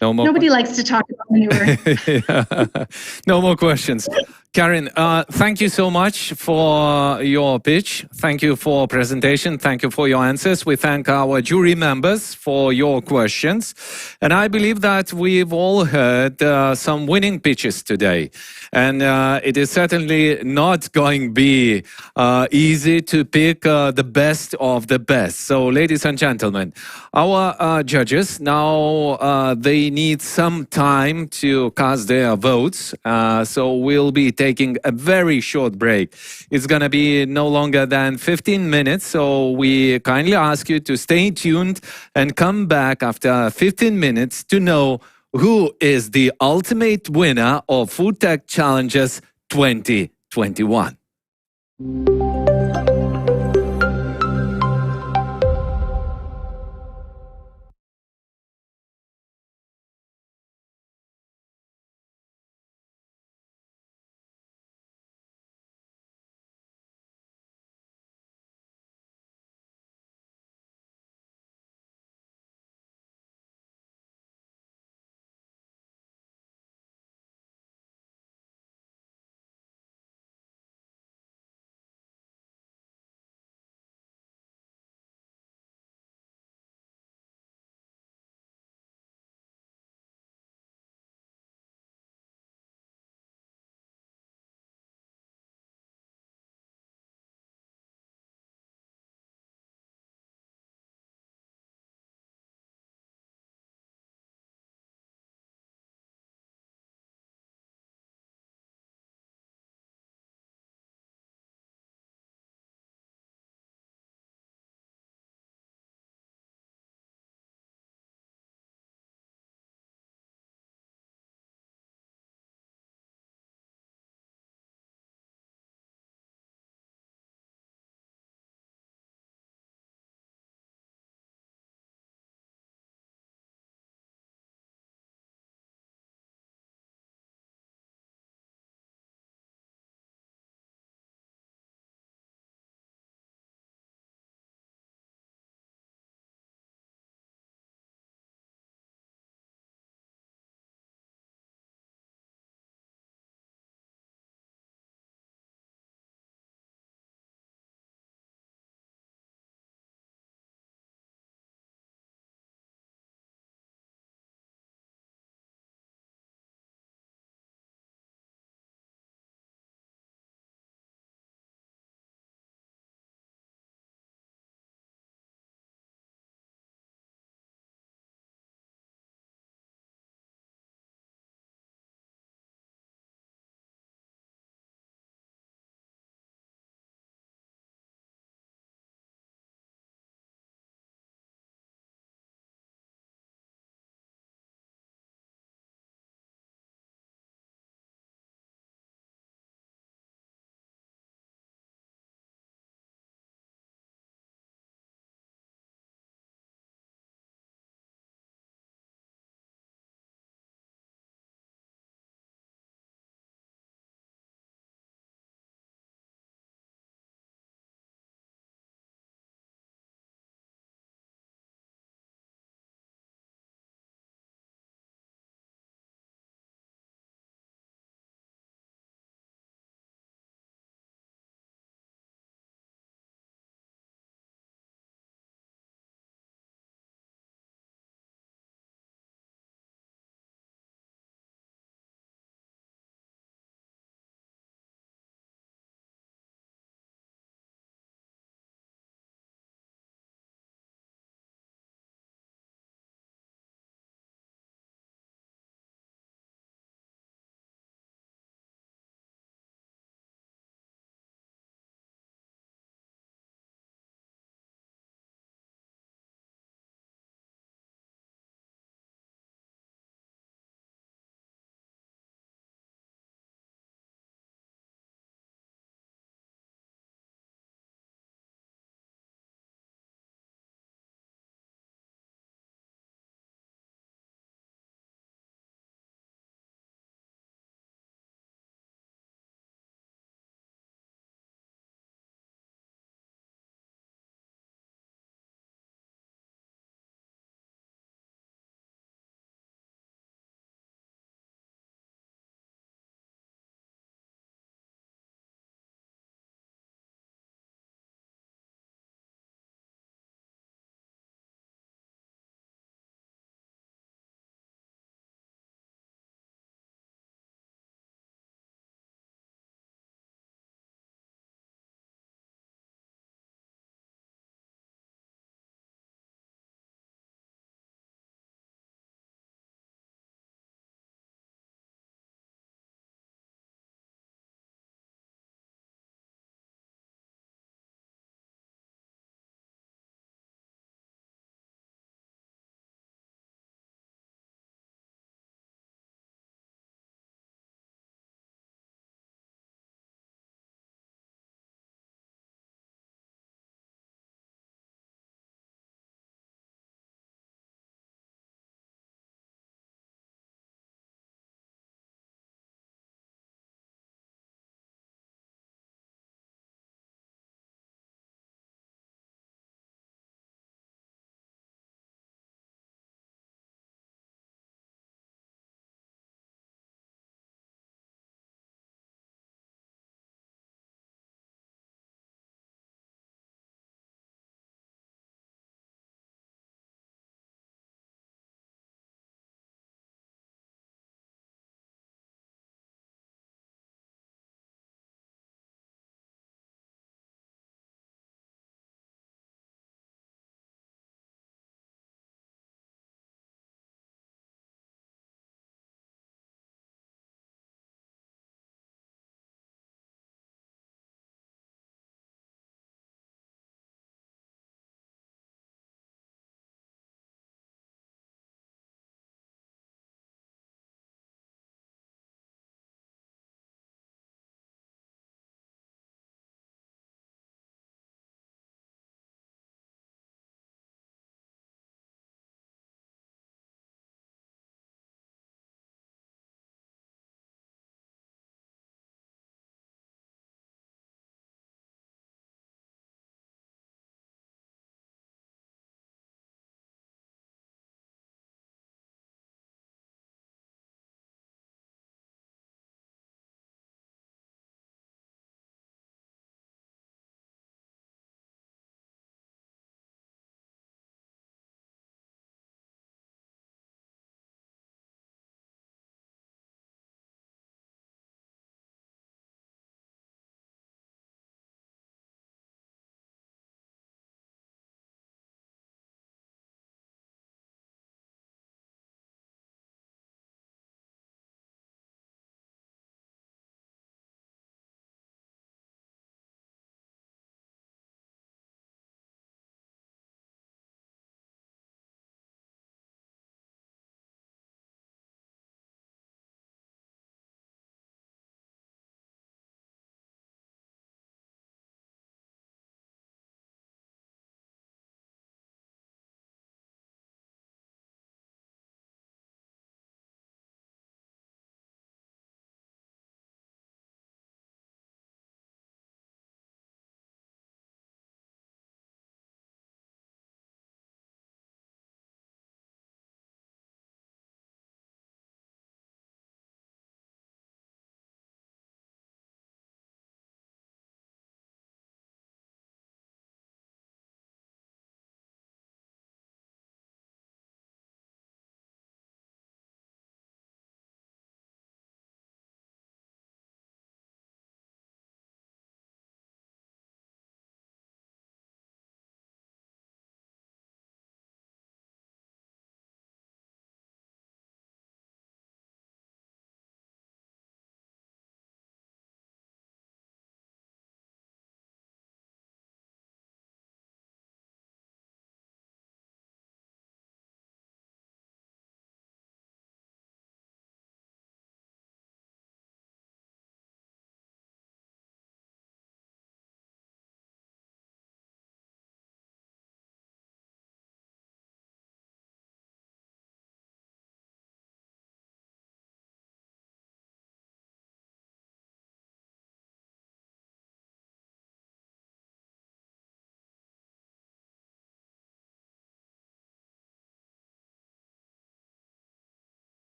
No more. Nobody likes to talk about manure. No more questions. Karen, thank you so much for your pitch. Thank you for presentation. Thank you for your answers. We thank our jury members for your questions. And I believe that we've all heard some winning pitches today. And it is certainly not going to be easy to pick the best of the best. So, ladies and gentlemen, our judges, now they need some time to cast their votes. So we'll be taking a very short break. It's going to be no longer than 15 minutes. So we kindly ask you to stay tuned and come back after 15 minutes to know who is the ultimate winner of Food Tech Challenges 2021.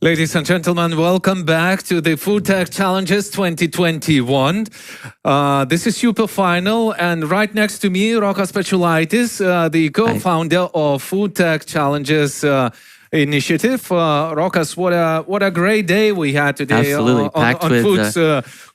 Ladies and gentlemen, welcome back to the Food Tech Challenges 2021. This is Super Final, and right next to me, Rokas Pečulaitis, the co-founder of Food Tech Challenges initiative. Rokas, what a great day we had today on Foods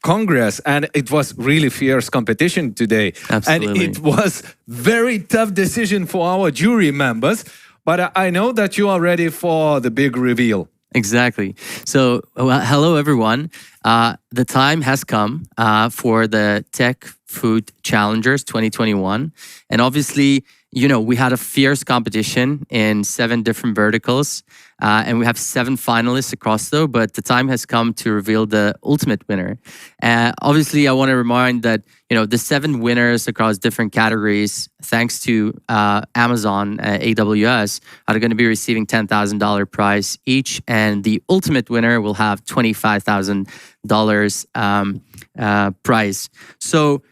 Congress, and it was really fierce competition today. Absolutely. And it was very tough decision for our jury members, but I know that you are ready for the big reveal. Exactly. So, hello everyone. The time has come for the Tech Food Challengers 2021. And obviously, you know, we had a fierce competition in 7 different verticals. And we have 7 finalists across though, but the time has come to reveal the ultimate winner. Obviously, I want to remind that, you know, the 7 winners across different categories, thanks to Amazon, AWS, are going to be receiving $10,000 prize each. And the ultimate winner will have $25,000 prize. So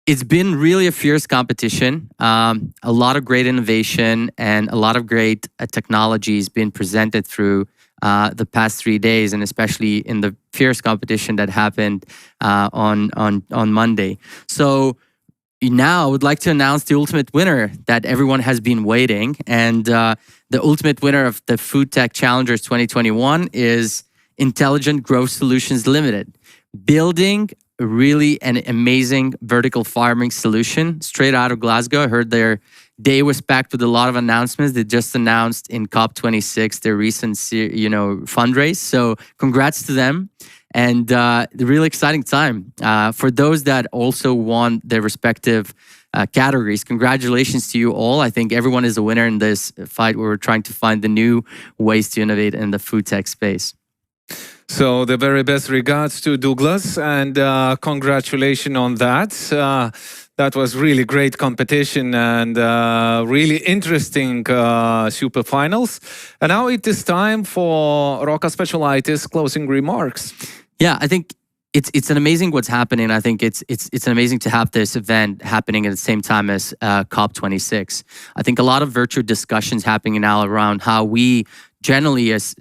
it's been really a fierce competition. A lot of great innovation and a lot of great technologies been presented through the past 3 days, and especially in the fierce competition that happened on Monday. So now I would like to announce the ultimate winner that everyone has been waiting. And the ultimate winner of the Food Tech Challengers 2021 is Intelligent Growth Solutions Limited, building really an amazing vertical farming solution straight out of Glasgow. I heard their day was packed with a lot of announcements. They just announced in COP26 their recent, fundraise. So congrats to them, and really exciting time for those that also won their respective categories. Congratulations to you all. I think everyone is a winner in this fight where we're trying to find the new ways to innovate in the food tech space. So the very best regards to Douglas, and congratulations on that. That was really great competition and really interesting super finals. And now it is time for Rokas Pečulaitis closing remarks. Yeah, I think it's an amazing what's happening. I think it's amazing to have this event happening at the same time as COP26. I think a lot of virtual discussions happening now around how we generally as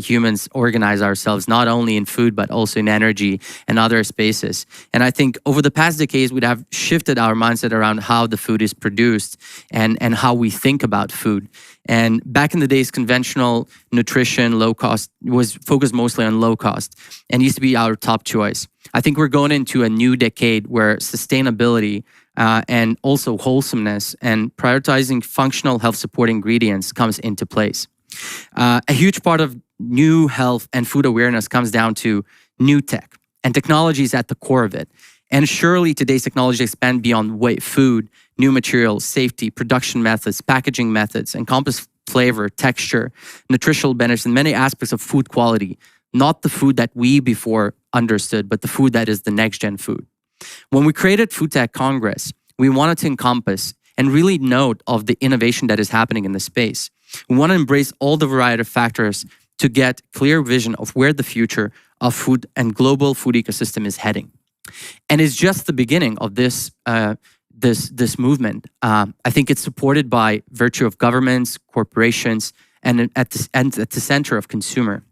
humans organize ourselves, not only in food, but also in energy and other spaces. And I think over the past decades, we'd have shifted our mindset around how the food is produced and how we think about food. And back in the days, conventional nutrition, low cost, was focused mostly on low cost and used to be our top choice. I think we're going into a new decade where sustainability and also wholesomeness and prioritizing functional health support ingredients comes into place. A huge part of new health and food awareness comes down to new tech, and technology is at the core of it. And surely today's technology expand beyond food, new materials, safety, production methods, packaging methods, encompass flavor, texture, nutritional benefits, and many aspects of food quality. Not the food that we before understood, but the food that is the next gen food. When we created Food Tech Congress, we wanted to encompass and really note of the innovation that is happening in the space. We want to embrace all the variety of factors to get clear vision of where the future of food and global food ecosystem is heading. And it's just the beginning of this this movement. I think it's supported by virtue of governments, corporations, and at the center of consumer.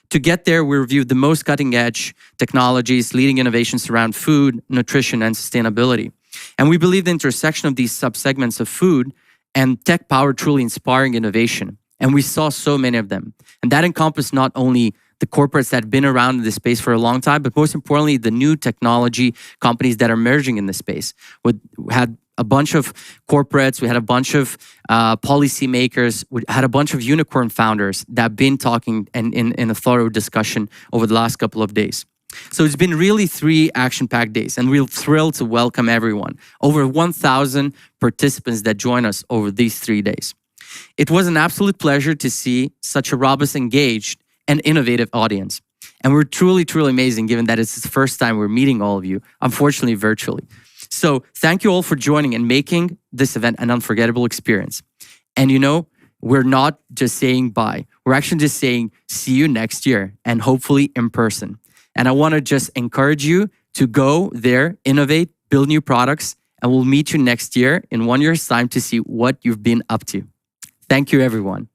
To get there, we reviewed the most cutting-edge technologies, leading innovations around food, nutrition, and sustainability. And we believe the intersection of these subsegments of food and tech power truly inspiring innovation. And we saw so many of them. And that encompassed not only the corporates that have been around in this space for a long time, but most importantly, the new technology companies that are emerging in this space. We had a bunch of corporates, we had a bunch of policymakers, we had a bunch of unicorn founders that have been talking in a thorough discussion over the last couple of days. So it's been really 3 action-packed days, and we're thrilled to welcome everyone. Over 1,000 participants that join us over these 3 days. It was an absolute pleasure to see such a robust, engaged, and innovative audience. And we're truly, truly amazing, given that it's the first time we're meeting all of you, unfortunately virtually. So thank you all for joining and making this event an unforgettable experience. And you know, we're not just saying bye. We're actually just saying see you next year, and hopefully in person. And I want to just encourage you to go there, innovate, build new products, and we'll meet you next year in 1 year's time to see what you've been up to. Thank you, everyone.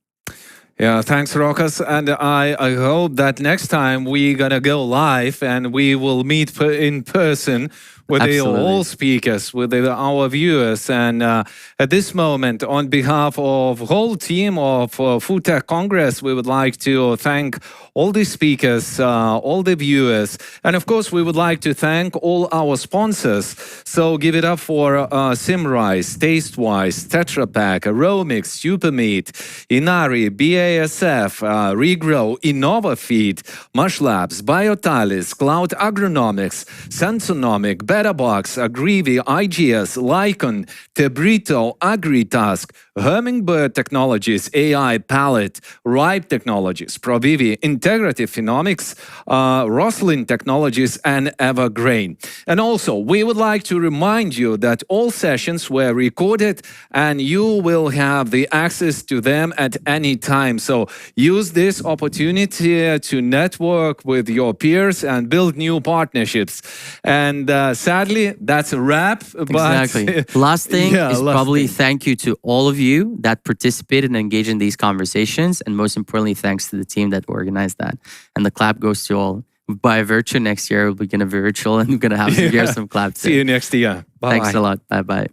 Yeah, thanks, Rokas. And I hope that next time we're going to go live and we will meet in person with all speakers, with our viewers. And at this moment, on behalf of the whole team of Food Tech Congress, we would like to thank all the speakers, all the viewers. And of course, we would like to thank all our sponsors. So give it up for Simrise, Tastewise, Tetra Pak, Aromix, Supermeat, Inari, BASF, Regrow, InnovaFeed, Mushlabs, Biotalis, Cloud Agronomics, Sensonomic, Betabox, Agrivi, IGS, Lycon, Tebrito, Agritask, Hummingbird Technologies, AI Palette, Ripe Technologies, Provivi, Integrative Phenomics, Roslin Technologies, and Evergrain. And also, we would like to remind you that all sessions were recorded and you will have the access to them at any time. So use this opportunity to network with your peers and build new partnerships. And sadly, that's a wrap. Exactly. Last thing is probably thank you to all of you that participated and engaged in these conversations. And most importantly, thanks to the team that organized that. And the clap goes to all. By virtue, next year we'll be going to be virtual and we're going to have some clap too. See you next year. Bye. Thanks a lot. Bye-bye.